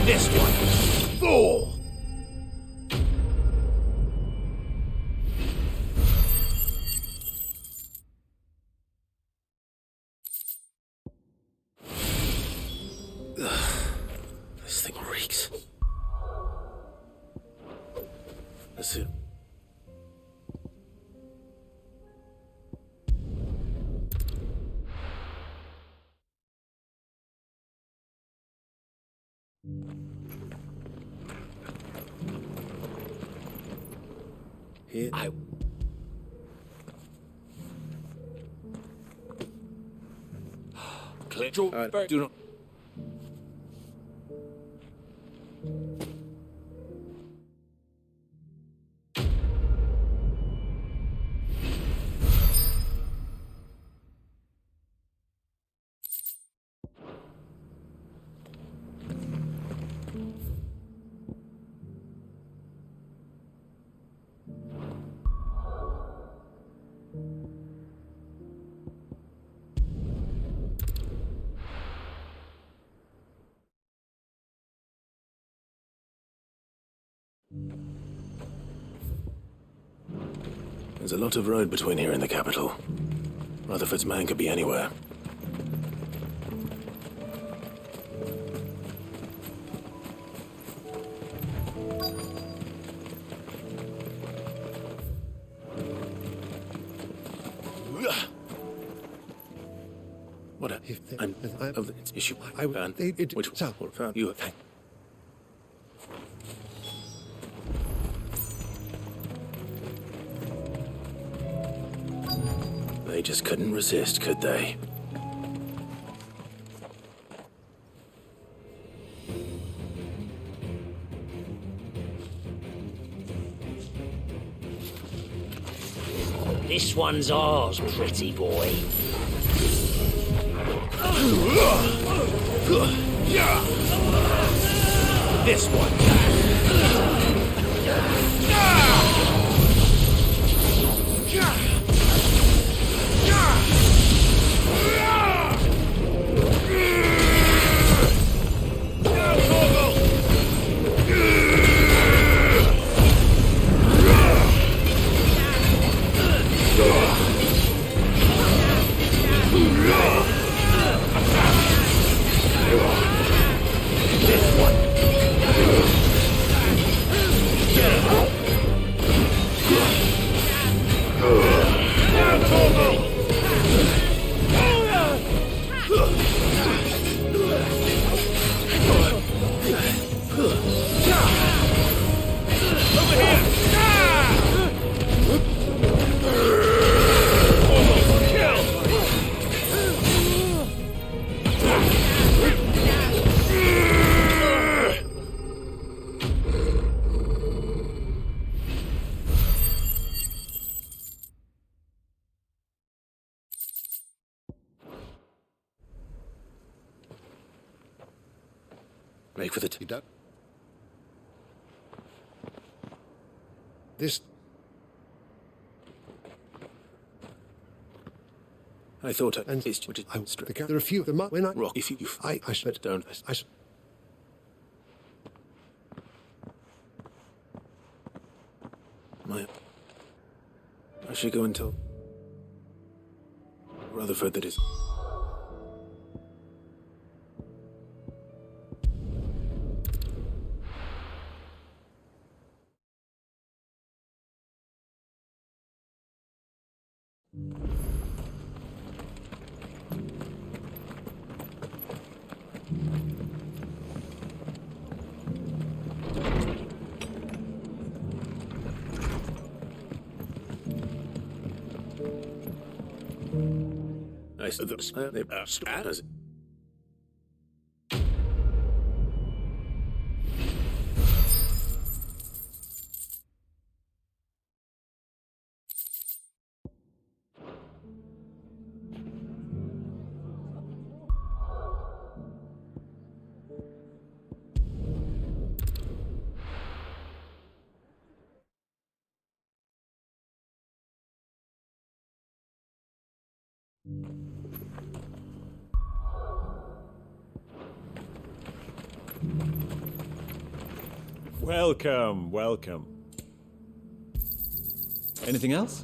S2: This one. Four.
S3: This thing reeks. That's it. Here.
S2: Do not.
S3: There's a lot of road between here and the capital. Rutherford's man could be anywhere. What I'm of the issue. I found which found you. They just couldn't resist, could they?
S4: This one's ours, pretty boy.
S2: This one.
S3: Make for the
S22: This.
S3: I thought
S22: And
S3: it's
S22: there are a few of them when I
S3: rock. If you
S22: I should
S3: don't. I should go and tell Rutherford that is. I said the spanners.
S12: Welcome, welcome. Anything else?